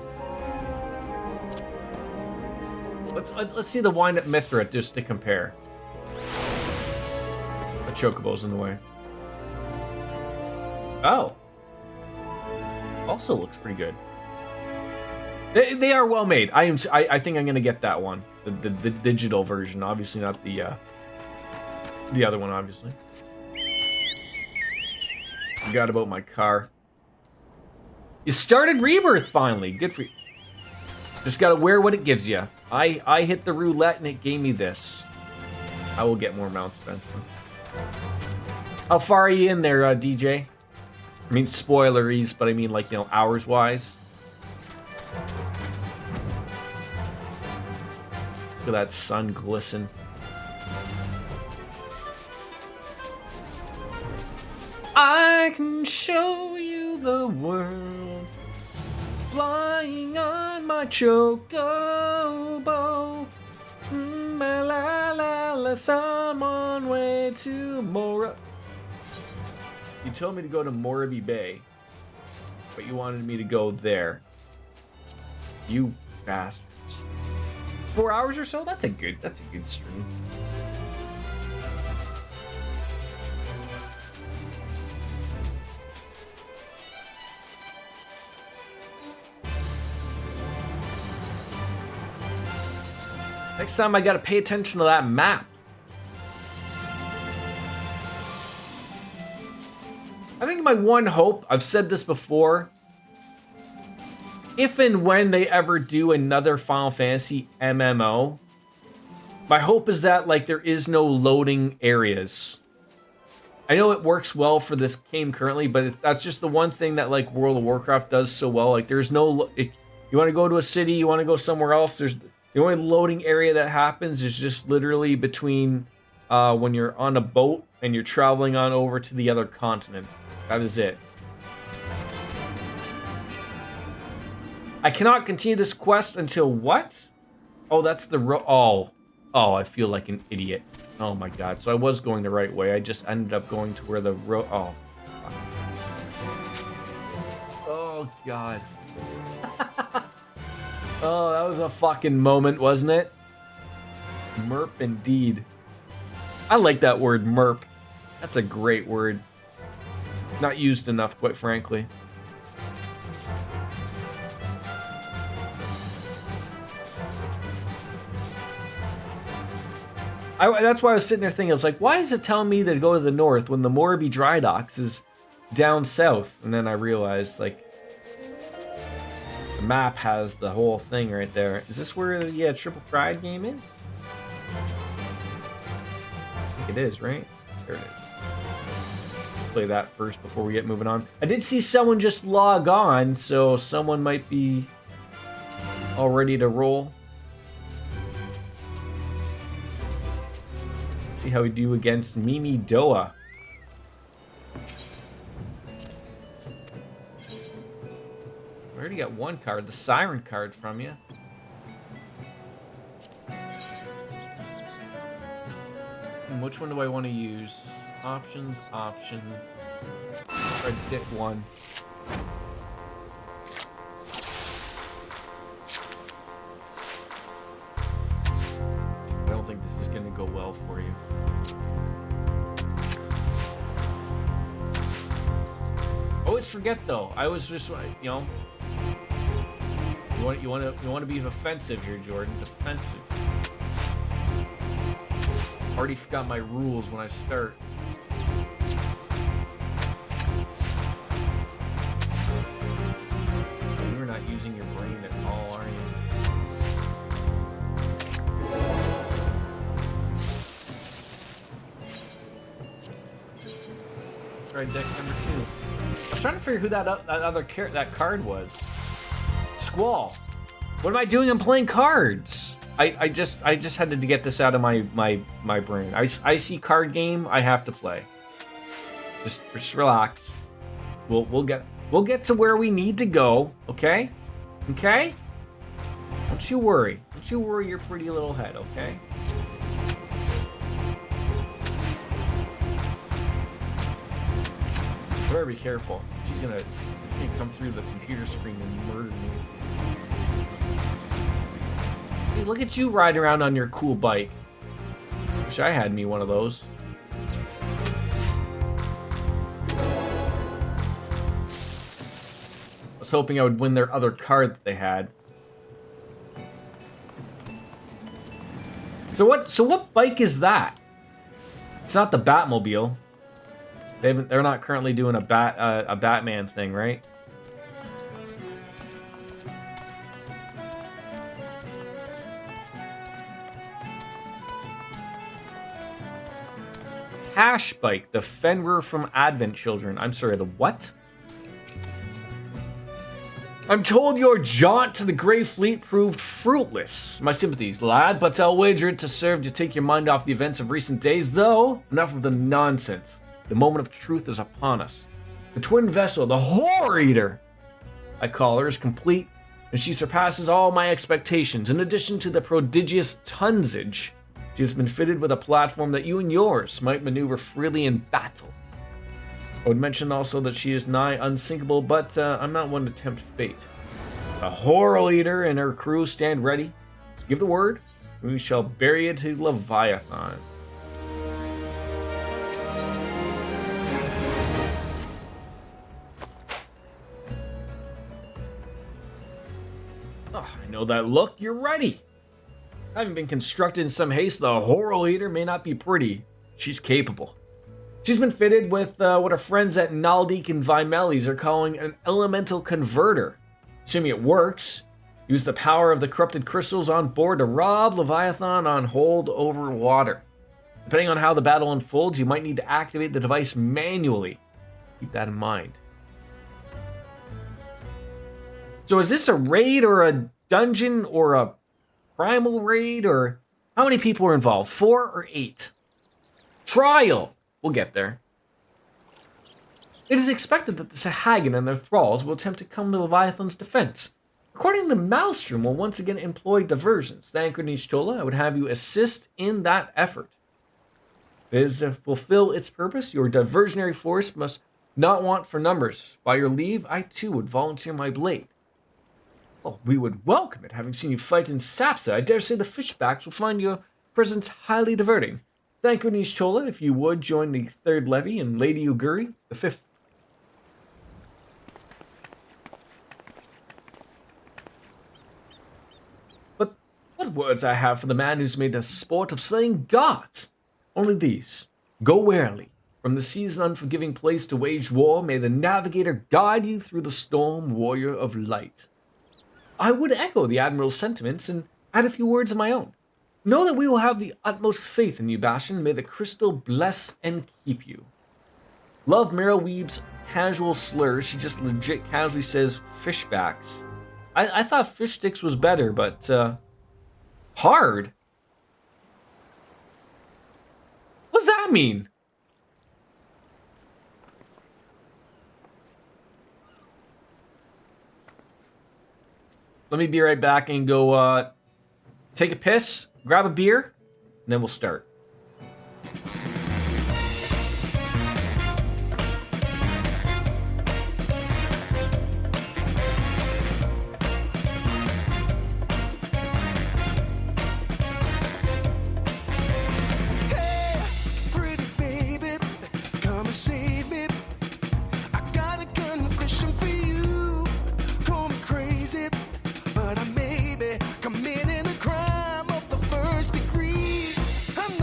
Let's see the wind up Mithra just to compare. The chocobo's in the way. Oh. Also looks pretty good. They are well made. I think I'm gonna get that one. The digital version, obviously not the other one, obviously. Forgot about my car. You started Rebirth finally. Good for you. Just gotta wear what it gives you. I hit the roulette and it gave me this. I will get more mounts eventually. How far are you in there, DJ? I mean, spoileries, but I mean, like, you know, hours-wise. Look at that sun glisten. I can show you the world, flying on my chocobo. La la la, I'm on way to Mora. You told me to go to Moraby Bay, but you wanted me to go there. You bastards. 4 hours or so? That's a good stream. Next time I gotta pay attention to that map. I think my one hope, I've said this before, if and when they ever do another Final Fantasy MMO, my hope is that, like, there is no loading areas. I know it works well for this game currently, but that's just the one thing that, like, World of Warcraft does so well. Like, there's no... you want to go to a city, you want to go somewhere else, there's... The only loading area that happens is just literally between when you're on a boat and you're traveling on over to the other continent. That is it. I cannot continue this quest until what? Oh, that's the oh, I feel like an idiot. Oh my god. So I was going the right way. I just ended up going to where the oh. Oh god. Oh, that was a fucking moment, wasn't it? Merp indeed. I like that word, merp. That's a great word. Not used enough, quite frankly. That's why I was sitting there thinking, I was like, why is it telling me to go to the north when the Moraby Dry Docks is down south? And then I realized, like, the map has the whole thing right there. Is this where the Triple Pride game is? I think it is, right? There it is. Play that first before we get moving on. I did see someone just log on, so someone might be all ready to roll. See how we do against Mimi Doa. I already got one card, the Siren card from you. And which one do I want to use? Options. Try Dick 1. I don't think this is going to go well for you. Always forget though. I was just, you know, you want to be offensive here, Jordan. Defensive. Already forgot my rules when I start. You're not using your brain at all, are you? Try deck number 2. I was trying to figure who that other that card was. Squall. What am I doing? I'm playing cards. I just had to get this out of my brain. I see card game. I have to play. Just relax. We'll get to where we need to go. Okay? Okay? Don't you worry. Don't you worry your pretty little head. Okay? Better be careful. She's gonna come through the computer screen and murder me. Hey, look at you riding around on your cool bike. Wish I had me one of those. I was hoping I would win their other card that they had. So what bike is that? It's not the Batmobile. They're not currently doing a Batman thing, right? Hash Bike, the Fenrir from Advent Children. I'm sorry, the what? I'm told your jaunt to the Grey Fleet proved fruitless. My sympathies, lad, but I'll wager it to serve to take your mind off the events of recent days, though. Enough of the nonsense. The moment of truth is upon us. The twin vessel, the Horror Eater, I call her, is complete, and she surpasses all my expectations. In addition to the prodigious tonnage, she has been fitted with a platform that you and yours might maneuver freely in battle. I would mention also that she is nigh unsinkable, but I'm not one to tempt fate. The Horror Eater and her crew stand ready. So give the word, and we shall bury it to Leviathan. Oh, I know that look. You're ready. Having been constructed in some haste, the Horror Eater may not be pretty. She's capable. She's been fitted with what our friends at Naldik and Vimelis are calling an elemental converter. Assuming it works, use the power of the corrupted crystals on board to rob Leviathan on hold over water. Depending on how the battle unfolds, you might need to activate the device manually. Keep that in mind. So is this a raid or a dungeon or a primal raid, or how many people are involved? 4 or 8? Trial! We'll get there. It is expected that the Sahagin and their thralls will attempt to come to Leviathan's defense. According to Maelstrom, will once again employ diversions. Thank you, Nishtola. I would have you assist in that effort. If it is to fulfill its purpose, your diversionary force must not want for numbers. By your leave, I too would volunteer my blade. Oh, we would welcome it, having seen you fight in Sapsa. I dare say the fishbacks will find your presence highly diverting. Thank you, Nishtola, if you would join the 3rd levy and Lady Uguri, the 5th. But what words I have for the man who's made a sport of slaying gods? Only these. Go warily. From the sea's unforgiving place to wage war, may the navigator guide you through the storm, warrior of light. I would echo the Admiral's sentiments and add a few words of my own. Know that we will have the utmost faith in you, Bastion. May the crystal bless and keep you. Love Meryl Weeb's casual slurs. She just legit casually says fishbacks. I thought fish sticks was better, but hard? What does that mean? Let me be right back and go take a piss, grab a beer, and then we'll start. Hey, pretty baby, come and save me. I got a confession for you. Call me crazy, but I may be committing a crime of the 1st degree. I'm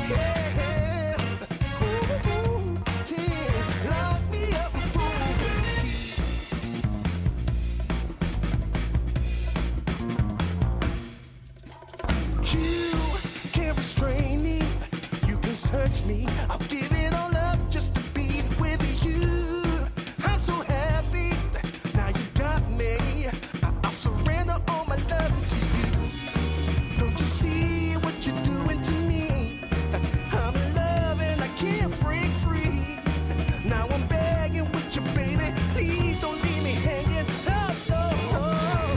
Yeah. Ooh, yeah. Lock me up and fool with you can't restrain me. You can search me. I'll give it all up just to be with you. I'm so happy. Now you got me. I'll surrender all my love to you. Don't you see what you're doing to me? I'm in love and I can't break free. Now I'm begging with you, baby. Please don't leave me hanging. Oh, no.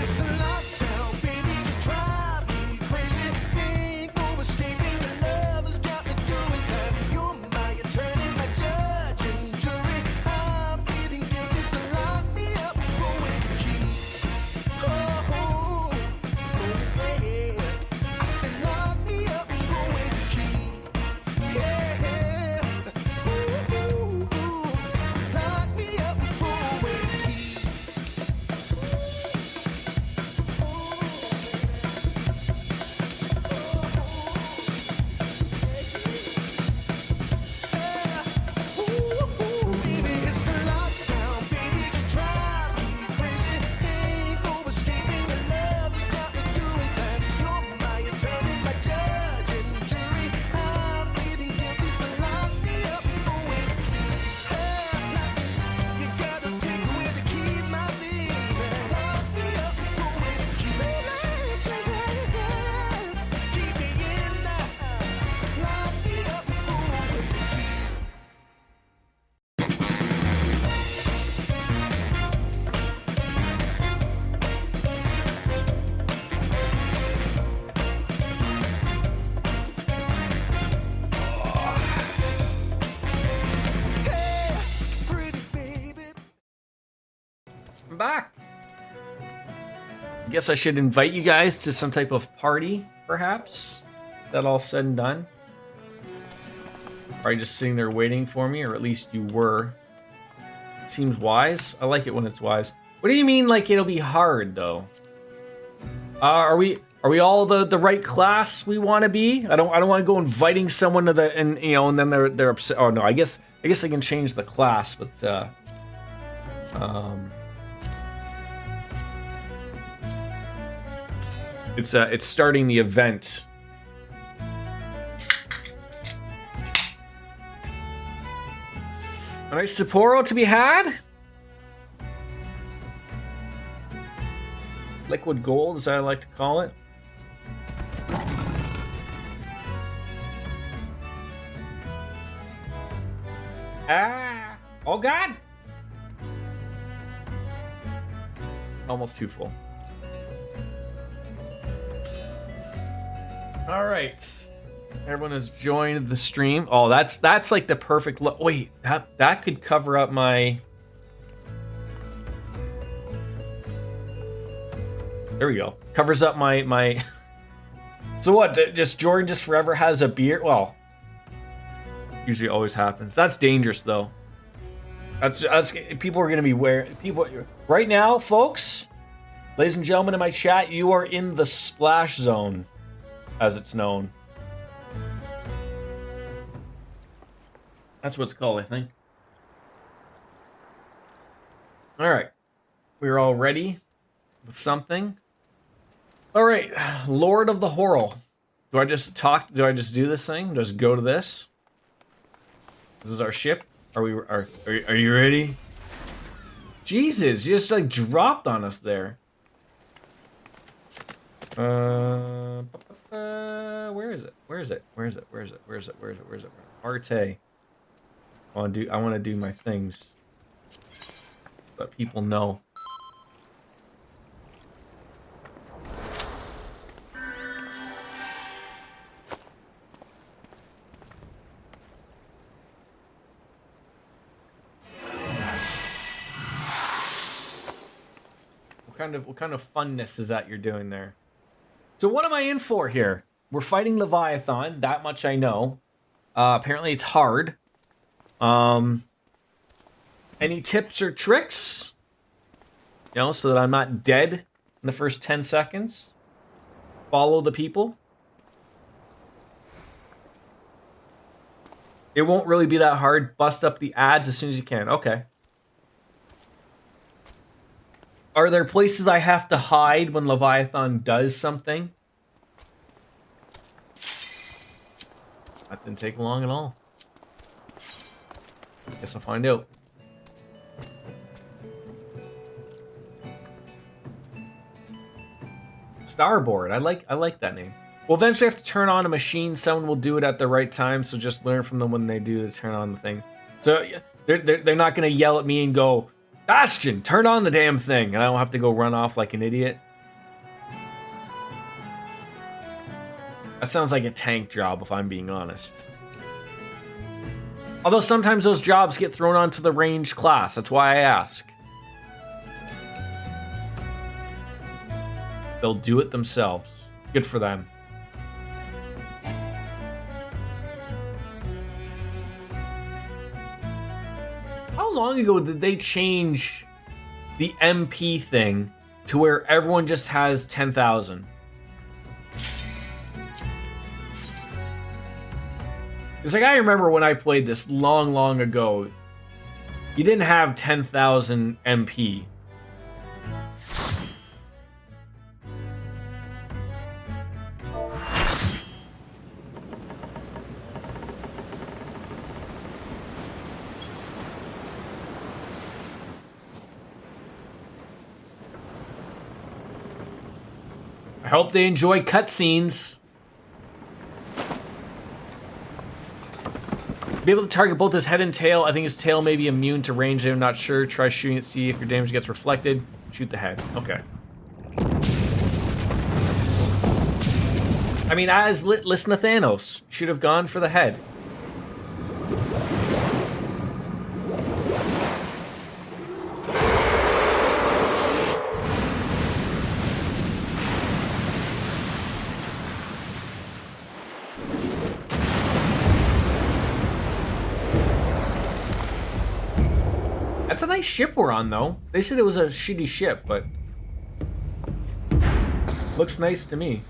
It's a lockdown, baby. You drive me crazy. Ain't no escaping. Your love has got me doing time. You're my attorney, my judge and jury. I'm pleading guilty, so lock me up with a key. Oh, yeah. I said lock me up with a key. Yeah. Ooh, lock me up with a key. Ooh, baby, it's a lockdown, baby. You drive me crazy. Ain't no escaping. Your love has got me doing time. You're my attorney, my judge and jury. I'm pleading guilty, so lock me up with a key. You gotta take away the key, my baby. Lock me up with a key. Keep me in there. Lock me up with a key. Hey, pretty baby. I'm back. I guess I should invite you guys to some type of party, perhaps. That all said and done. Are you just sitting there waiting for me, or at least you were? Seems wise. I like it when it's wise. What do you mean, like it'll be hard, though? Are we all the right class we want to be? I don't want to go inviting someone to the and then they're upset. Oh no, I guess I can change the class, but it's starting the event. A nice Sapporo to be had. Liquid gold, as I like to call it. Ah! Oh God! Almost too full. All right. Everyone has joined the stream. Oh, that's like the perfect look. Wait, that could cover up my. There we go. Covers up my. So what? Just Jordan just forever has a beard. Well, usually always happens. That's dangerous though. That's people are gonna be wearing people right now, folks. Ladies and gentlemen in my chat, you are in the splash zone, as it's known. That's what it's called, I think. All right. We're all ready with something. All right. Lord of the Horror. Do I just do this thing? Do I just go to this? This is our ship. Are you ready? Jesus, you just like dropped on us there. Where is it? Arte. I want to do my things. Let people know. What kind of funness is that you're doing there? So what am I in for here? We're fighting Leviathan, that much I know. Apparently it's hard. Any tips or tricks? So that I'm not dead in the first 10 seconds? Follow the people? It won't really be that hard. Bust up the ads as soon as you can. Okay. Are there places I have to hide when Leviathan does something? That didn't take long at all. Guess I'll find out. Starboard. I like that name. We'll eventually have to turn on a machine. Someone will do it at the right time, so just learn from them when they do to turn on the thing. So they're not gonna yell at me and go, Bastion, turn on the damn thing, and I don't have to go run off like an idiot. That sounds like a tank job, if I'm being honest. Although sometimes those jobs get thrown onto the ranged class. That's why I ask. They'll do it themselves. Good for them. How long ago did they change the MP thing to where everyone just has 10,000? It's like, I remember when I played this long ago, you didn't have 10,000 MP. I hope they enjoy cutscenes. Be able to target both his head and tail. I think his tail may be immune to range. I'm not sure. Try shooting it, see if your damage gets reflected. Shoot the head. Okay. I mean, listen to Thanos. Should have gone for the head. That's a nice ship we're on, though. They said it was a shitty ship, but looks nice to me.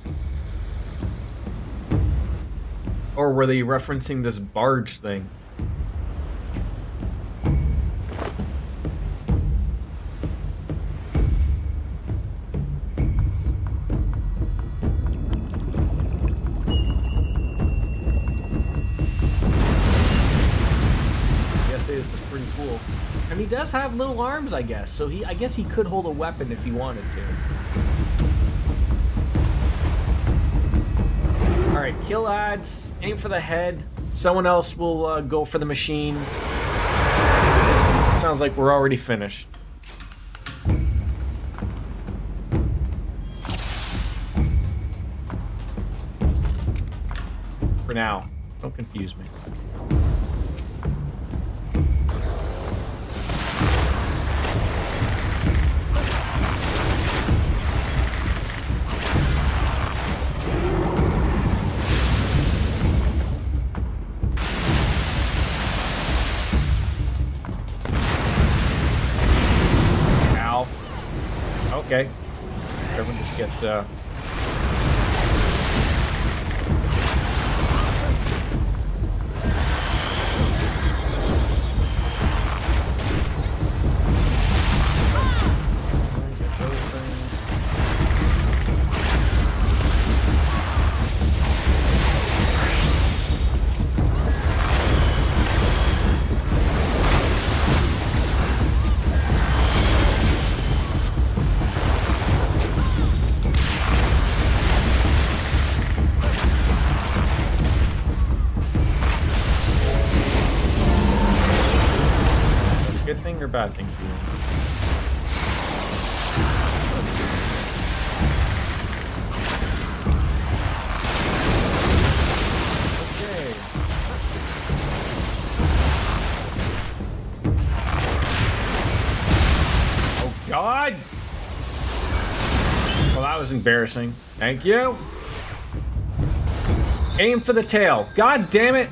Or were they referencing this barge thing? This is pretty cool. And he does have little arms, I guess. So I guess he could hold a weapon if he wanted to. All right, kill ads. Aim for the head. Someone else will go for the machine. Sounds like we're already finished. For now. Don't confuse me. Okay. Everyone just gets, or bad thing for you? Okay. Oh God! Well, that was embarrassing. Thank you. Aim for the tail. God damn it!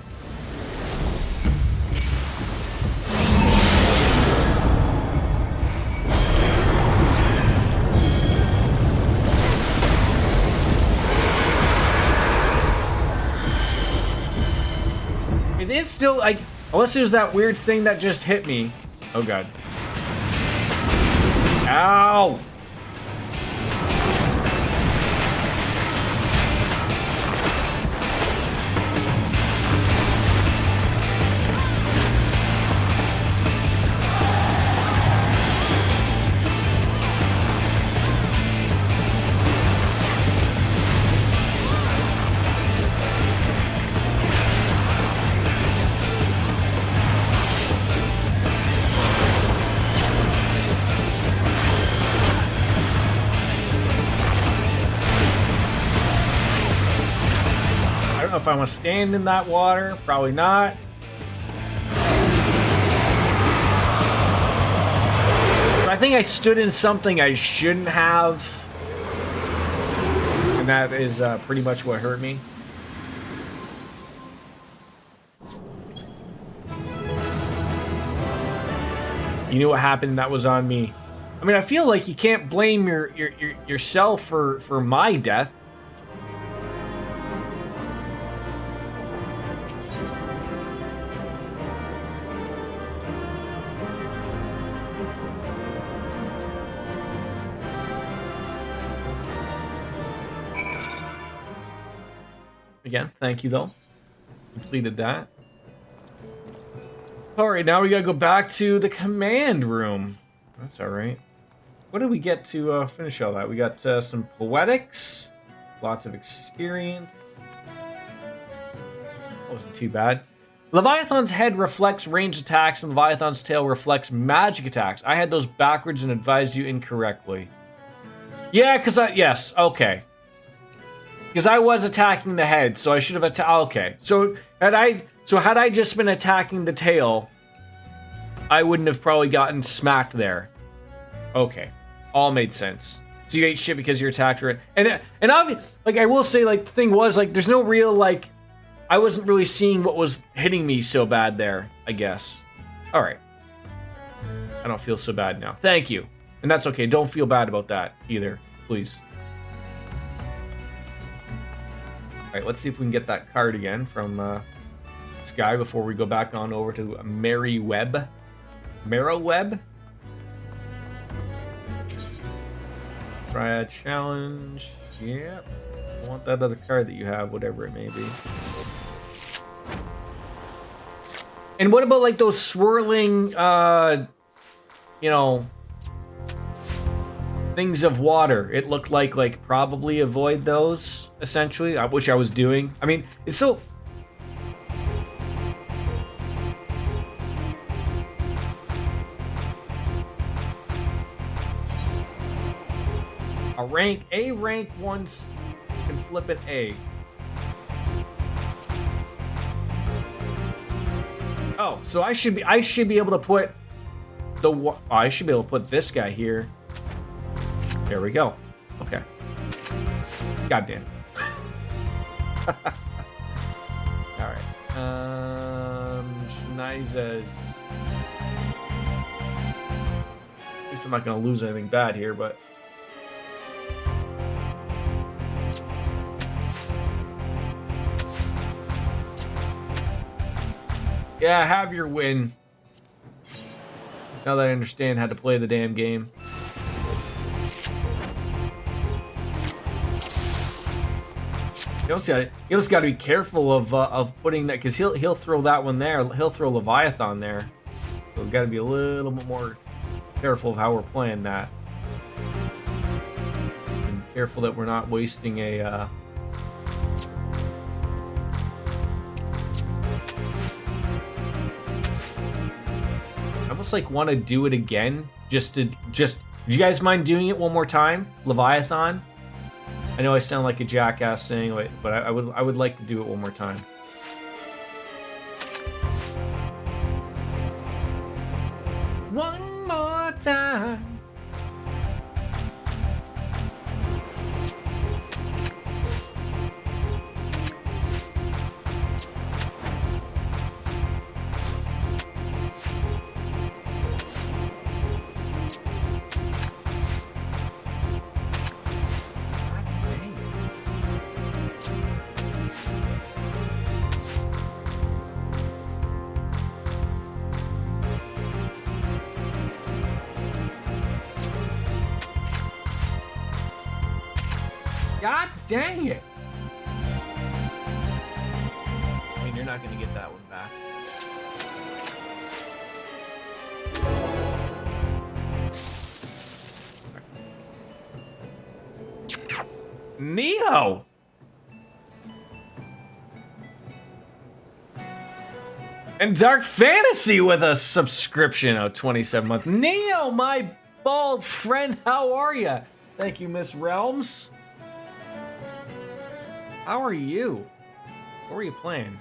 It is still like, unless it was that weird thing that just hit me. Oh god. Ow! I don't know if I want to stand in that water. Probably not. I think I stood in something I shouldn't have. And that is pretty much what hurt me. You knew what happened, that was on me. I mean, I feel like you can't blame yourself for my death. Again, thank you though. Completed that. Alright, now we gotta go back to the command room. That's alright. What did we get to finish all that? We got some poetics, lots of experience. Wasn't too bad. Leviathan's head reflects ranged attacks and Leviathan's tail reflects magic attacks. I had those backwards and advised you incorrectly. Yeah, yes, okay. Because I was attacking the head, so I should have attacked. Okay, so had I just been attacking the tail, I wouldn't have probably gotten smacked there. Okay, all made sense. So you ate shit because you attacked her, and obviously, like I will say, like the thing was, like there's no real like, I wasn't really seeing what was hitting me so bad there. I guess. All right, I don't feel so bad now. Thank you, and that's okay. Don't feel bad about that either, please. Alright, let's see if we can get that card again from this guy before we go back on over to Merriweb. Merriweb? Triad challenge. Yep. I want that other card that you have, whatever it may be. And what about like those swirling, you know, things of water? It looked like probably avoid those. Essentially, which I was doing. I mean, it's so... A rank once can flip an A. Oh, so I should be able to put I should be able to put this guy here. There we go. Okay. Goddamn. Alright. Schneises. At least I'm not gonna lose anything bad here, but yeah, have your win. Now that I understand how to play the damn game. You just got to be careful of putting that, because he'll throw that one there. He'll throw Leviathan there. So we've got to be a little bit more careful of how we're playing that. And careful that we're not wasting a. I almost like want to do it again. Do you guys mind doing it one more time, Leviathan? I know I sound like a jackass saying it, but I would like to do it one more time. One more time. God dang it. I mean, you're not gonna get that one back. Neo! And Dark Fantasy with a subscription of 27 months. Neo, my bald friend, how are you? Thank you, Miss Realms. How are you? What were you playing?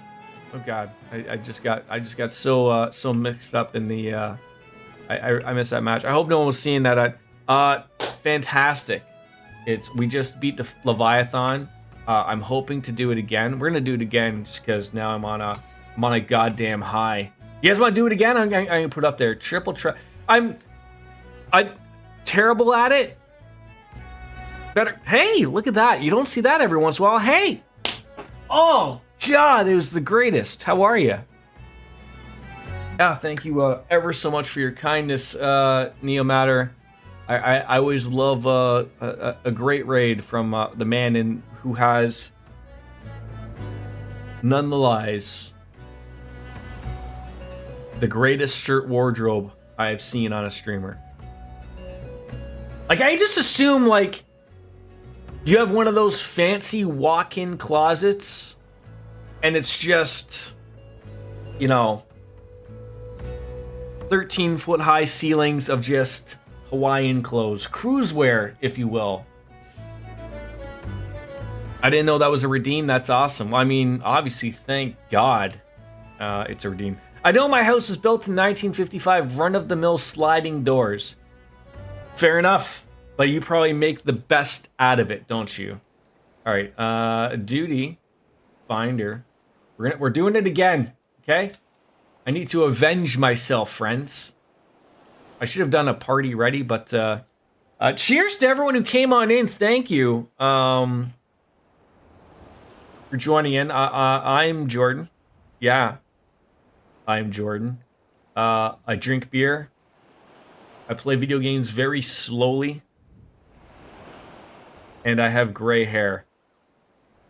Oh God, I just got so mixed up in the I missed that match. I hope no one was seeing that. Fantastic. We just beat the Leviathan. I'm hoping to do it again. We're gonna do it again just because now I'm on a goddamn high. You guys want to do it again? I'm gonna put it up there. Triple. I'm terrible at it. Better. Hey, look at that. You don't see that every once in a while. Hey. Oh God, it was the greatest. How are you? Thank you ever so much for your kindness, Neo Matter. I always love a great raid from the man who has none the lies the greatest shirt wardrobe I have seen on a streamer. Like, I just assume, like, you have one of those fancy walk-in closets, and it's just, you know, 13-foot high ceilings of just Hawaiian clothes. Cruise wear, if you will. I didn't know that was a redeem. That's awesome. Well, I mean, obviously, thank God it's a redeem. I know my house was built in 1955, run-of-the-mill sliding doors. Fair enough, but you probably make the best out of it, don't you? All right, duty, finder. We're doing it again, okay? I need to avenge myself, friends. I should have done a party ready, but cheers to everyone who came on in. Thank you for joining in. I'm Jordan. Yeah, I'm Jordan. I drink beer. I play video games very slowly. And I have gray hair.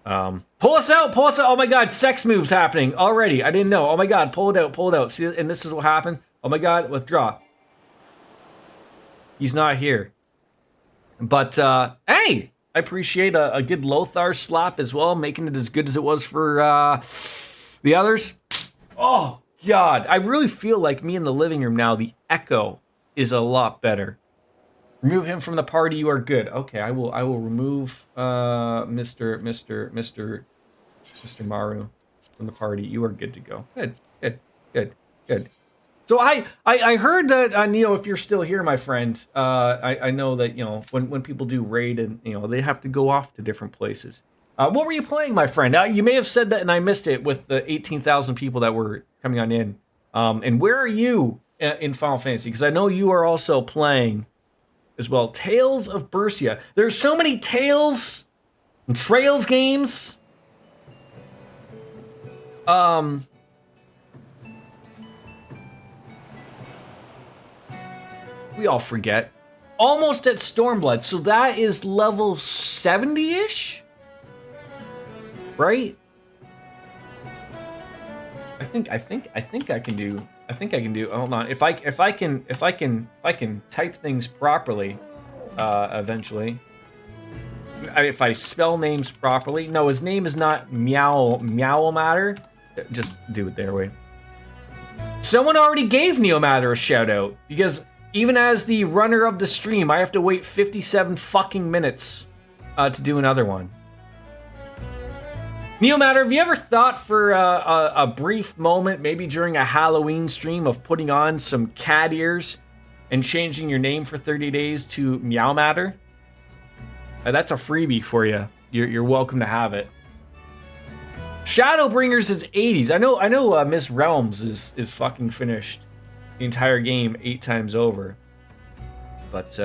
Pull us out, pull us out. Oh my God, sex moves happening already. I didn't know. Oh my God, pull it out, pull it out. See, and this is what happened. Oh my God, withdraw. He's not here. But, hey, I appreciate a good Lothar slap as well, making it as good as it was for the others. Oh, God. I really feel like me in the living room now, the echo is a lot better. Remove him from the party. You are good. Okay, I will remove Mr. Maru from the party. You are good to go. Good. So I heard that Neo, if you're still here, my friend, I know that, you know, when people do raid and, you know, they have to go off to different places. What were you playing, my friend? You may have said that and I missed it with the 18,000 people that were coming on in. And where are you in Final Fantasy? Because I know you are also playing as well. Tales of Berseria. There's so many Tales and Trails games. We all forget. Almost at Stormblood. So that is level 70-ish? Right? I think I can do. Hold on. If I can type things properly, eventually. If I spell names properly. No, his name is not Meow Matter. Just do it their way. Someone already gave Neo Matter a shout out because even as the runner of the stream, I have to wait 57 fucking minutes to do another one. Neo Matter, have you ever thought for a brief moment, maybe during a Halloween stream, of putting on some cat ears and changing your name for 30 days to Meow Matter? That's a freebie for you. You're welcome to have it. Shadowbringers is 80s. I know. Miss Realms is fucking finished the entire game 8 times over. But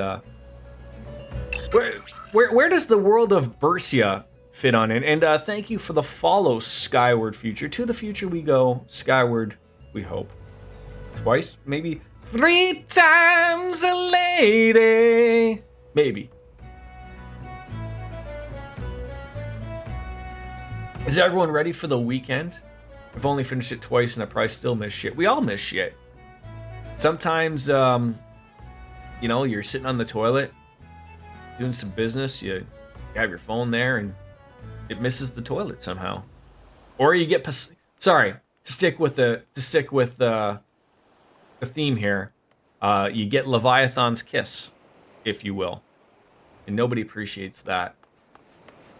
where does the world of Berseria fit on it? And thank you for the follow, Skyward Future. To the future we go, skyward we hope. Twice, maybe 3 times a lady. Maybe. Is everyone ready for the weekend? I've only finished it twice and I probably still miss shit. We all miss shit. Sometimes, you know, you're sitting on the toilet, doing some business, you have your phone there and it misses the toilet somehow. Or you get, sorry, to stick with the theme here, you get Leviathan's kiss, if you will. And nobody appreciates that.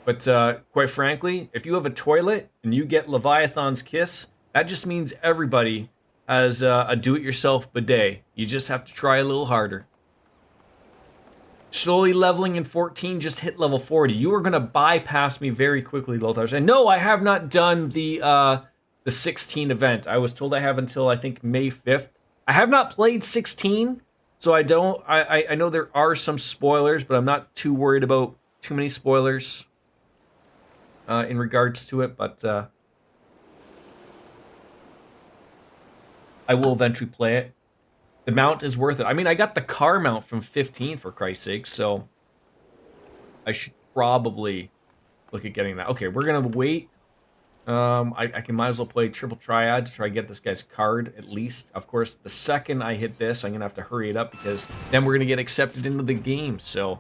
But quite frankly, if you have a toilet and you get Leviathan's kiss, that just means everybody has a do-it-yourself bidet. You just have to try a little harder. Slowly leveling in 14, just hit level 40. You are going to bypass me very quickly, Lothars. And no, I have not done the 16 event. I was told I have until, I think, May 5th. I have not played 16, so I don't... I know there are some spoilers, but I'm not too worried about too many spoilers in regards to it, but I will eventually play it. The mount is worth it. I mean, I got the car mount from 15, for Christ's sake, so I should probably look at getting that. Okay, we're going to wait. I can might as well play Triple Triad to try to get this guy's card, at least. Of course, the second I hit this, I'm going to have to hurry it up, because then we're going to get accepted into the game, so...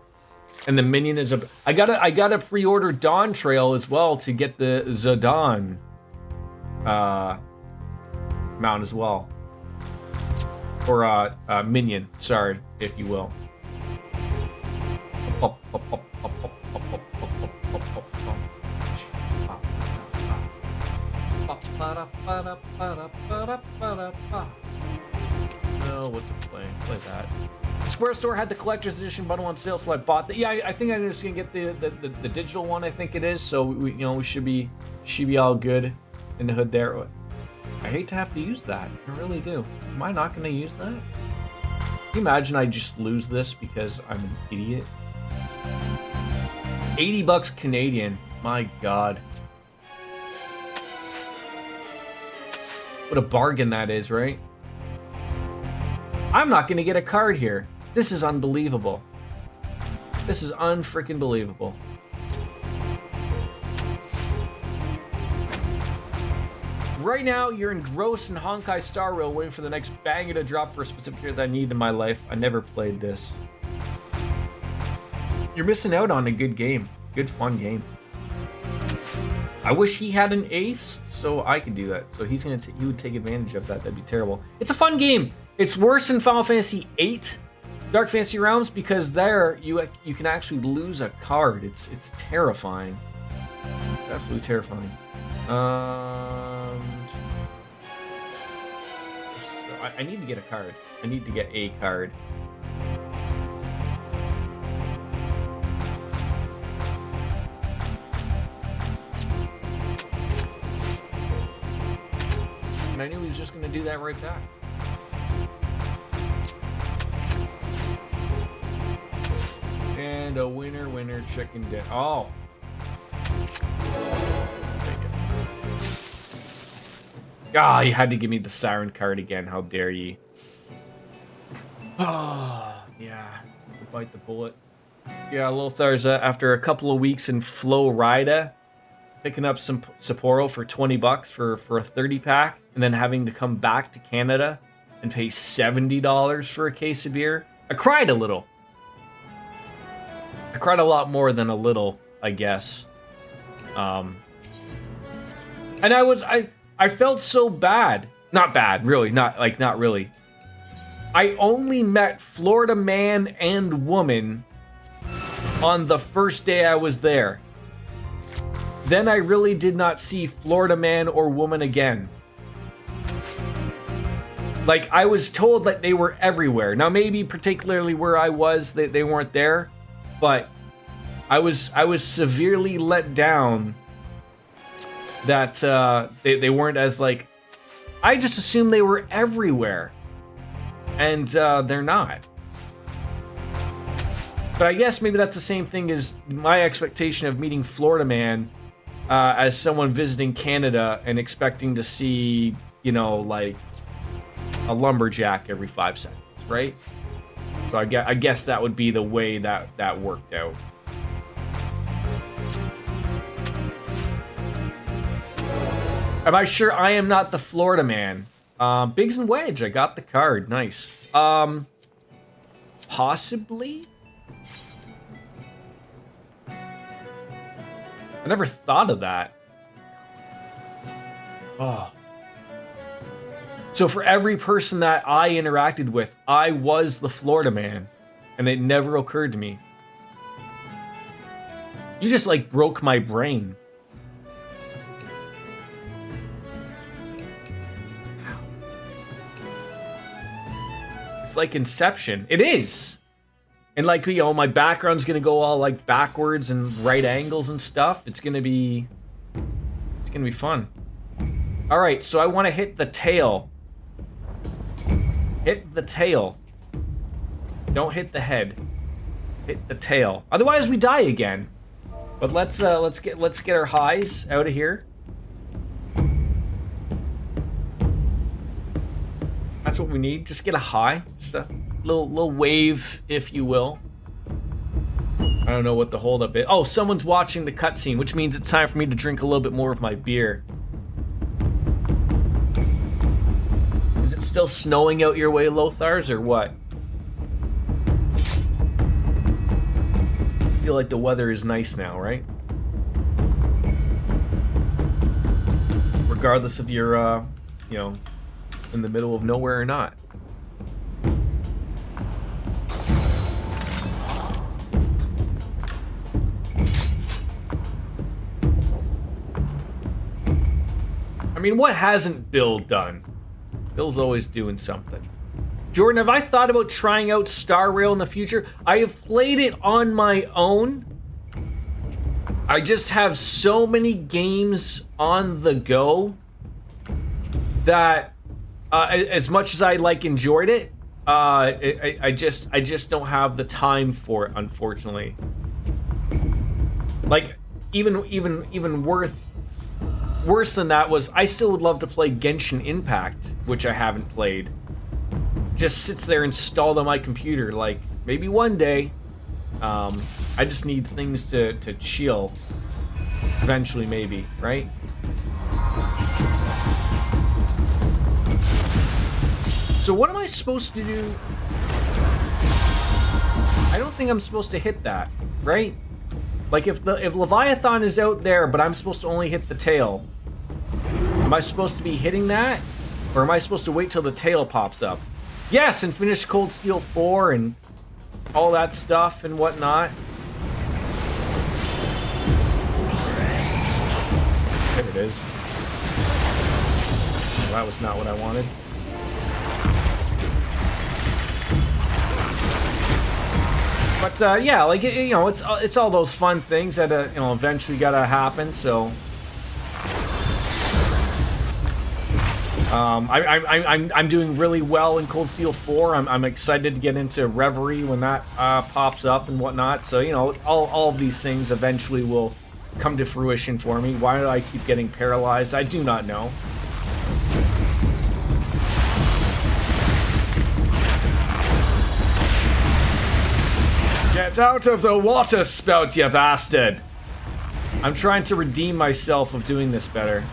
And the minion is a... I gotta pre-order Dawn Trail as well to get the Zidane mount as well. Or minion, sorry, if you will. Oh, what to play? Play that. The Square Store had the collector's edition bundle on sale, so I bought that. Yeah, I think I'm just gonna get the digital one. I think it is. So we should be all good in the hood there. I hate to have to use that. I really do. Am I not gonna use that? Can you imagine I just lose this because I'm an idiot? $80 Canadian. My God. What a bargain that is, right? I'm not gonna get a card here. This is unbelievable. This is unfreaking believable. Right now, you're engrossed in Honkai Star Rail waiting for the next banger to drop for a specific character that I need in my life. I never played this. You're missing out on a good game. Good, fun game. I wish he had an ace so I could do that. So he would take advantage of that. That'd be terrible. It's a fun game. It's worse than Final Fantasy VIII, Dark Fantasy Realms, because there you can actually lose a card. It's terrifying. It's absolutely terrifying. I need to get a card. I need to get a card. And I knew he was just going to do that right back. And a winner chicken dinner. Oh. Ah, you had to give me the Siren card again. How dare ye? Oh, yeah. Bite the bullet. Yeah, Lothar's after a couple of weeks in Flo Rida, picking up some Sapporo for $20 for a 30 pack, and then having to come back to Canada and pay $70 for a case of beer. I cried a little. I cried a lot more than a little, I guess. And I felt so bad. Not bad, really. Not really. I only met Florida man and woman on the first day I was there. Then I really did not see Florida man or woman again. Like, I was told that they were everywhere. Now, maybe particularly where I was, they weren't there. But I was severely let down that they weren't as, like... I just assumed they were everywhere. And they're not. But I guess maybe that's the same thing as my expectation of meeting Florida man as someone visiting Canada and expecting to see, you know, like a lumberjack every 5 seconds, right? So I guess that would be the way that worked out. Am I sure I am not the Florida man? Biggs and Wedge, I got the card. Nice. Possibly? I never thought of that. Oh. So for every person that I interacted with, I was the Florida man. And it never occurred to me. You just, like, broke my brain. It's like Inception. It is! And, like, you know, my background's gonna go all, like, backwards and right angles and stuff. It's gonna be fun. Alright, so I want to hit the tail. Hit the tail. Don't hit the head. Hit the tail. Otherwise, we die again. But let's get our highs out of here. That's what we need. Just get a high. Just a little wave, if you will. I don't know what the holdup is. Oh, someone's watching the cutscene, which means it's time for me to drink a little bit more of my beer. Is it still snowing out your way, Lothars, or what? I feel like the weather is nice now, right? Regardless of your, you know, in the middle of nowhere or not. I mean, what hasn't Bill done? Bill's always doing something. Jordan, have I thought about trying out Star Rail in the future? I have played it on my own. I just have so many games on the go that as much as I enjoyed it, I just don't have the time for it, unfortunately. Like even worse than that was I still would love to play Genshin Impact, which I haven't played. Just sits there installed on my computer. Like, maybe one day. I just need things to chill. Eventually, maybe, right? So what am I supposed to do? I don't think I'm supposed to hit that, right? Like, if Leviathan is out there, but I'm supposed to only hit the tail, am I supposed to be hitting that? Or am I supposed to wait till the tail pops up? Yes, and finish Cold Steel 4 and all that stuff and whatnot. There it is. Well, that was not what I wanted. But yeah, like, you know, it's all those fun things that you know, eventually gotta happen. So I'm doing really well in Cold Steel 4. I'm excited to get into Reverie when that pops up and whatnot. So, you know, all of these things eventually will come to fruition for me. Why do I keep getting paralyzed? I do not know. Get out of the water spout, you bastard! I'm trying to redeem myself of doing this better.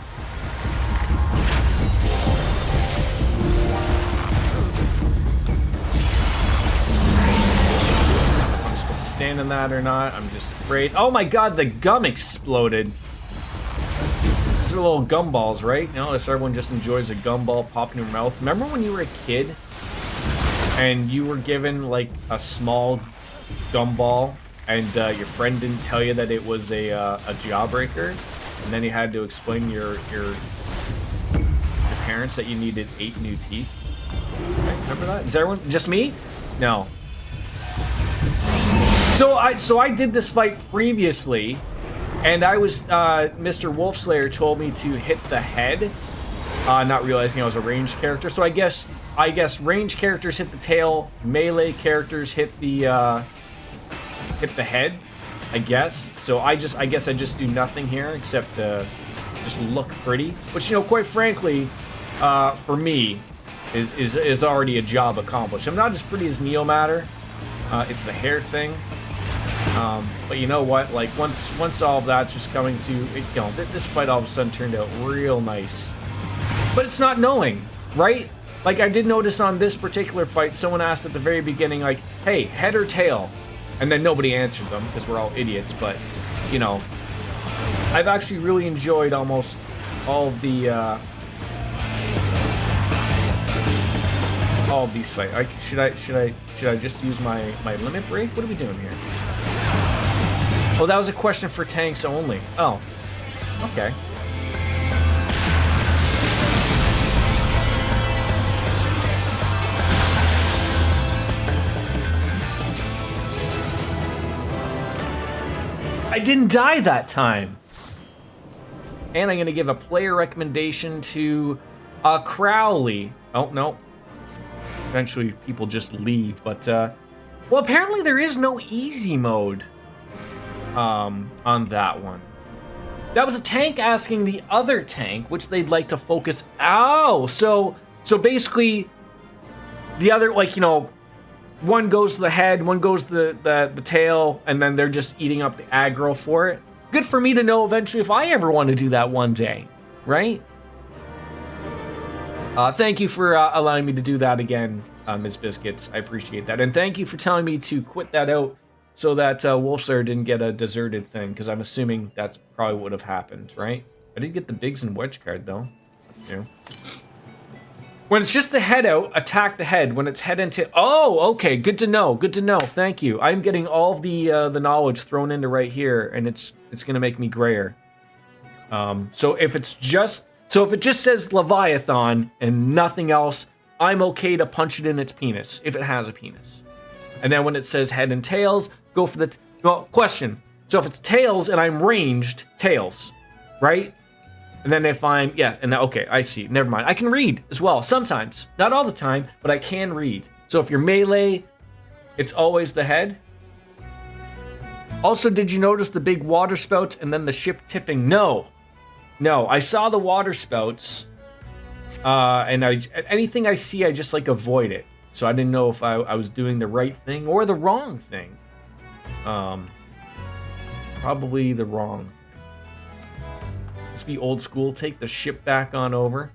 I'm supposed to stand in that or not? I'm just afraid. Oh my god, the gum exploded! These are little gumballs, right? You know, everyone just enjoys a gumball popping in your mouth. Remember when you were a kid and you were given like a small gumball and your friend didn't tell you that it was a jawbreaker, and then you had to explain to your parents that you needed 8 new teeth? Right? Remember that? Is everyone just me? No. So I did this fight previously, and I was Mr. Wolfslayer told me to hit the head, not realizing I was a ranged character. So I guess ranged characters hit the tail, melee characters hit the head, I guess. So I guess I just do nothing here except just look pretty, which, you know, quite frankly, for me, is already a job accomplished. I'm not as pretty as Neomatter. It's the hair thing. But you know what? Like once all of that's just coming to, this fight all of a sudden turned out real nice. But it's not knowing, right? Like I did notice on this particular fight, someone asked at the very beginning, like, "Hey, head or tail?" And then nobody answered them because we're all idiots. But you know, I've actually really enjoyed almost all of the all of these fights. Should I just use my limit break? What are we doing here? Oh, that was a question for tanks only. Oh, okay. I didn't die that time. And I'm gonna give a player recommendation to Crowley. Oh, no. Eventually people just leave, but well, apparently there is no easy mode on that one. That was a tank asking the other tank which they'd like to focus. Oh, so basically the other, like, you know, one goes to the head, one goes to the tail, and then they're just eating up the aggro for it. Good for me to know eventually if I ever want to do that one day, right? Thank you for allowing me to do that again, Ms. Biscuits. I appreciate that. And thank you for telling me to quit that out so that Wolfslayer didn't get a deserted thing, because I'm assuming that's probably what would have happened, right? I did get the Biggs and Wedge card, though. That's new. When it's just the head out, attack the head. When it's head into... Oh, okay. Good to know. Good to know. Thank you. I'm getting all of the knowledge thrown into right here, and it's going to make me grayer. So if it just says Leviathan and nothing else, I'm okay to punch it in its penis, if it has a penis. And then when it says head and tails, go for the... Well, question. So if it's tails and I'm ranged, tails, right? And then if I'm... Yeah, and okay, I see. Never mind. I can read as well, sometimes. Not all the time, but I can read. So if you're melee, it's always the head. Also, did you notice the big water spouts and then the ship tipping? No. No, I saw the water spouts. And anything I see, I just, like, avoid it. So I didn't know if I was doing the right thing or the wrong thing. Probably the wrong. Let's be old school. Take the ship back on over.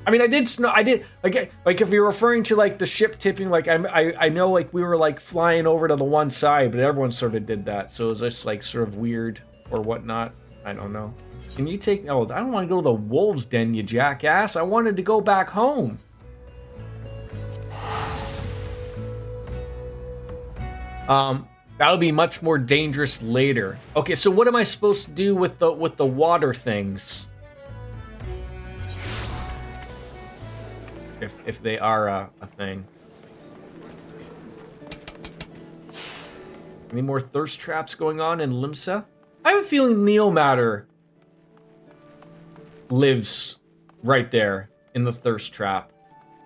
I mean, I did like if you're referring to like the ship tipping, like I know like we were like flying over to the one side, but everyone sort of did that. So it was just like sort of weird or whatnot. I don't know. Can you take? Oh, I don't want to go to the wolves' den, you jackass. I wanted to go back home. That'll be much more dangerous later. Okay, so what am I supposed to do with the water things? If they are a thing. Any more thirst traps going on in Limsa? I have a feeling Neomatter lives right there in the thirst trap.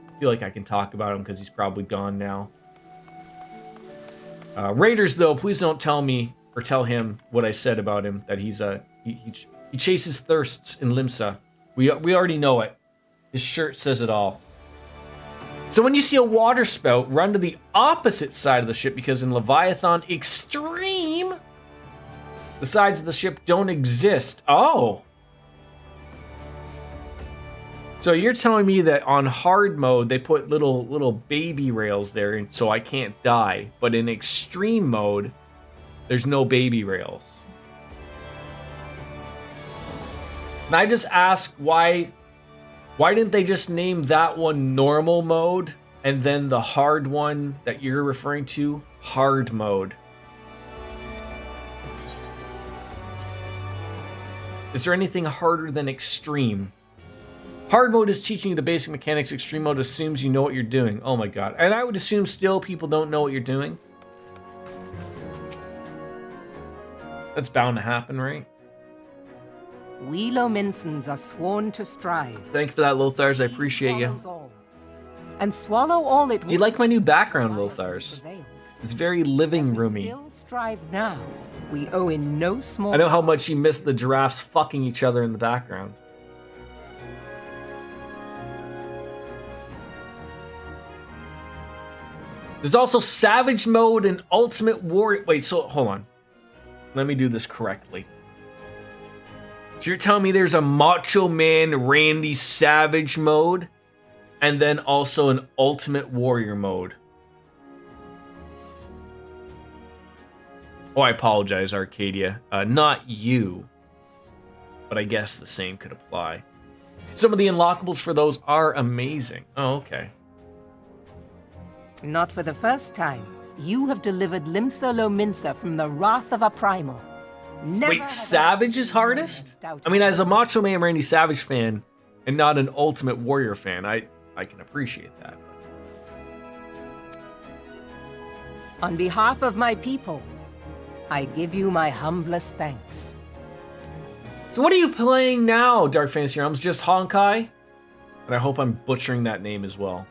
I feel like I can talk about him because he's probably gone now. Raiders, though, please don't tell me or tell him what I said about him, that he's he chases thirsts in Limsa. We already know it. His shirt says it all. So when you see a water spout, run to the opposite side of the ship, because in Leviathan Extreme, the sides of the ship don't exist. Oh. So you're telling me that on hard mode, they put little baby rails there and so I can't die. But in extreme mode, there's no baby rails. And I just ask why didn't they just name that one normal mode and then the hard one that you're referring to hard mode? Is there anything harder than extreme? Hard mode is teaching you the basic mechanics. Extreme mode assumes you know what you're doing. Oh my god. And I would assume still people don't know what you're doing. That's bound to happen, right? We Lominsons are sworn to strive. Thank you for that, Lothars. I appreciate you. And swallow all it. Do you like my new background, Lothars? It's very living roomy. Still strive now. We owe in no small. I know how much you miss the giraffes fucking each other in the background. There's also Savage Mode and Ultimate Warrior. Wait, so hold on. Let me do this correctly. So you're telling me there's a Macho Man Randy Savage mode, and then also an Ultimate Warrior mode. Oh, I apologize, Arcadia. Not you. But I guess the same could apply. Some of the unlockables for those are amazing. Oh, okay. Not for the first time. You have delivered Limsolo Minsa from the wrath of a primal. Never Wait, Savage is hardest? I mean, as a Macho Man Randy Savage fan, and not an Ultimate Warrior fan, I can appreciate that. On behalf of my people, I give you my humblest thanks. So what are you playing now, Dark Fantasy Realms? Just Honkai? And I hope I'm butchering that name as well.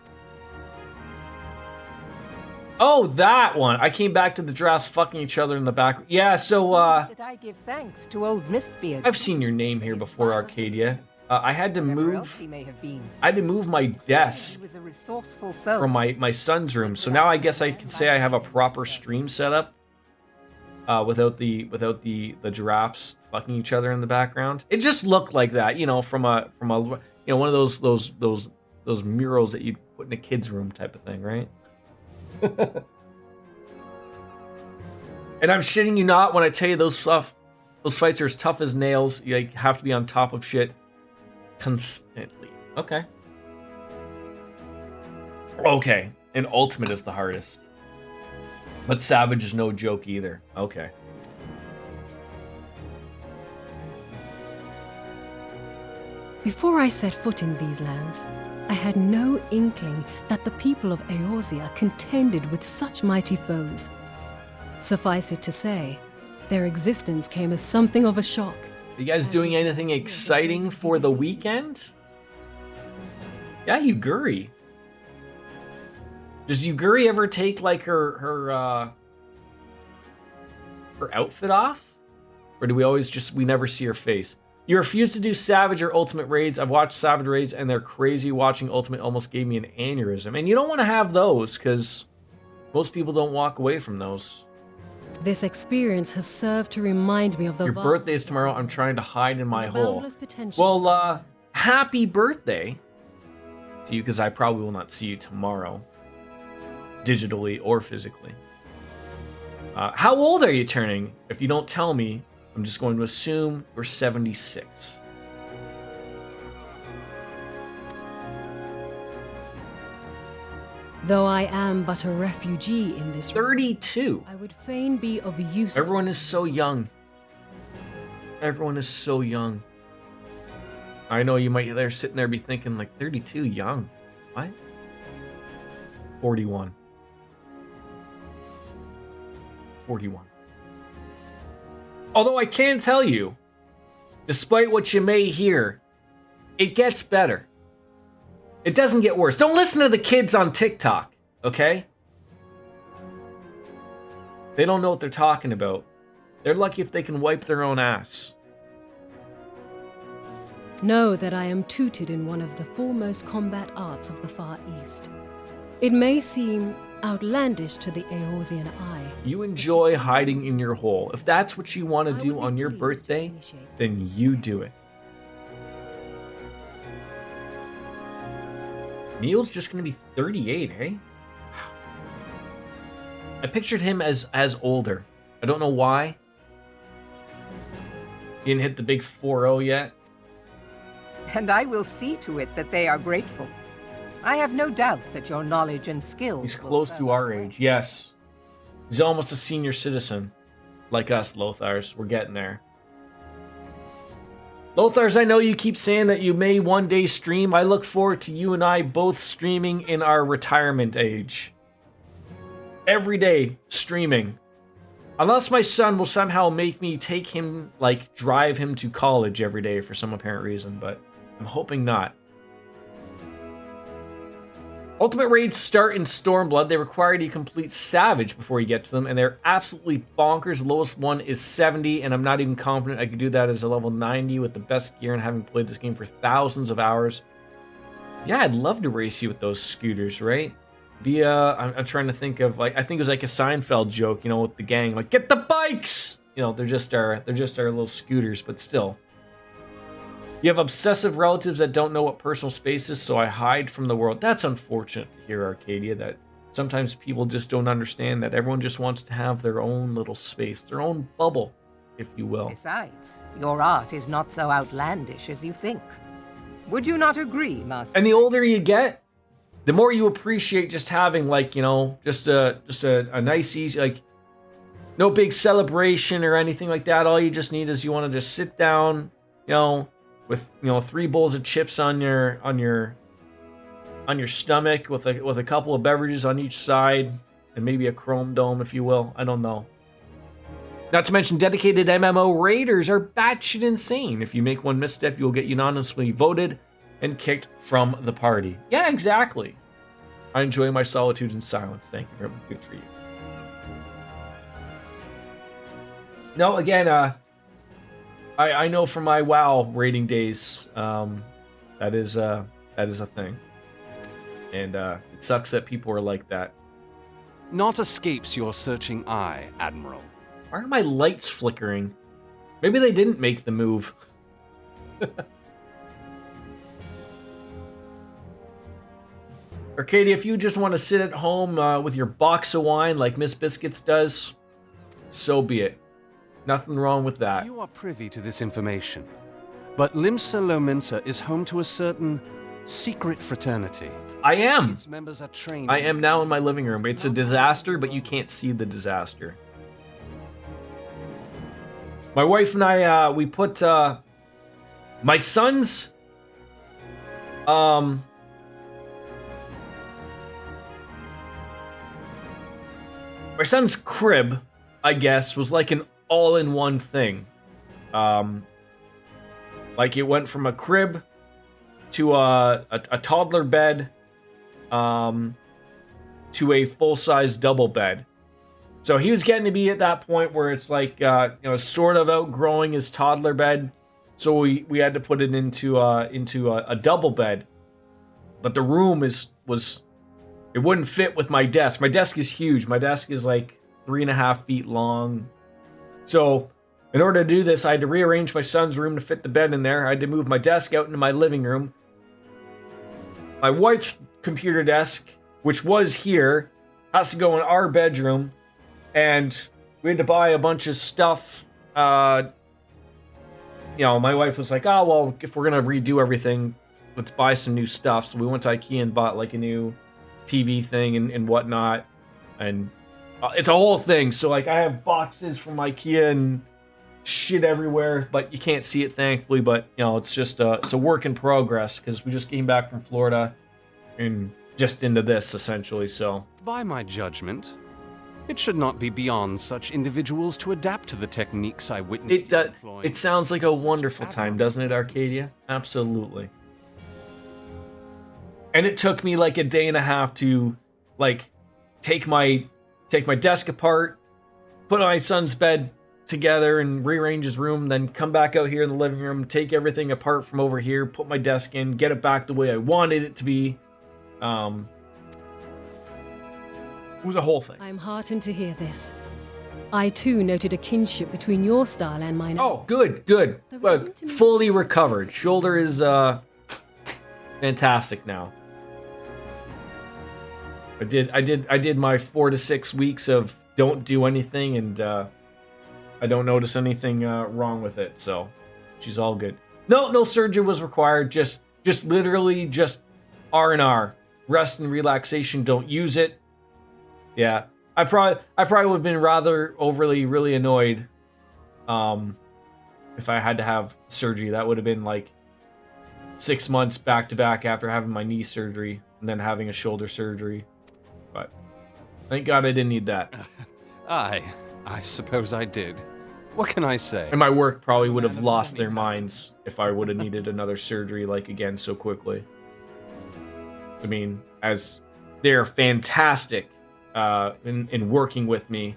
Oh, that one. I came back to the giraffes fucking each other in the back. Yeah, so, Did I give thanks to old Mistbeard? I've seen your name here before, Arcadia. I had to move... I had to move my desk from my son's room. So now I guess I can say I have a proper stream setup. Without the giraffes fucking each other in the background. It just looked like that, you know, from a you know, one of those murals that you'd put in a kid's room type of thing, right? And I'm shitting you not when I tell you those fights are as tough as nails. You like, have to be on top of shit constantly. Okay. Okay. And Ultimate is the hardest. But Savage is no joke either. Okay. Before I set foot in these lands, I had no inkling that the people of Eorzea contended with such mighty foes. Suffice it to say, their existence came as something of a shock. You guys doing anything exciting for the weekend? Yeah, Yuguri. Does Yuguri ever take like her outfit off? Or do we always we never see her face? You refuse to do Savage or Ultimate raids. I've watched Savage raids and they're crazy. Watching Ultimate almost gave me an aneurysm. And you don't want to have those because most people don't walk away from those. This experience has served to remind me of the Your birthday is tomorrow. I'm trying to hide in my hole. Well, happy birthday to you because I probably will not see you tomorrow. Digitally or physically. How old are you turning? If you don't tell me, I'm just going to assume you're 76. Though I am but a refugee in this 32. I would fain be of use. Everyone is so young. Everyone is so young. I know you might there sitting there be thinking like 32 young. What? 41. 41. Although I can tell you, despite what you may hear, it gets better. It doesn't get worse. Don't listen to the kids on TikTok, okay? They don't know what they're talking about. They're lucky if they can wipe their own ass. Know that I am tutored in one of the foremost combat arts of the Far East. It may seem outlandish to the Eorzean eye. You enjoy hiding in your hole. If that's what you want to do on your birthday, then you do it. Neil's just going to be 38, hey? Wow. I pictured him as older. I don't know why. He didn't hit the big 4-0 yet. And I will see to it that they are grateful. I have no doubt that your knowledge and skills. He's close to our age, yes. He's almost a senior citizen. Like us, Lothars. We're getting there. Lothars, I know you keep saying that you may one day stream. I look forward to you and I both streaming in our retirement age. Every day, streaming. Unless my son will somehow make me take him, like, drive him to college every day for some apparent reason, but I'm hoping not. Ultimate raids start in Stormblood. They require you to complete Savage before you get to them, and they're absolutely bonkers. The lowest one is 70, and I'm not even confident I could do that as a level 90 with the best gear and having played this game for thousands of hours. Yeah, I'd love to race you with those scooters, right? I'm trying to think of, like, I think it was like a Seinfeld joke, you know, with the gang, like, get the bikes! you know, they're just our little scooters, but still. You have obsessive relatives that don't know what personal space is, so I hide from the world. That's unfortunate to hear, Arcadia, that sometimes people just don't understand that everyone just wants to have their own little space, their own bubble, if you will. Besides, your art is not so outlandish as you think. Would you not agree, Master? And the older you get, the more you appreciate just having, like, you know, just a nice, easy, like, no big celebration or anything like that. All you just need is you want to just sit down, you know, with, you know, 3 bowls of chips on your stomach, with a couple of beverages on each side, and maybe a chrome dome, if you will. I don't know. Not to mention, dedicated MMO raiders are batshit insane. If you make one misstep, you'll get unanimously voted and kicked from the party. Yeah, exactly. I enjoy my solitude and silence. Thank you very much. Good for you. No, again, I know from my WoW raiding days, that is a thing, and it sucks that people are like that. Naught escapes your searching eye, Admiral. Why are my lights flickering? Maybe they didn't make the move. Arcadia, if you just want to sit at home with your box of wine like Miss Biscuits does, so be it. Nothing wrong with that. You are privy to this information, but Limsa Lominsa is home to a certain secret fraternity. I am. Its members are trained. I am now in my living room. It's a disaster, but you can't see the disaster. My wife and I, we put my son's my son's crib, I guess, was like an all-in-one thing. Like it went from a crib to a toddler bed, to a full-size double bed. So he was getting to be at that point where it's like, you know, sort of outgrowing his toddler bed. So we had to put it into a double bed. But the room it wouldn't fit with my desk. My desk is huge. My desk is like 3.5 feet long. So in order to do this, I had to rearrange my son's room to fit the bed in there. I had to move my desk out into my living room. My wife's computer desk, which was here, has to go in our bedroom. And we had to buy a bunch of stuff. You know, my wife was like, oh, well, if we're going to redo everything, let's buy some new stuff. So we went to IKEA and bought like a new TV thing and whatnot. And it's a whole thing. So like I have boxes from IKEA and shit everywhere, but you can't see it, thankfully. But, you know, it's just it's a work in progress because we just came back from Florida and just into this, essentially. So By my judgment, it should not be beyond such individuals to adapt to the techniques I witnessed. It sounds like a wonderful time, doesn't it, Arcadia? Absolutely. And it took me like a day and a half to like take my desk apart, put my son's bed together and rearrange his room, then come back out here in the living room, take everything apart from over here, put my desk in, get it back the way I wanted it to be. It was a whole thing. I'm heartened to hear this. I too noted a kinship between your style and mine. Oh, good. Well, fully recovered. Shoulder is fantastic now. I did my 4 to 6 weeks of don't do anything, and I don't notice anything wrong with it. So she's all good. No surgery was required. Just literally just R&R, rest and relaxation. Don't use it. Yeah, I probably would have been rather overly really annoyed if I had to have surgery. That would have been like 6 months back to back after having my knee surgery and then having a shoulder surgery. But thank God I didn't need that. I suppose I did. What can I say? And my work probably would have lost their minds if I would have needed another surgery like again so quickly. I mean, as they're fantastic in working with me,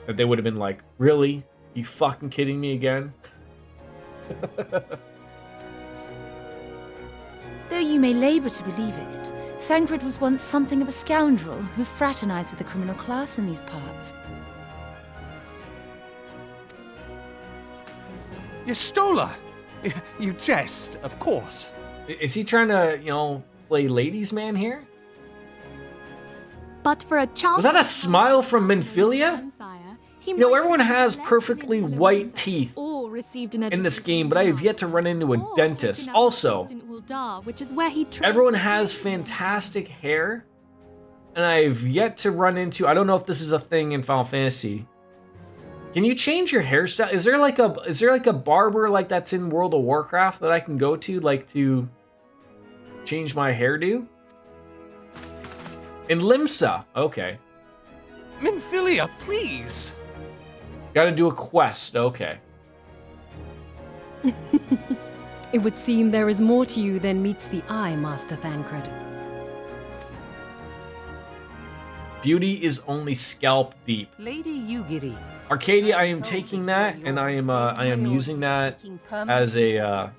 that they would have been like, really? You fucking kidding me again? Though you may labor to believe it, Thancred was once something of a scoundrel who fraternized with the criminal class in these parts. Yestola! You jest, of course. Is he trying to, play ladies' man here? But for a child... Was that a smile from Minfilia? Everyone has perfectly white teeth in this game, but I have yet to run into a dentist. Also, everyone has fantastic hair, and I've yet to run into... I don't know if this is a thing in Final Fantasy. Can you change your hairstyle? Is there like a barber like that's in World of Warcraft that I can go to, like, to change my hairdo? In Limsa, okay. Minfilia, please! Gotta do a quest, okay. It would seem there is more to you than meets the eye, Master Thancred. Beauty is only scalp deep. Lady Yugiri. Arcadia, I am taking that, and I am using that as a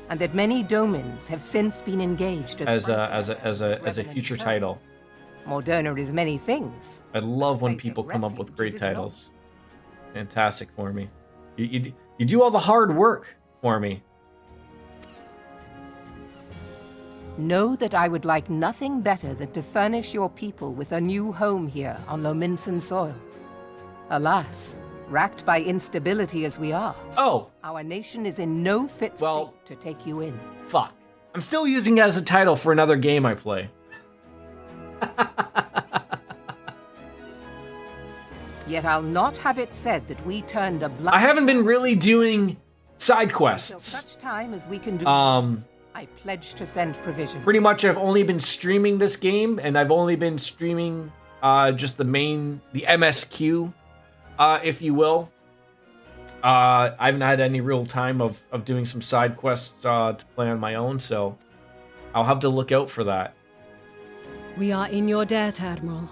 and that many domins have since been engaged as a future title. Moderna is many things. I love when people come up with great titles. Fantastic for me. You do all the hard work for me. Know that I would like nothing better than to furnish your people with a new home here on Lominsan soil. Alas, racked by instability as we are, our nation is in no fit state to take you in. Fuck. I'm still using it as a title for another game I play. Yet I'll not have it said that we turned a blind... I haven't been really doing side quests. Until such time as we can do... I pledge to send provision. Pretty much I've only been streaming this game, and I've only been streaming just the MSQ, if you will. I haven't had any real time of doing some side quests to play on my own, so I'll have to look out for that. We are in your debt, Admiral.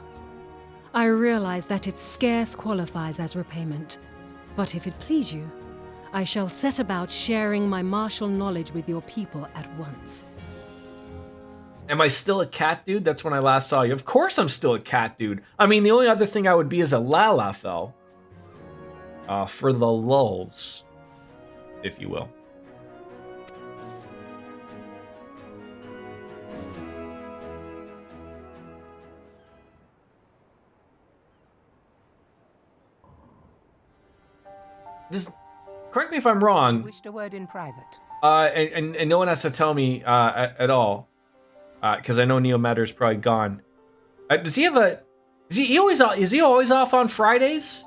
I realize that it scarce qualifies as repayment, but if it please you, I shall set about sharing my martial knowledge with your people at once. Am I still a cat dude? That's when I last saw you. Of course I'm still a cat dude. I mean, the only other thing I would be is a Lalafell. For the lulz, if you will. Correct me if I'm wrong. Wished a word in private. And no one has to tell me at all, because I know Neomatter's probably gone. Does he have a? Is he always off on Fridays?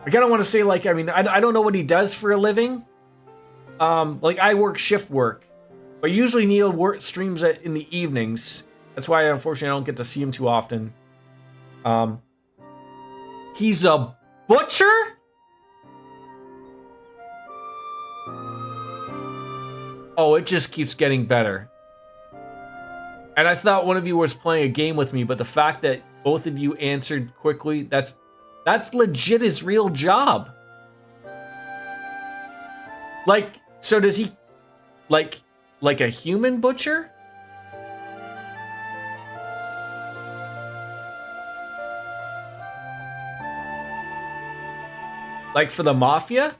Like, I don't want to say, like, I mean, I don't know what he does for a living. Like, I work shift work, but usually Neo streams it in the evenings. That's why, unfortunately, I don't get to see him too often. He's a butcher? Oh, it just keeps getting better. And I thought one of you was playing a game with me, but the fact that both of you answered quickly, that's legit his real job. Like, so does he, like a human butcher? Like for the mafia?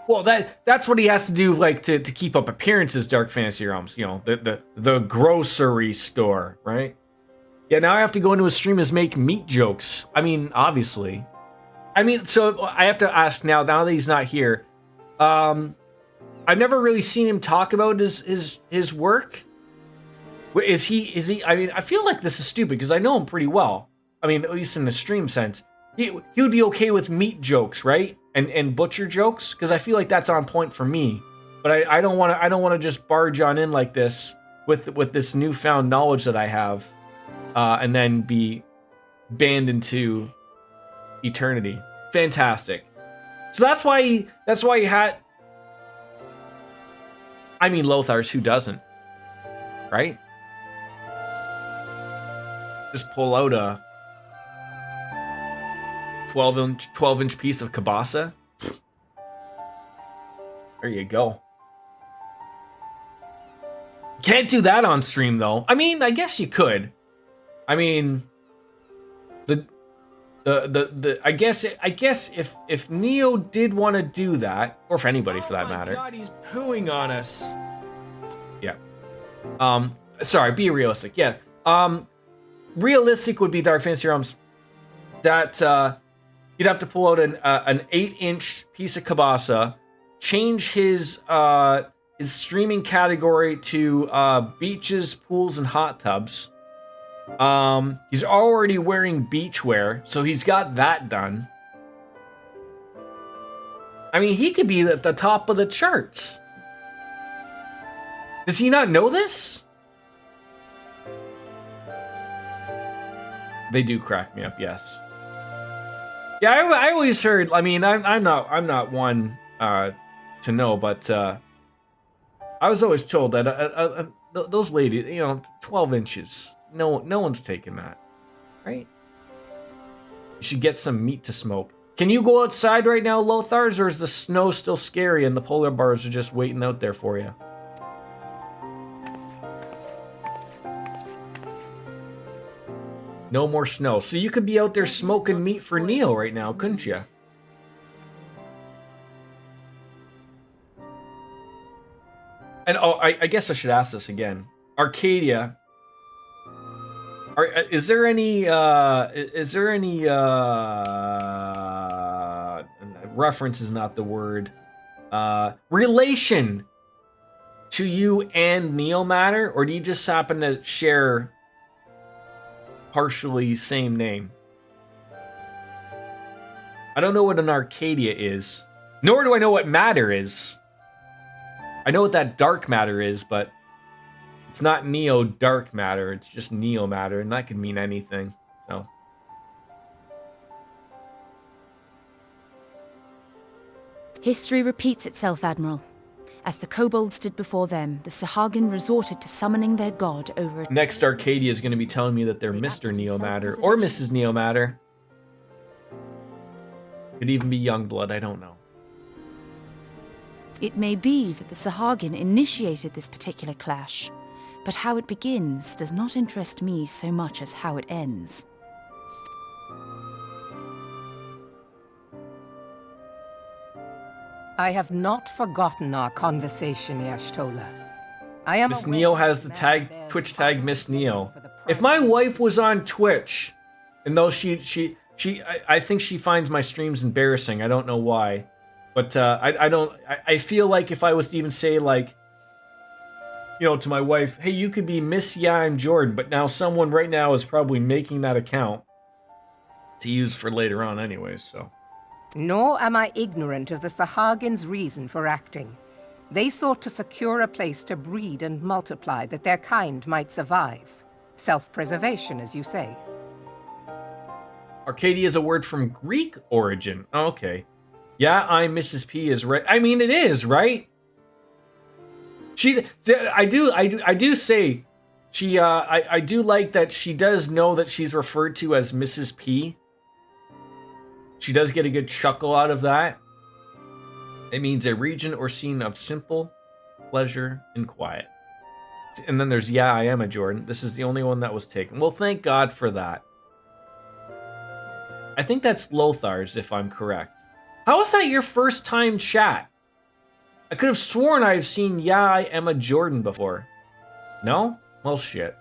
Well, that's what he has to do, like, to keep up appearances, Dark Fantasy Realms. You know, the grocery store, right? Yeah, now I have to go into his stream and make meat jokes. I mean, obviously. I mean, so I have to ask now that he's not here. I've never really seen him talk about his work. Is he? I mean, I feel like this is stupid because I know him pretty well. I mean, at least in the stream sense. He would be okay with meat jokes, right? And butcher jokes, because I feel like that's on point for me. But I don't want to just barge on in like this with this newfound knowledge that I have, and then be banned into eternity. Fantastic. So that's why he had. I mean, Lothar's, who doesn't, right? Just pull out a 12-inch piece of kielbasa. There you go. Can't do that on stream though. I mean, I guess you could. I mean, I guess if Neo did want to do that, or if anybody for that matter. God, he's pooing on us. Yeah. Sorry, be realistic. Yeah. Realistic would be Dark Fantasy Realms that you'd have to pull out an 8-inch piece of Kabasa, change his streaming category to beaches, pools, and hot tubs. He's already wearing beachwear, so he's got that done. I mean, he could be at the top of the charts. Does he not know this? They do crack me up, yes. Yeah, I always heard. I mean, I'm not one to know, but I was always told that those ladies, 12 inches. No one's taking that, right? You should get some meat to smoke. Can you go outside right now, Lothars, or is the snow still scary and the polar bars are just waiting out there for you? No more snow. So you could be out there smoking meat for Neo right now, couldn't you? And I guess I should ask this again. Arcadia. Is there any reference is not the word, relation to you and Neo Matter, or do you just happen to share partially same name? I don't know what an Arcadia is, nor do I know what matter is. I know what that dark matter is, but it's not Neo dark matter, it's just Neo matter, and that could mean anything, so. History repeats itself, Admiral. As the kobolds stood before them, the Sahagin resorted to summoning their god over a... Next, Arcadia is going to be telling me that they're Mr. Neo Matter, or Mrs. Neo Matter. Could even be Youngblood, I don't know. It may be that the Sahagin initiated this particular clash, but how it begins does not interest me so much as how it ends. I have not forgotten our conversation, Y'shtola. I am Miss Neo has the Twitch tag Miss Neo. If my wife was on Twitch, and though I think she finds my streams embarrassing, I don't know why. But I feel like if I was to even say, like, to my wife, hey, you could be Miss Yeah, I'm Jordan, but now someone right now is probably making that account to use for later on anyways, so. Nor am I ignorant of the Sahagin's reason for acting. They sought to secure a place to breed and multiply that their kind might survive. Self-preservation, as you say. Arcadia is a word from Greek origin. Oh, okay. Yeah, I'm Mrs. P is right. I mean, it is, right? I do say, I do like that she does know that she's referred to as Mrs. P. She does get a good chuckle out of that. It means a region or scene of simple pleasure and quiet. And then there's, yeah, I am a Jordan. This is the only one that was taken. Well, thank God for that. I think that's Lothar's, if I'm correct. How is that your first time chat? I could have sworn I've seen Yeah, I am a Jordan before. No? Well, shit.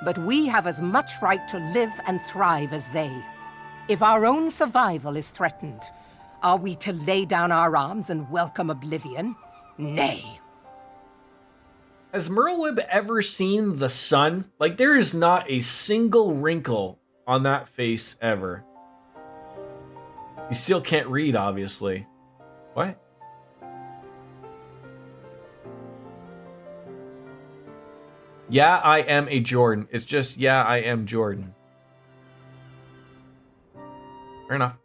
But we have as much right to live and thrive as they. If our own survival is threatened, are we to lay down our arms and welcome oblivion? Nay. Has Merlwib ever seen the sun? Like, there is not a single wrinkle on that face ever. You still can't read, obviously. What? Yeah, I am a Jordan. It's just, yeah, I am Jordan. Fair enough.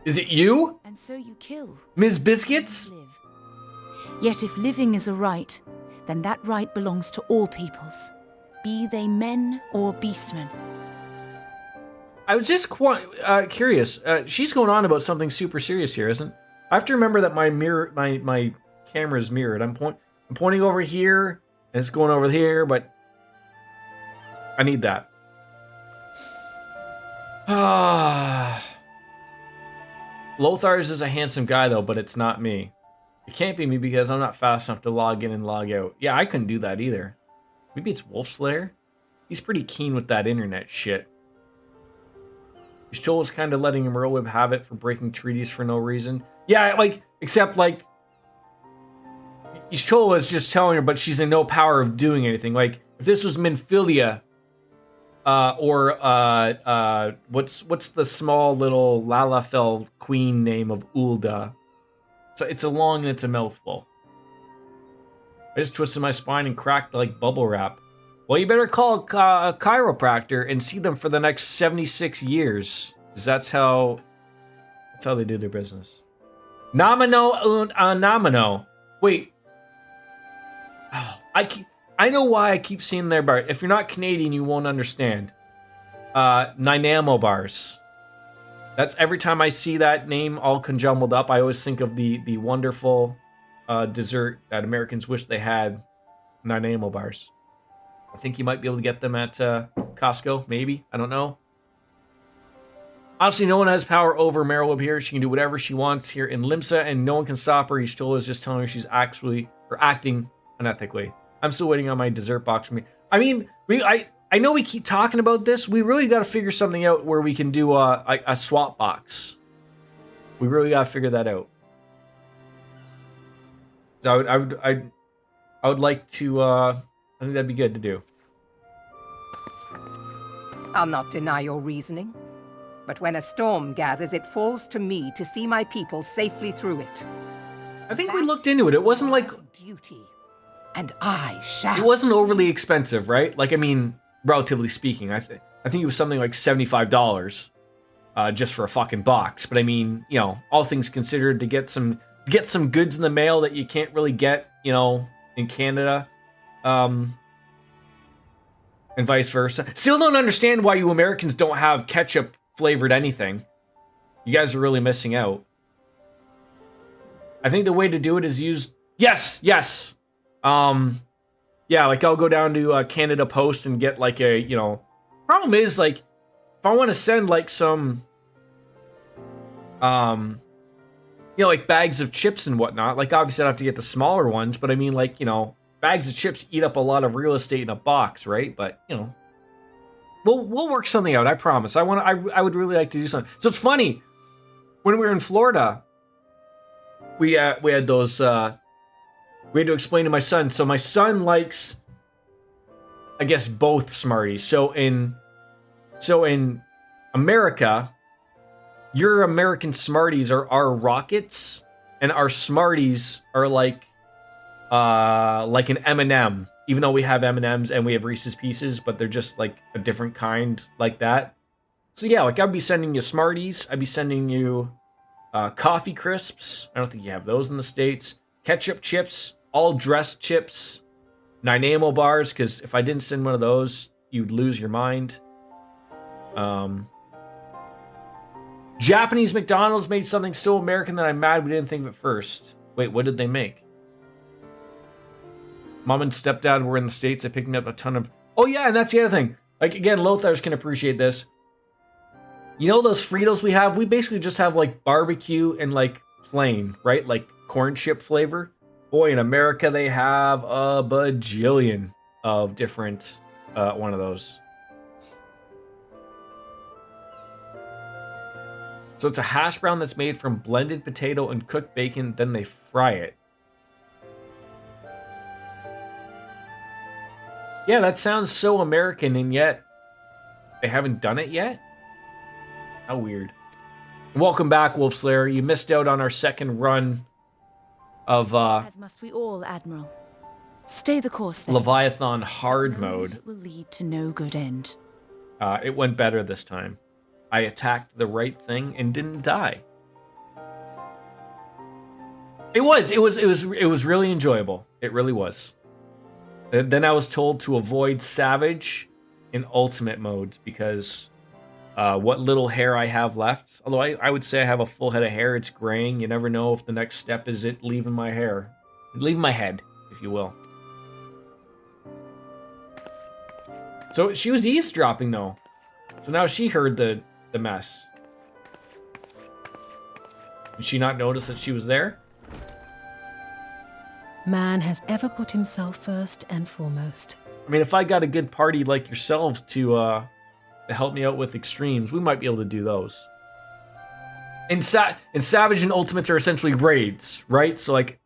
Is it you? And so you kill. Ms. Biscuits? Live. Yet if living is a right, then that right belongs to all peoples, be they men or beastmen. I was just curious. She's going on about something super serious here, isn't? I have to remember that my mirror, my camera is mirrored. I'm pointing over here, and it's going over here, but I need that. Lothar's is a handsome guy, though, but it's not me. It can't be me because I'm not fast enough to log in and log out. Yeah, I couldn't do that either. Maybe it's Wolfslayer? He's pretty keen with that internet shit. Joel was kind of letting Merlwib have it for breaking treaties for no reason. Yeah, like, except, like, Joel was just telling her, but she's in no power of doing anything. Like, if this was Minfilia, what's the small little Lalafell queen name of Ulda? So it's a long and it's a mouthful. I just twisted my spine and cracked like bubble wrap. Well, you better call a chiropractor and see them for the next 76 years. Because that's how they do their business. Nomino un nomino. Wait. Oh, I know why I keep seeing their bar. If you're not Canadian, you won't understand. Nynamo bars. That's every time I see that name all conjumbled up, I always think of the wonderful dessert that Americans wish they had, Nynamo bars. I think you might be able to get them at Costco, maybe. I don't know. Honestly, no one has power over Merlwib here. She can do whatever she wants here in Limsa, and no one can stop her. Ishtola is just telling her she's acting unethically. I'm still waiting on my dessert box for me. I mean, I know we keep talking about this. We really got to figure something out where we can do a swap box. We really got to figure that out. So I would like to. I think that'd be good to do. I'll not deny your reasoning, but when a storm gathers, it falls to me to see my people safely through it. I think we looked into it. It wasn't like duty, and I shall. It wasn't overly expensive, right? Like, I mean, relatively speaking, I think it was something like $75 just for a fucking box. But I mean, you know, all things considered, to get some goods in the mail that you can't really get, you know, in Canada. And vice versa. Still don't understand why you Americans don't have ketchup flavored anything. You guys are really missing out. I think the way to do it is use... Yes! Yeah, like I'll go down to Canada Post and get like a, you know... Problem is, like, if I want to send like some... you know, like bags of chips and whatnot, like obviously I have to get the smaller ones, but I mean, like, you know, bags of chips eat up a lot of real estate in a box, right? But, you know, we'll work something out, I promise. I would really like to do something. So it's funny, when we were in Florida, we had those, we had to explain to my son. So my son likes, I guess, both Smarties. So in America, your American Smarties are our Rockets, and our Smarties are like an M&M. Even though we have M&Ms and we have Reese's Pieces, but they're just like a different kind like that. So yeah, like I'd be sending you Smarties. I'd be sending you coffee crisps. I don't think you have those in the States. Ketchup chips, all dressed chips, Nynamo bars, because if I didn't send one of those, you'd lose your mind. Japanese McDonald's made something so American that I'm mad we didn't think of it first. Wait, what did they make? Mom and stepdad were in the States. They picked up a ton of... Oh yeah, and that's the other thing. Like, again, Lothars can appreciate this. You know those Fritos we have? We basically just have, like, barbecue and, like, plain, right? Like, corn chip flavor. Boy, in America, they have a bajillion of different one of those. So it's a hash brown that's made from blended potato and cooked bacon, then they fry it. Yeah, that sounds so American, and yet they haven't done it yet? How weird. Welcome back, Wolfslayer. You missed out on our second run of As must we all, Admiral. Stay the course then. Leviathan hard mode. It will lead to no good end. It went better this time. I attacked the right thing and didn't die. It was really enjoyable. It really was. Then I was told to avoid Savage in Ultimate mode because what little hair I have left, although I would say I have a full head of hair, it's graying. You never know if the next step is it leaving my hair. Leaving my head, if you will. So she was eavesdropping though. So now she heard the the mess. Did she not notice that she was there? Man has ever put himself first and foremost. I mean, if I got a good party like yourselves to help me out with extremes, we might be able to do those. And Savage and Ultimates are essentially raids, right? So, like,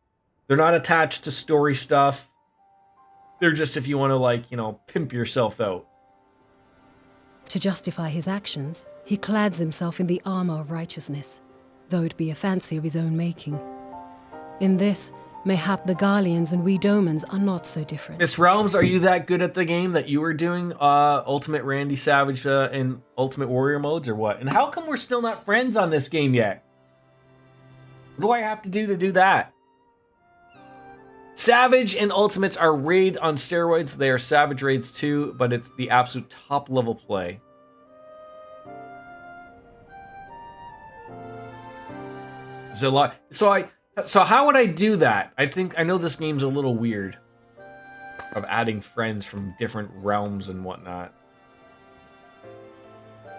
they're not attached to story stuff. They're just if you want to, like, you know, pimp yourself out. To justify his actions, he clads himself in the armor of righteousness, though it be a fancy of his own making. In this, mayhap the Garleans and we Domans are not so different. Miss Realms, are you that good at the game that you were doing Ultimate Randy Savage and Ultimate Warrior modes, or what? And how come we're still not friends on this game yet? What do I have to do that? Savage and Ultimates are raid on steroids. They are Savage raids too, but it's the absolute top level play. There's a lot. So how would I do that? I know this game's a little weird of adding friends from different realms and whatnot.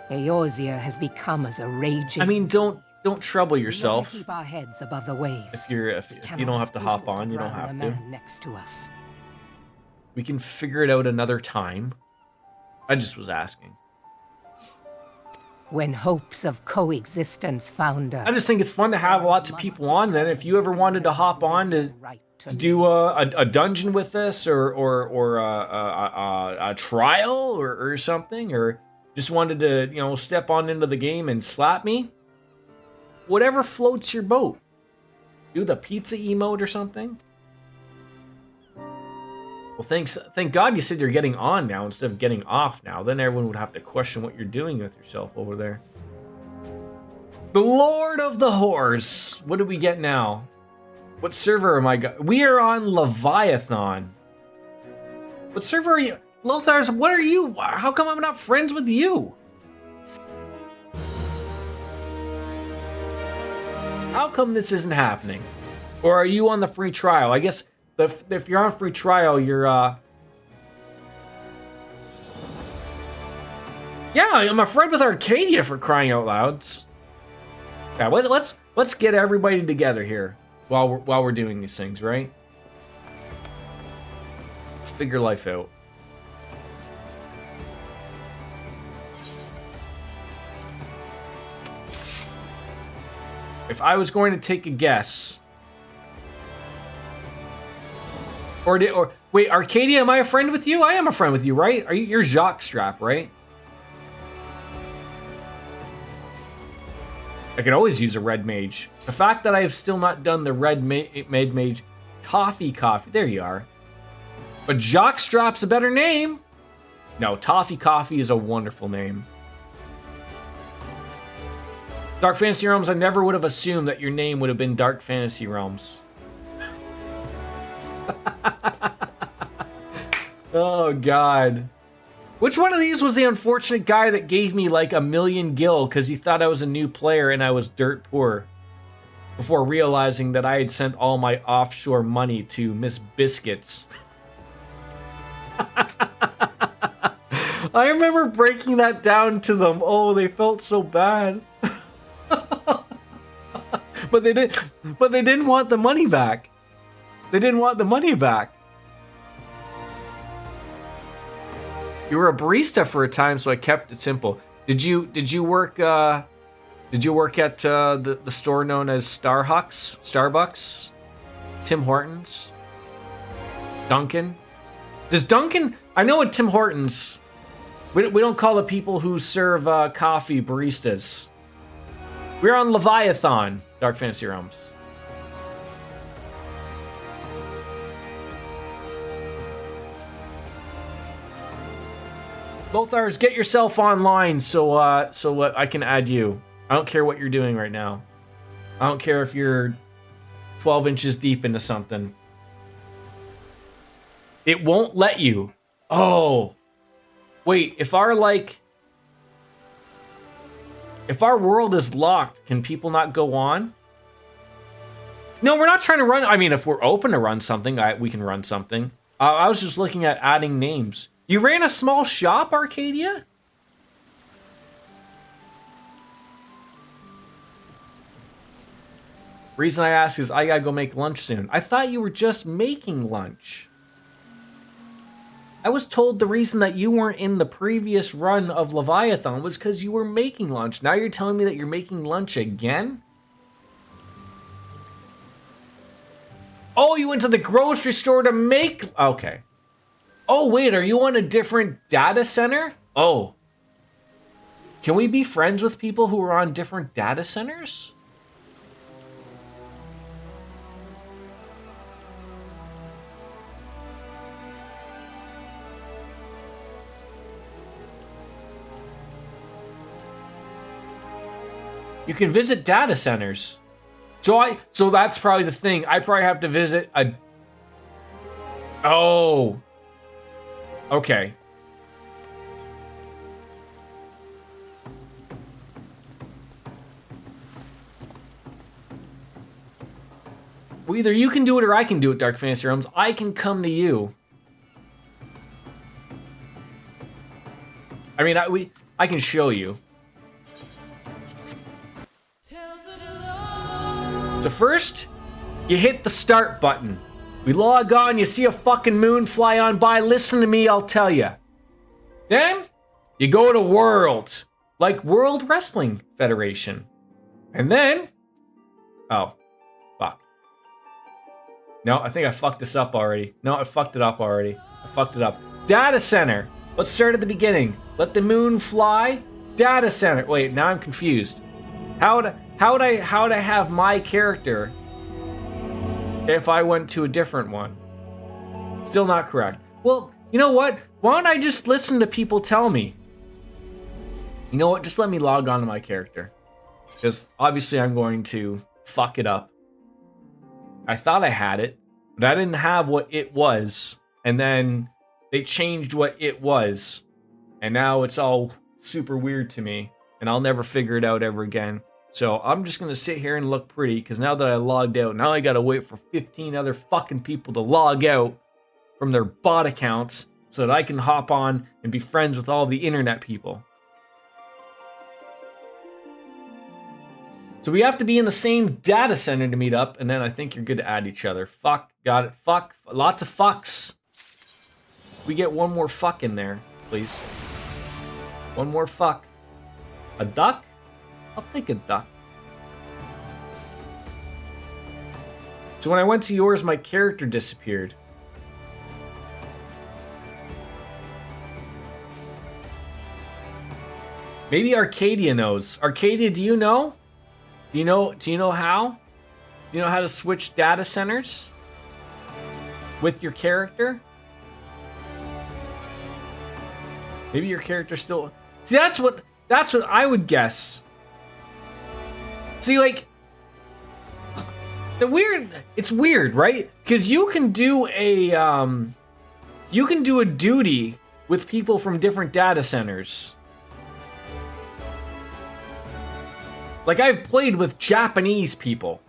Eorzea has become as a raging. I mean, don't trouble We want yourself. to keep our heads above the waves. If you don't have to hop on, you don't have to. Man next to us. We can figure it out another time. I just was asking. When hopes of coexistence founder. I just think it's fun to have lots of people on. Then, if you ever wanted to hop on to do a dungeon with us, or a trial, or something, or just wanted to step on into the game and slap me, whatever floats your boat. Do the pizza emote or something. Well, thank God you said you're getting on now instead of getting off now. Then everyone would have to question what you're doing with yourself over there. The Lord of the Whores. What do we get now? What server am I We are on Leviathan. What server are you? Lothars, what are you? How come I'm not friends with you? How come this isn't happening? Or are you on the free trial? I guess if you're on free trial, you're yeah, I'm a friend with Arcadia, for crying out loud. Yeah, let's get everybody together here while we're doing these things, right? Let's figure life out. If I was going to take a guess, or wait, Arcadia, am I a friend with you? I am a friend with you, right? You're Jockstrap, right? I could always use a red mage. The fact that I have still not done the red mage, Toffee Coffee. There you are. But Jockstrap's a better name. No, Toffee Coffee is a wonderful name. Dark Fantasy Realms, I never would have assumed that your name would have been Dark Fantasy Realms. Oh, God. Which one of these was the unfortunate guy that gave me like 1,000,000 gil because he thought I was a new player and I was dirt poor? Before realizing that I had sent all my offshore money to Miss Biscuits. I remember breaking that down to them. Oh, they felt so bad. But they didn't want the money back. They didn't want the money back. You were a barista for a time, so I kept it simple. Did you work at the store known as Starbucks, Tim Hortons, Dunkin'? Does Dunkin'? I know at Tim Hortons, we don't call the people who serve coffee baristas. We're on Leviathan, Dark Fantasy Realms. Lothars, get yourself online so I can add you. I don't care what you're doing right now. I don't care if you're 12 inches deep into something. It won't let you. Oh. Wait, if our world is locked, can people not go on? No, we're not trying to run. I mean, if we're open to run something, we can run something. I was just looking at adding names. You ran a small shop, Arcadia? Reason I ask is I gotta go make lunch soon. I thought you were just making lunch. I was told the reason that you weren't in the previous run of Leviathan was because you were making lunch. Now you're telling me that you're making lunch again? Oh, you went to the grocery store to make... Okay. Oh, wait, are you on a different data center? Oh. Can we be friends with people who are on different data centers? You can visit data centers. So that's probably the thing. I probably have to visit a... Oh. Okay. Well, either you can do it or I can do it, Dark Fantasy Realms. I can come to you. I mean, I can show you. So first, you hit the start button. We log on, you see a fucking moon fly on by. Listen to me, I'll tell you. Then, you go to World. Like World Wrestling Federation. And then... Oh. Fuck. No, I think I fucked this up already. No, I fucked it up already. I fucked it up. Data Center. Let's start at the beginning. Let the moon fly. Data Center. Wait, now I'm confused. How would I have my character if I went to a different one? Still not correct. Well, you know what? Why don't I just listen to people tell me? You know what? Just let me log on to my character. Because obviously I'm going to fuck it up. I thought I had it, but I didn't have what it was. And then they changed what it was. And now it's all super weird to me. And I'll never figure it out ever again. So I'm just going to sit here and look pretty, because now that I logged out, now I got to wait for 15 other fucking people to log out from their bot accounts so that I can hop on and be friends with all the internet people. So we have to be in the same data center to meet up, and then I think you're good to add each other. Fuck, got it, fuck, lots of fucks. We get one more fuck in there, please. One more fuck. A duck? I'll take a duck. So when I went to yours, my character disappeared. Maybe Arcadia knows. Arcadia, do you know? Do you know how? Do you know how to switch data centers with your character? Maybe your character still... See, that's what I would guess. See, like, it's weird, right? Because you can do a duty with people from different data centers. Like, I've played with Japanese people.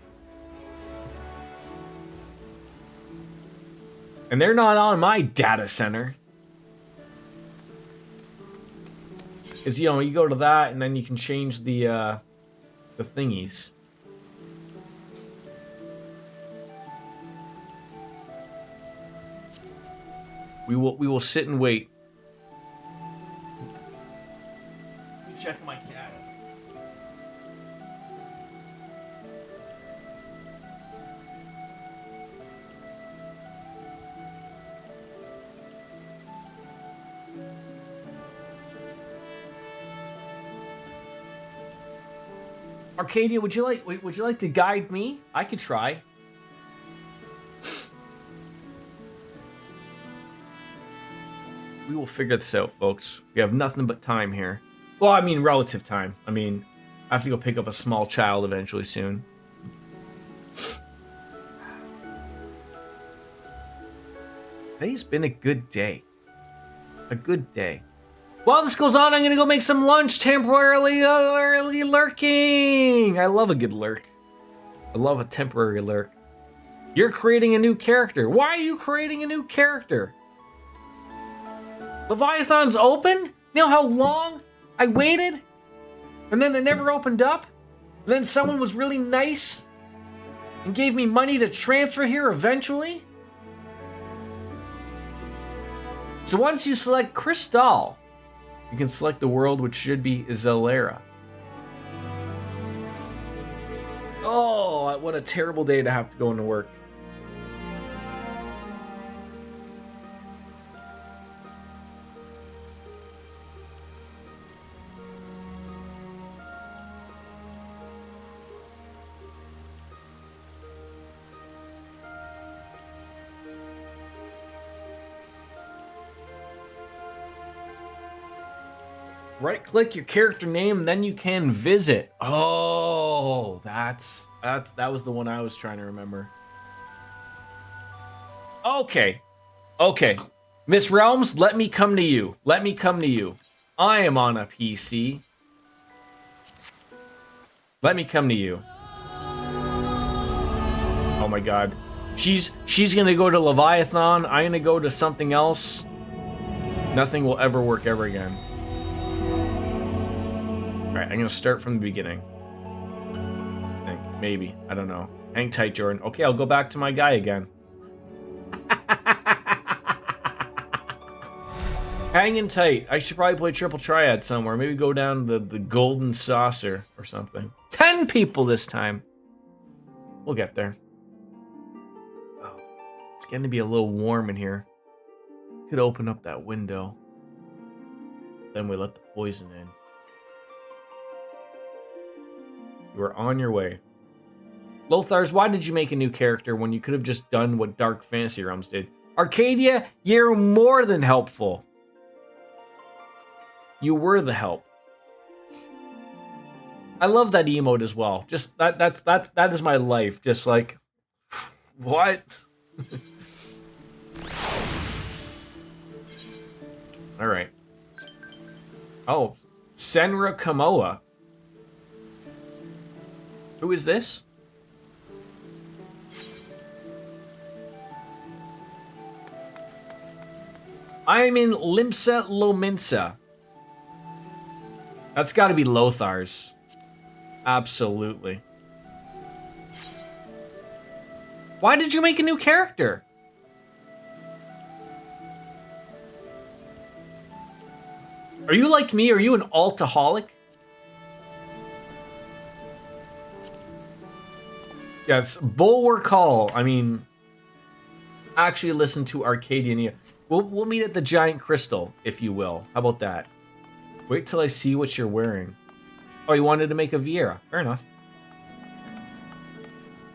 And they're not on my data center. Because, you know, you go to that and then you can change the thingies. We will sit and wait. Let me check my cat. Arcadia, would you like to guide me? I could try. We will figure this out, folks. We have nothing but time here. Well, I mean, relative time. I mean, I have to go pick up a small child eventually soon. Today's been a good day. A good day. While this goes on, I'm gonna go make some lunch temporarily lurking. I love a good lurk. I love a temporary lurk. You're creating a new character. Why are you creating a new character? Leviathan's open? You know how long I waited? And then it never opened up? And then someone was really nice And gave me money to transfer here eventually? So once you select Crystal, you can select the world, which should be Zelera. Oh, what a terrible day to have to go into work. Right-click your character name, then you can visit. Oh, that was the one I was trying to remember. Okay. Miss Realms, let me come to you. I am on a PC. Let me come to you. Oh my god. She's gonna go to Leviathan. I'm gonna go to something else. Nothing will ever work ever again. Alright, I'm gonna start from the beginning. I think. Maybe. I don't know. Hang tight, Jordan. Okay, I'll go back to my guy again. Hanging tight. I should probably play Triple Triad somewhere. Maybe go down the Golden Saucer or something. 10 people this time. We'll get there. Oh, it's getting to be a little warm in here. Could open up that window. Then we let the poison in. You are on your way. Lothars, why did you make a new character when you could have just done what Dark Fantasy Realms did? Arcadia, you're more than helpful. You were the help. I love that emote as well. Just that is my life. Just like what? All right. Oh, Senra Kamoa. Who is this? I'm in Limsa Lominsa. That's got to be Lothar's. Absolutely. Why did you make a new character? Are you like me? Are you an altaholic? Yes, Bulwark Hall. I mean, actually listen to Arcadia. We'll meet at the Giant Crystal, if you will. How about that? Wait till I see what you're wearing. Oh, you wanted to make a Vieira. Fair enough.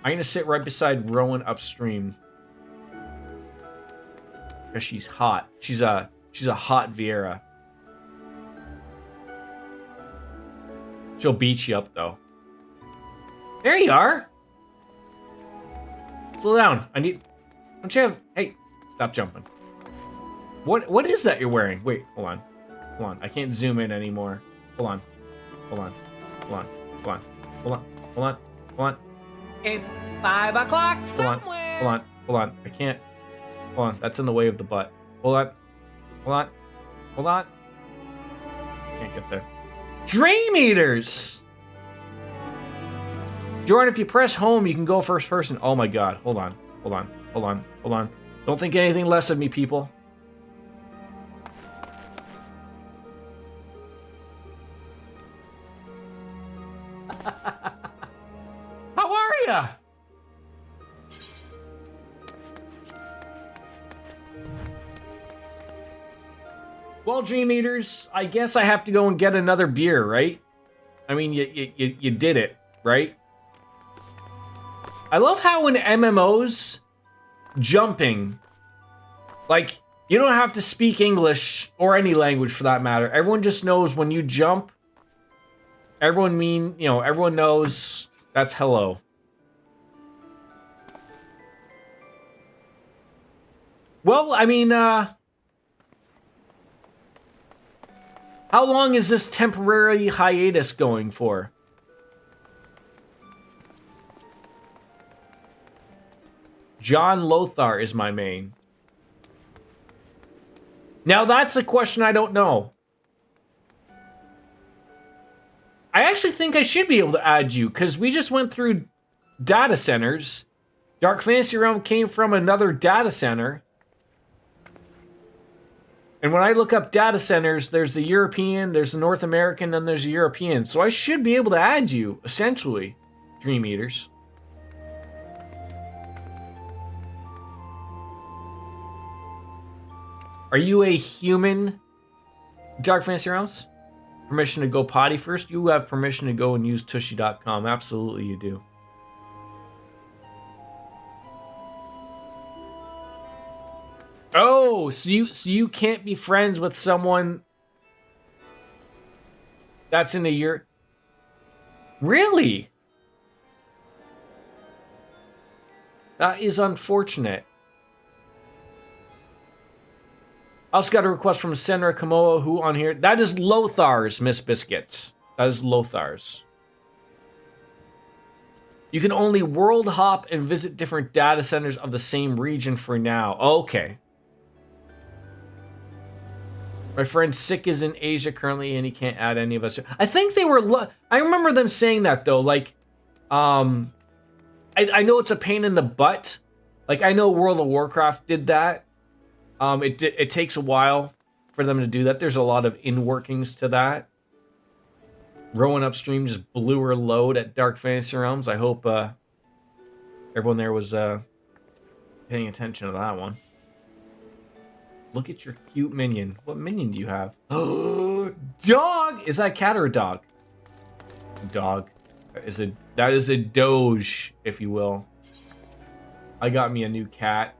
I'm gonna sit right beside Rowan upstream. Because she's hot. She's a hot Vieira. She'll beat you up though. There you are. Slow down. Don't you have... Hey, stop jumping. What is that you're wearing? Wait, hold on. Hold on. I can't zoom in anymore. Hold on. It's 5 o'clock somewhere. Hold on. I can't... Hold on. That's in the way of the butt. Hold on. Can't get there. Dream Eaters! Jordan, if you press home, you can go first person. Oh my god. Hold on. Don't think anything less of me, people. How are ya? Well, Dream Eaters, I guess I have to go and get another beer, right? I mean, you did it, right? I love how in MMOs, jumping, like, you don't have to speak English or any language for that matter. Everyone just knows when you jump, everyone knows that's hello. Well, I mean, how long is this temporary hiatus going for? John Lothar is my main. Now that's a question I don't know. I actually think I should be able to add you, because we just went through data centers. Dark Fantasy Realm came from another data center. And when I look up data centers, there's the European, there's the North American, and there's the European. So I should be able to add you, essentially, Dream Eaters. Are you a human, Dark Fantasy Realms? Permission to go potty first? You have permission to go and use tushy.com. Absolutely you do. Oh, so you can't be friends with someone that's in a year. Really? That is unfortunate. I also got a request from Senra Kamoa, who on here. That is Lothar's, Miss Biscuits. That is Lothar's. You can only world hop and visit different data centers of the same region for now. Okay. My friend Sick is in Asia currently, and he can't add any of us. I think they were. I remember them saying that though. Like, I know it's a pain in the butt. Like, I know World of Warcraft did that. It takes a while for them to do that. There's a lot of in-workings to that. Rowan Upstream just blew her load at Dark Fantasy Realms. I hope everyone there was paying attention to that one. Look at your cute minion. What minion do you have? Oh, dog! Is that a cat or a dog? Dog. That is a doge, if you will. I got me a new cat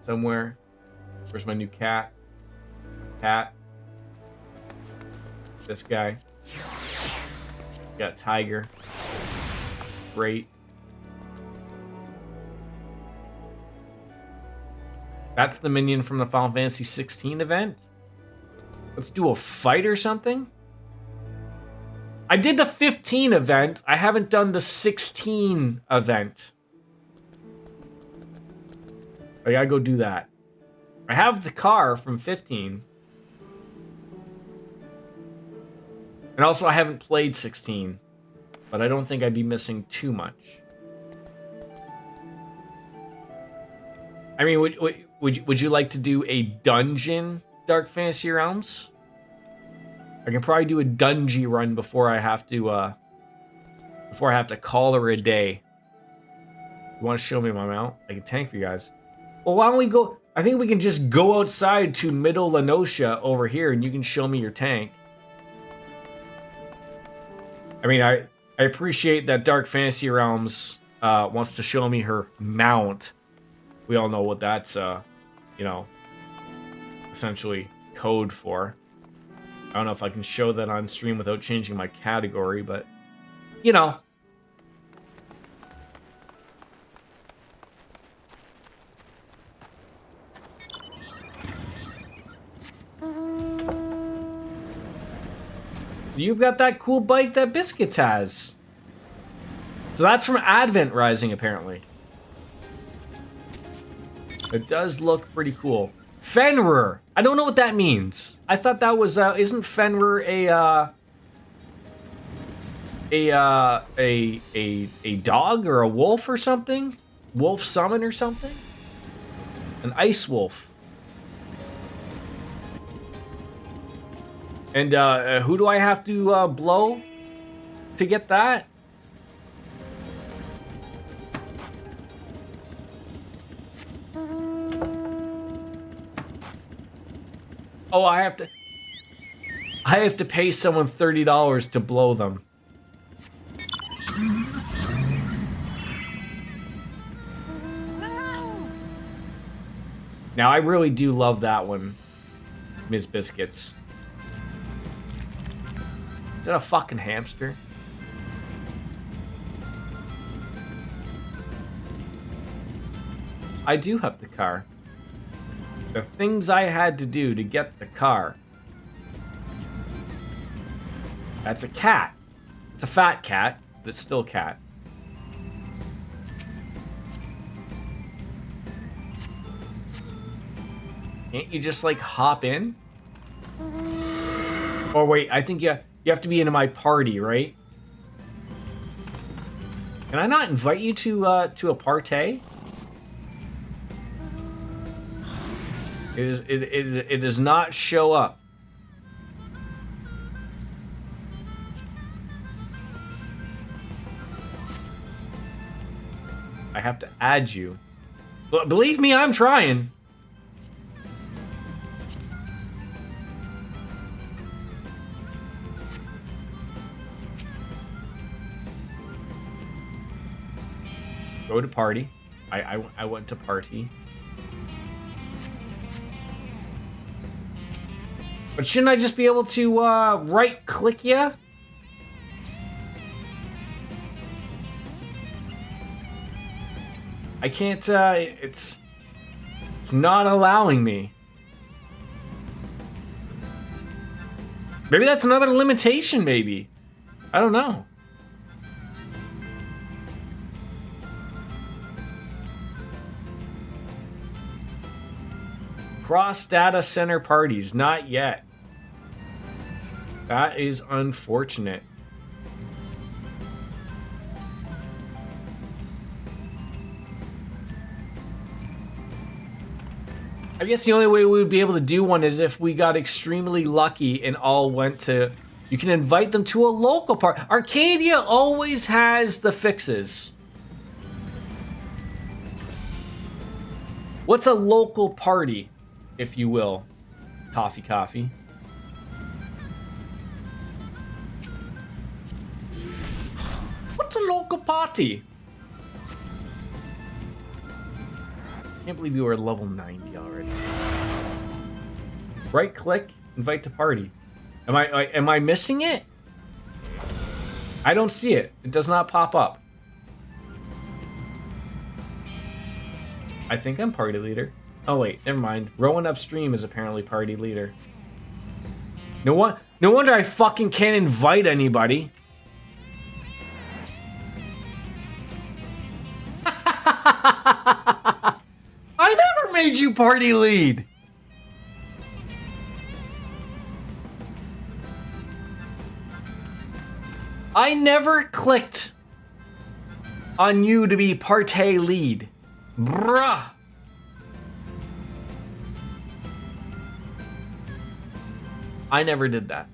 somewhere. Where's my new cat? Cat. This guy. Got tiger. Great. That's the minion from the Final Fantasy 16 event. Let's do a fight or something. I did the 15 event. I haven't done the 16 event. I gotta go do that. I have the car from 15. And also I haven't played 16. But I don't think I'd be missing too much. I mean, would you like to do a dungeon Dark Fantasy Realms? I can probably do a dungeon run before I have to call her a day. You want to show me my mount? I can tank for you guys. Well, why don't we go? I think we can just go outside to Middle Lenosha over here, and you can show me your tank. I mean, I appreciate that Dark Fantasy Realms wants to show me her mount. We all know what that's, you know, essentially code for. I don't know if I can show that on stream without changing my category, but, you know. So you've got that cool bike that Biscuits has. So that's from Advent Rising, apparently. It does look pretty cool. Fenrir. I don't know what that means. I thought that was isn't Fenrir a dog or a wolf or something? Wolf summon or something? An ice wolf. And who do I have to blow to get that? Oh, I have to pay someone $30 to blow them. Now, I really do love that one, Ms. Biscuits. Is that a fucking hamster? I do have the car. The things I had to do to get the car. That's a cat. It's a fat cat, but it's still a cat. Can't you just like hop in? Or wait, I think you have to be into my party, right? Can I not invite you to a party? It does not show up. I have to add you. But believe me, I'm trying. Go to party. I went to party. But shouldn't I just be able to right click ya? I can't it's not allowing me. Maybe that's another limitation, maybe. I don't know. Cross data center parties, not yet. That is unfortunate. I guess the only way we would be able to do one is if we got extremely lucky and all went to... You can invite them to a local party. Arcadia always has the fixes. What's a local party, if you will? Coffee. What's a local party? I can't believe you were level 90 already. Right click, invite to party. Am I missing it? I don't see it. It does not pop up. I think I'm party leader. Oh wait, never mind. Rowan upstream is apparently party leader. No wonder I fucking can't invite anybody. I never made you party lead. I never clicked on you to be party lead. Bruh. I never did that.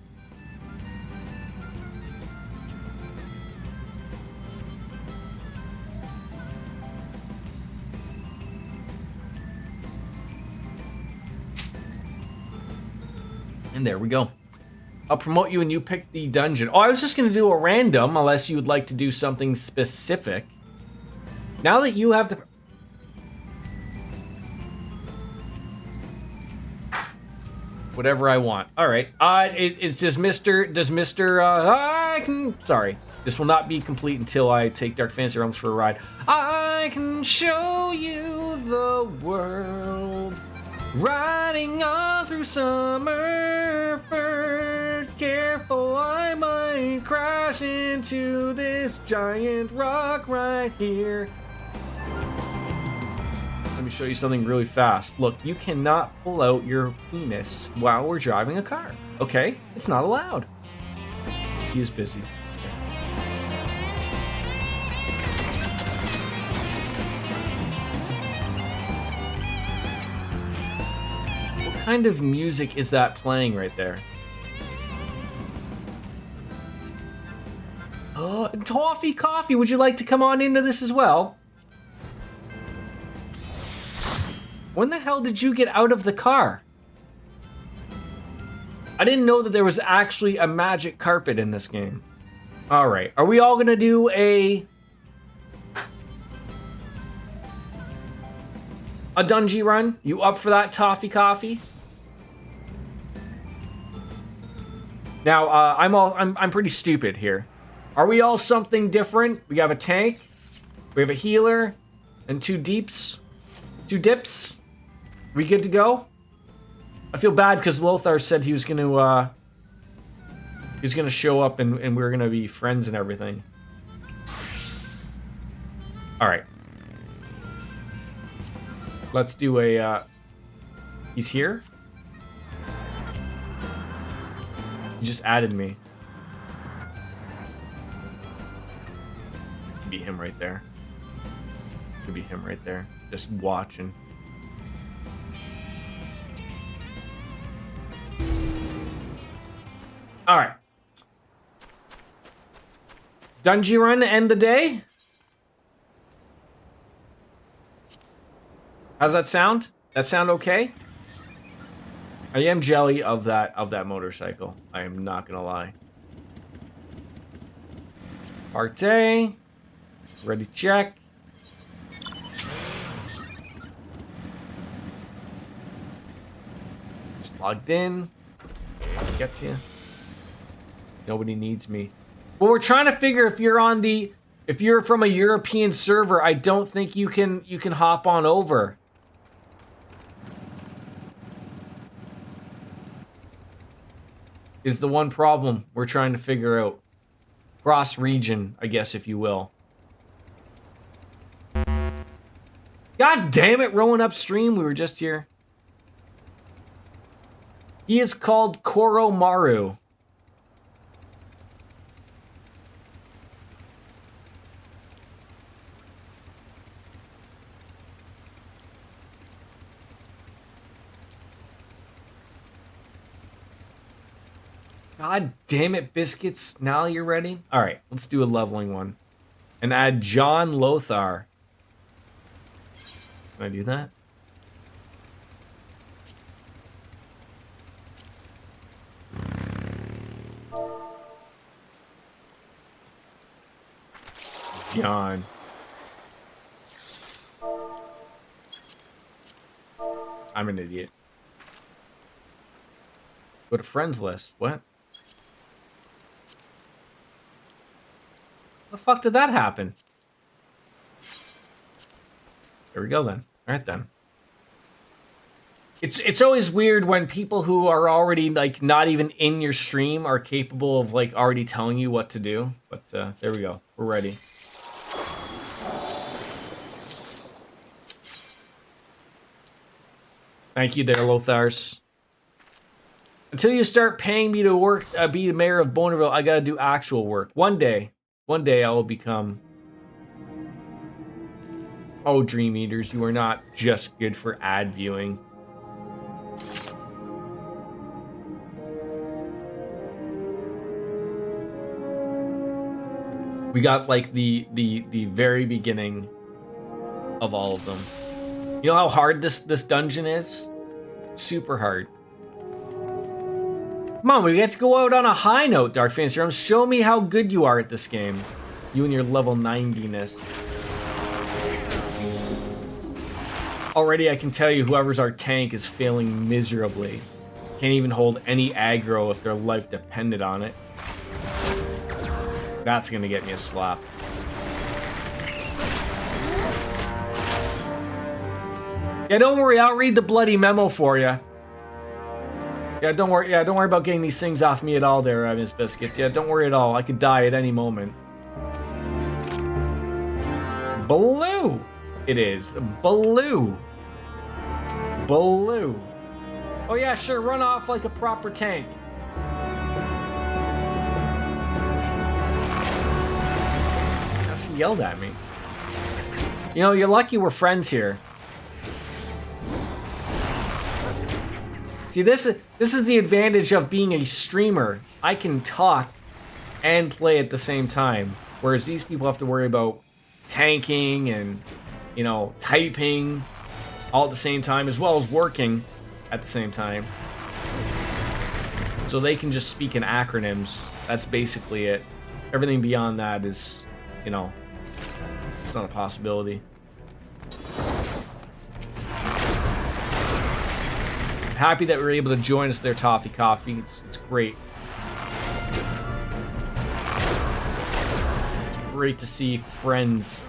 And there we go. I'll promote you and you pick the dungeon. Oh, I was just going to do a random unless you would like to do something specific. Now that you have the... Whatever I want. All right. It's just sorry. This will not be complete until I take Dark Fantasy Realms for a ride. I can show you the world. Riding all through summer. Careful, I might crash into this giant rock right here. Let me show you something really fast. Look, you cannot pull out your penis while we're driving a car. Okay? It's not allowed. He is busy. What kind of music is that playing right there? Toffee Coffee, would you like to come on into this as well? When the hell did you get out of the car? I didn't know that there was actually a magic carpet in this game. All right, are we all gonna do a dungeon run? You up for that, Toffee Coffee? Now, I'm pretty stupid here. Are we all something different? We have a tank, we have a healer, and two dips. We good to go? I feel bad because Lothar said he was gonna show up and we were gonna be friends and everything. All right. Let's do a. He's here. He just added me. Be him right there. Could be him right there, just watching. All right. Dungeon run to end the day. How's that sound? That sound okay? I am jelly of that motorcycle. I am not gonna lie. Parte. Ready, check. Just logged in. Get to you. Nobody needs me. But we're trying to figure if you're from a European server, I don't think you can hop on over. Is the one problem we're trying to figure out. Cross region, I guess, if you will. God damn it, rowing upstream, we were just here. He is called Koromaru. God damn it, biscuits. Now you're ready? Alright, let's do a leveling one. And add John Lothar. Can I do that? John. I'm an idiot. Go to friends list. What? The fuck did that happen? There we go then. All right then. It's always weird when people who are already like not even in your stream are capable of like already telling you what to do. But there we go. We're ready. Thank you there, Lothars. Until you start paying me to work, be the mayor of Bonerville, I gotta do actual work. One day I will become... Oh, Dream Eaters, you are not just good for ad viewing. We got like the very beginning of all of them. You know how hard this dungeon is? Super hard. Come on, we get to go out on a high note, Dark Fantasy Realms. Show me how good you are at this game. You and your level 90-ness. Already I can tell you whoever's our tank is failing miserably. Can't even hold any aggro if their life depended on it. That's gonna get me a slap. Yeah, don't worry, I'll read the bloody memo for you. Yeah, don't worry about getting these things off me at all there, Miss Biscuits. Yeah, don't worry at all. I could die at any moment. Blue! It is. Blue. Blue. Oh yeah, sure, run off like a proper tank. Now she yelled at me. You know, you're lucky we're friends here. See, this is the advantage of being a streamer. I can talk and play at the same time, whereas these people have to worry about tanking and, you know, typing all at the same time, as well as working at the same time. So they can just speak in acronyms. That's basically it. Everything beyond that is, you know, it's not a possibility. Happy that we were able to join us there, Toffee Coffee. It's great. It's great to see friends.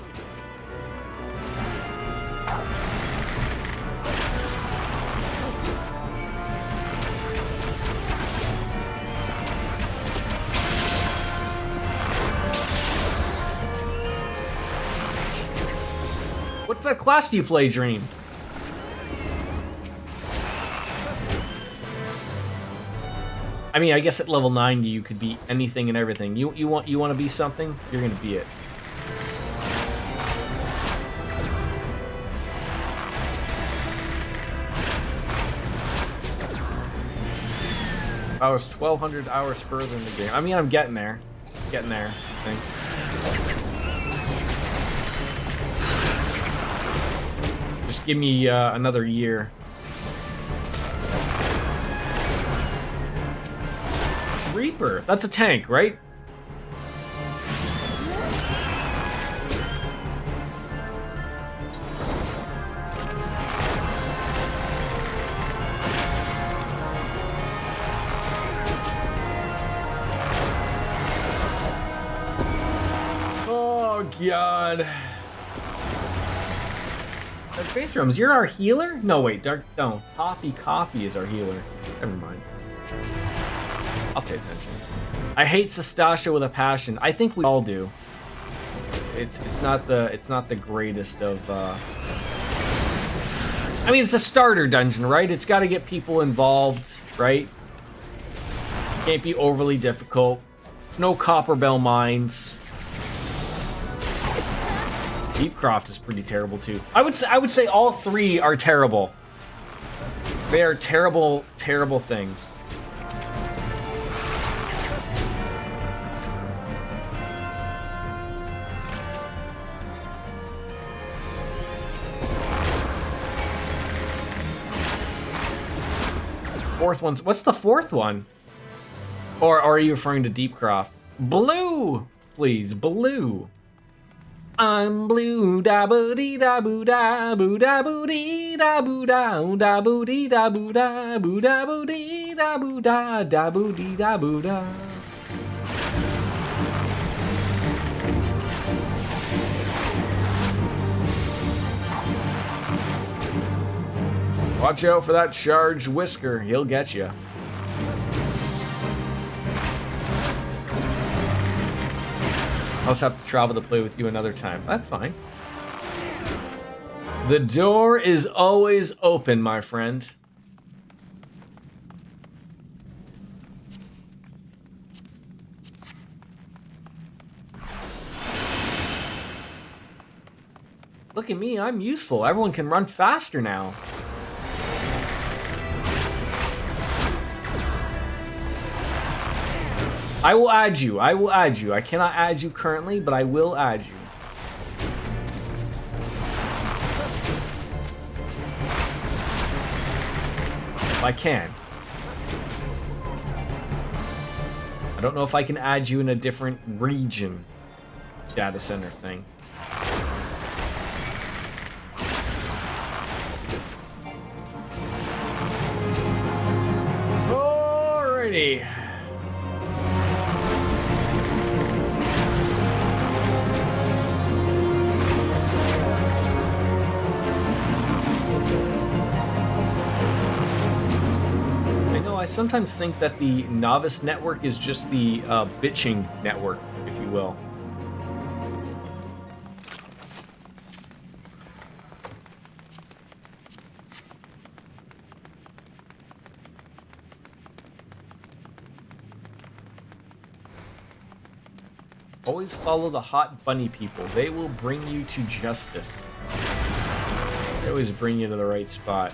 What class do you play, Dream? I mean, I guess at level 90 you could be anything and everything. You want to be something, you're gonna be it. I was 1,200 hours further in the game. I mean, I'm getting there. Getting there, I think. Just give me another year. Reaper. That's a tank, right? Oh, God. Dark Face Rooms, you're our healer? No, wait, no. Coffee is our healer. Never mind. I'll pay attention. I hate Sestasha with a passion. I think we all do. It's not the greatest of I mean, it's a starter dungeon, right? It's got to get people involved, right? Can't be overly difficult. It's no Copper Bell mines. Deepcroft is pretty terrible too. I would say all three are terrible. They are terrible, terrible things. Fourth one's, what's the fourth one? Or are you referring to Deepcroft? Blue, please, blue. I'm blue, da boo dee da boo da boo da boo dee da boo da boo dee da boo da boo dee da boo da boo dee da boo da. Watch out for that charged whisker, he'll get you. I'll just have to travel to play with you another time. That's fine. The door is always open, my friend. Look at me, I'm useful. Everyone can run faster now. I will add you. I will add you. I cannot add you currently, but I will add you. I can. I don't know if I can add you in a different region data center thing. Alrighty. I sometimes think that the novice network is just the bitching network, if you will. Always follow the hot bunny people. They will bring you to justice. They always bring you to the right spot.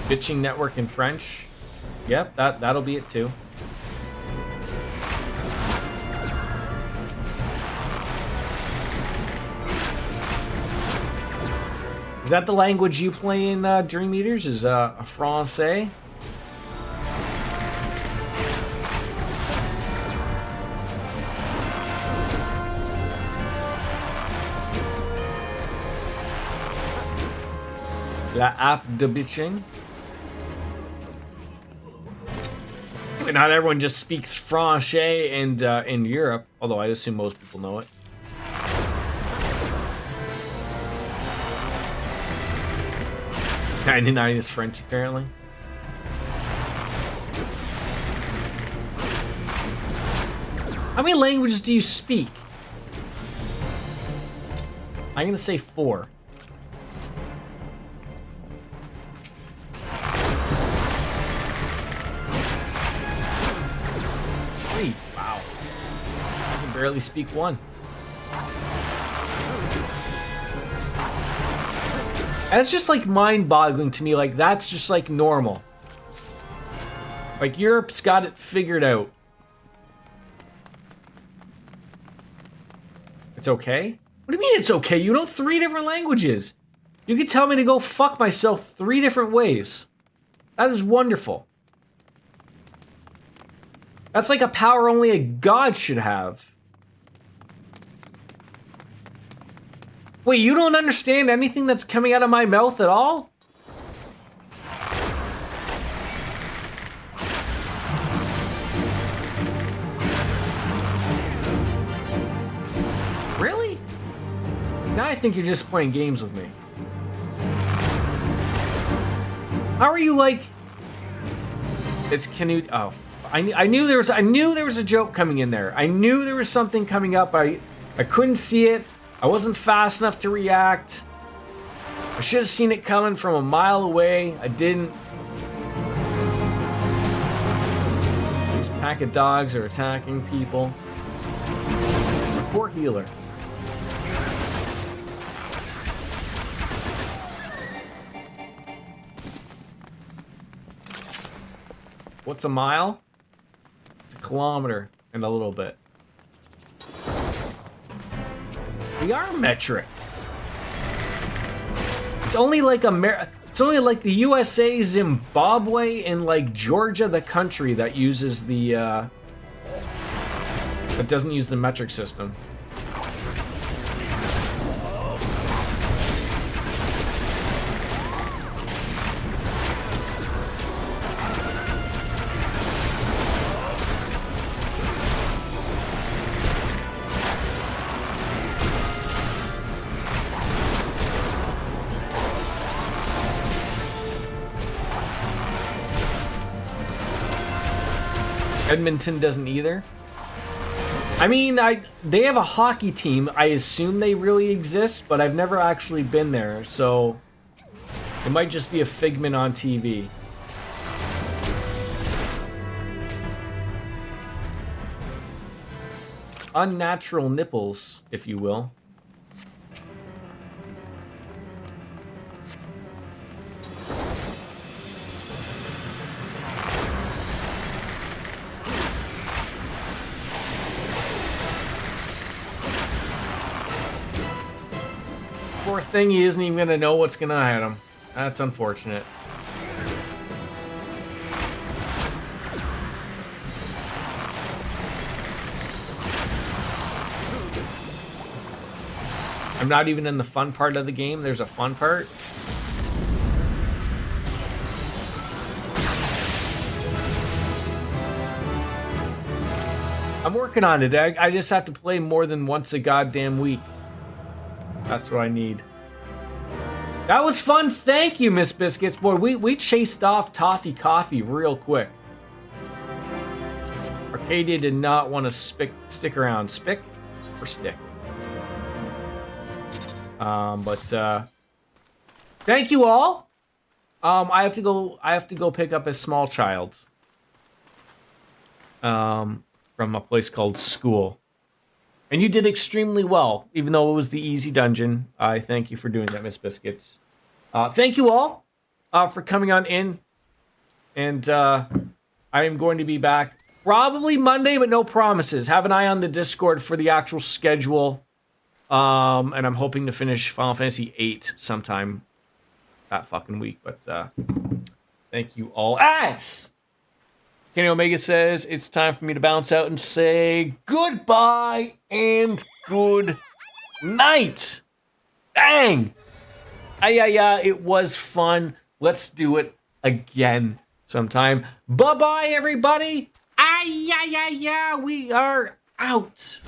Bitching network in French. Yep, that'll be it too. Is that the language you play in Dream Eaters? Is Francais? La app de bitching. And not everyone just speaks Francais and in Europe, although I assume most people know it. '99 is French, apparently. How many languages do you speak? I'm gonna say 4. barely speak one. And it's just like mind-boggling to me. Like, that's just like normal. Like, Europe's got it figured out. It's okay? What do you mean it's okay? You know 3 different languages. You can tell me to go fuck myself 3 different ways. That is wonderful. That's like a power only a god should have. Wait, you don't understand anything that's coming out of my mouth at all? Really? Now I think you're just playing games with me. How are you like... It's Canute... Oh, I knew there was a joke coming in there. I knew there was something coming up. I couldn't see it. I wasn't fast enough to react. I should have seen it coming from a mile away. I didn't. These pack of dogs are attacking people. Poor healer. What's a mile? It's a kilometer and a little bit. We are metric. It's only like it's only like the USA, Zimbabwe, and like Georgia, the country that uses the that doesn't use the metric system. Edmonton doesn't either. I mean, they have a hockey team. I assume they really exist, but I've never actually been there, so it might just be a figment on TV. Unnatural nipples, if you will. Poor thing, he isn't even gonna know what's gonna hit him. That's unfortunate. I'm not even in the fun part of the game. There's a fun part. I'm working on it. I just have to play more than once a goddamn week. That's what I need. That was fun. Thank you, Miss Biscuits. Boy, we chased off Toffee Coffee real quick. Arcadia did not want to stick around. Spick or stick? But thank you all. I have to go pick up a small child. From a place called school. And you did extremely well, even though it was the easy dungeon. I thank you for doing that, Miss Biscuits. Thank you all for coming on in. And I am going to be back probably Monday, but no promises. Have an eye on the Discord for the actual schedule. And I'm hoping to finish Final Fantasy VIII sometime that fucking week. But thank you all. Kenny Omega says it's time for me to bounce out and say goodbye and good night. Bang! It was fun. Let's do it again sometime. Bye-bye, everybody. We are out.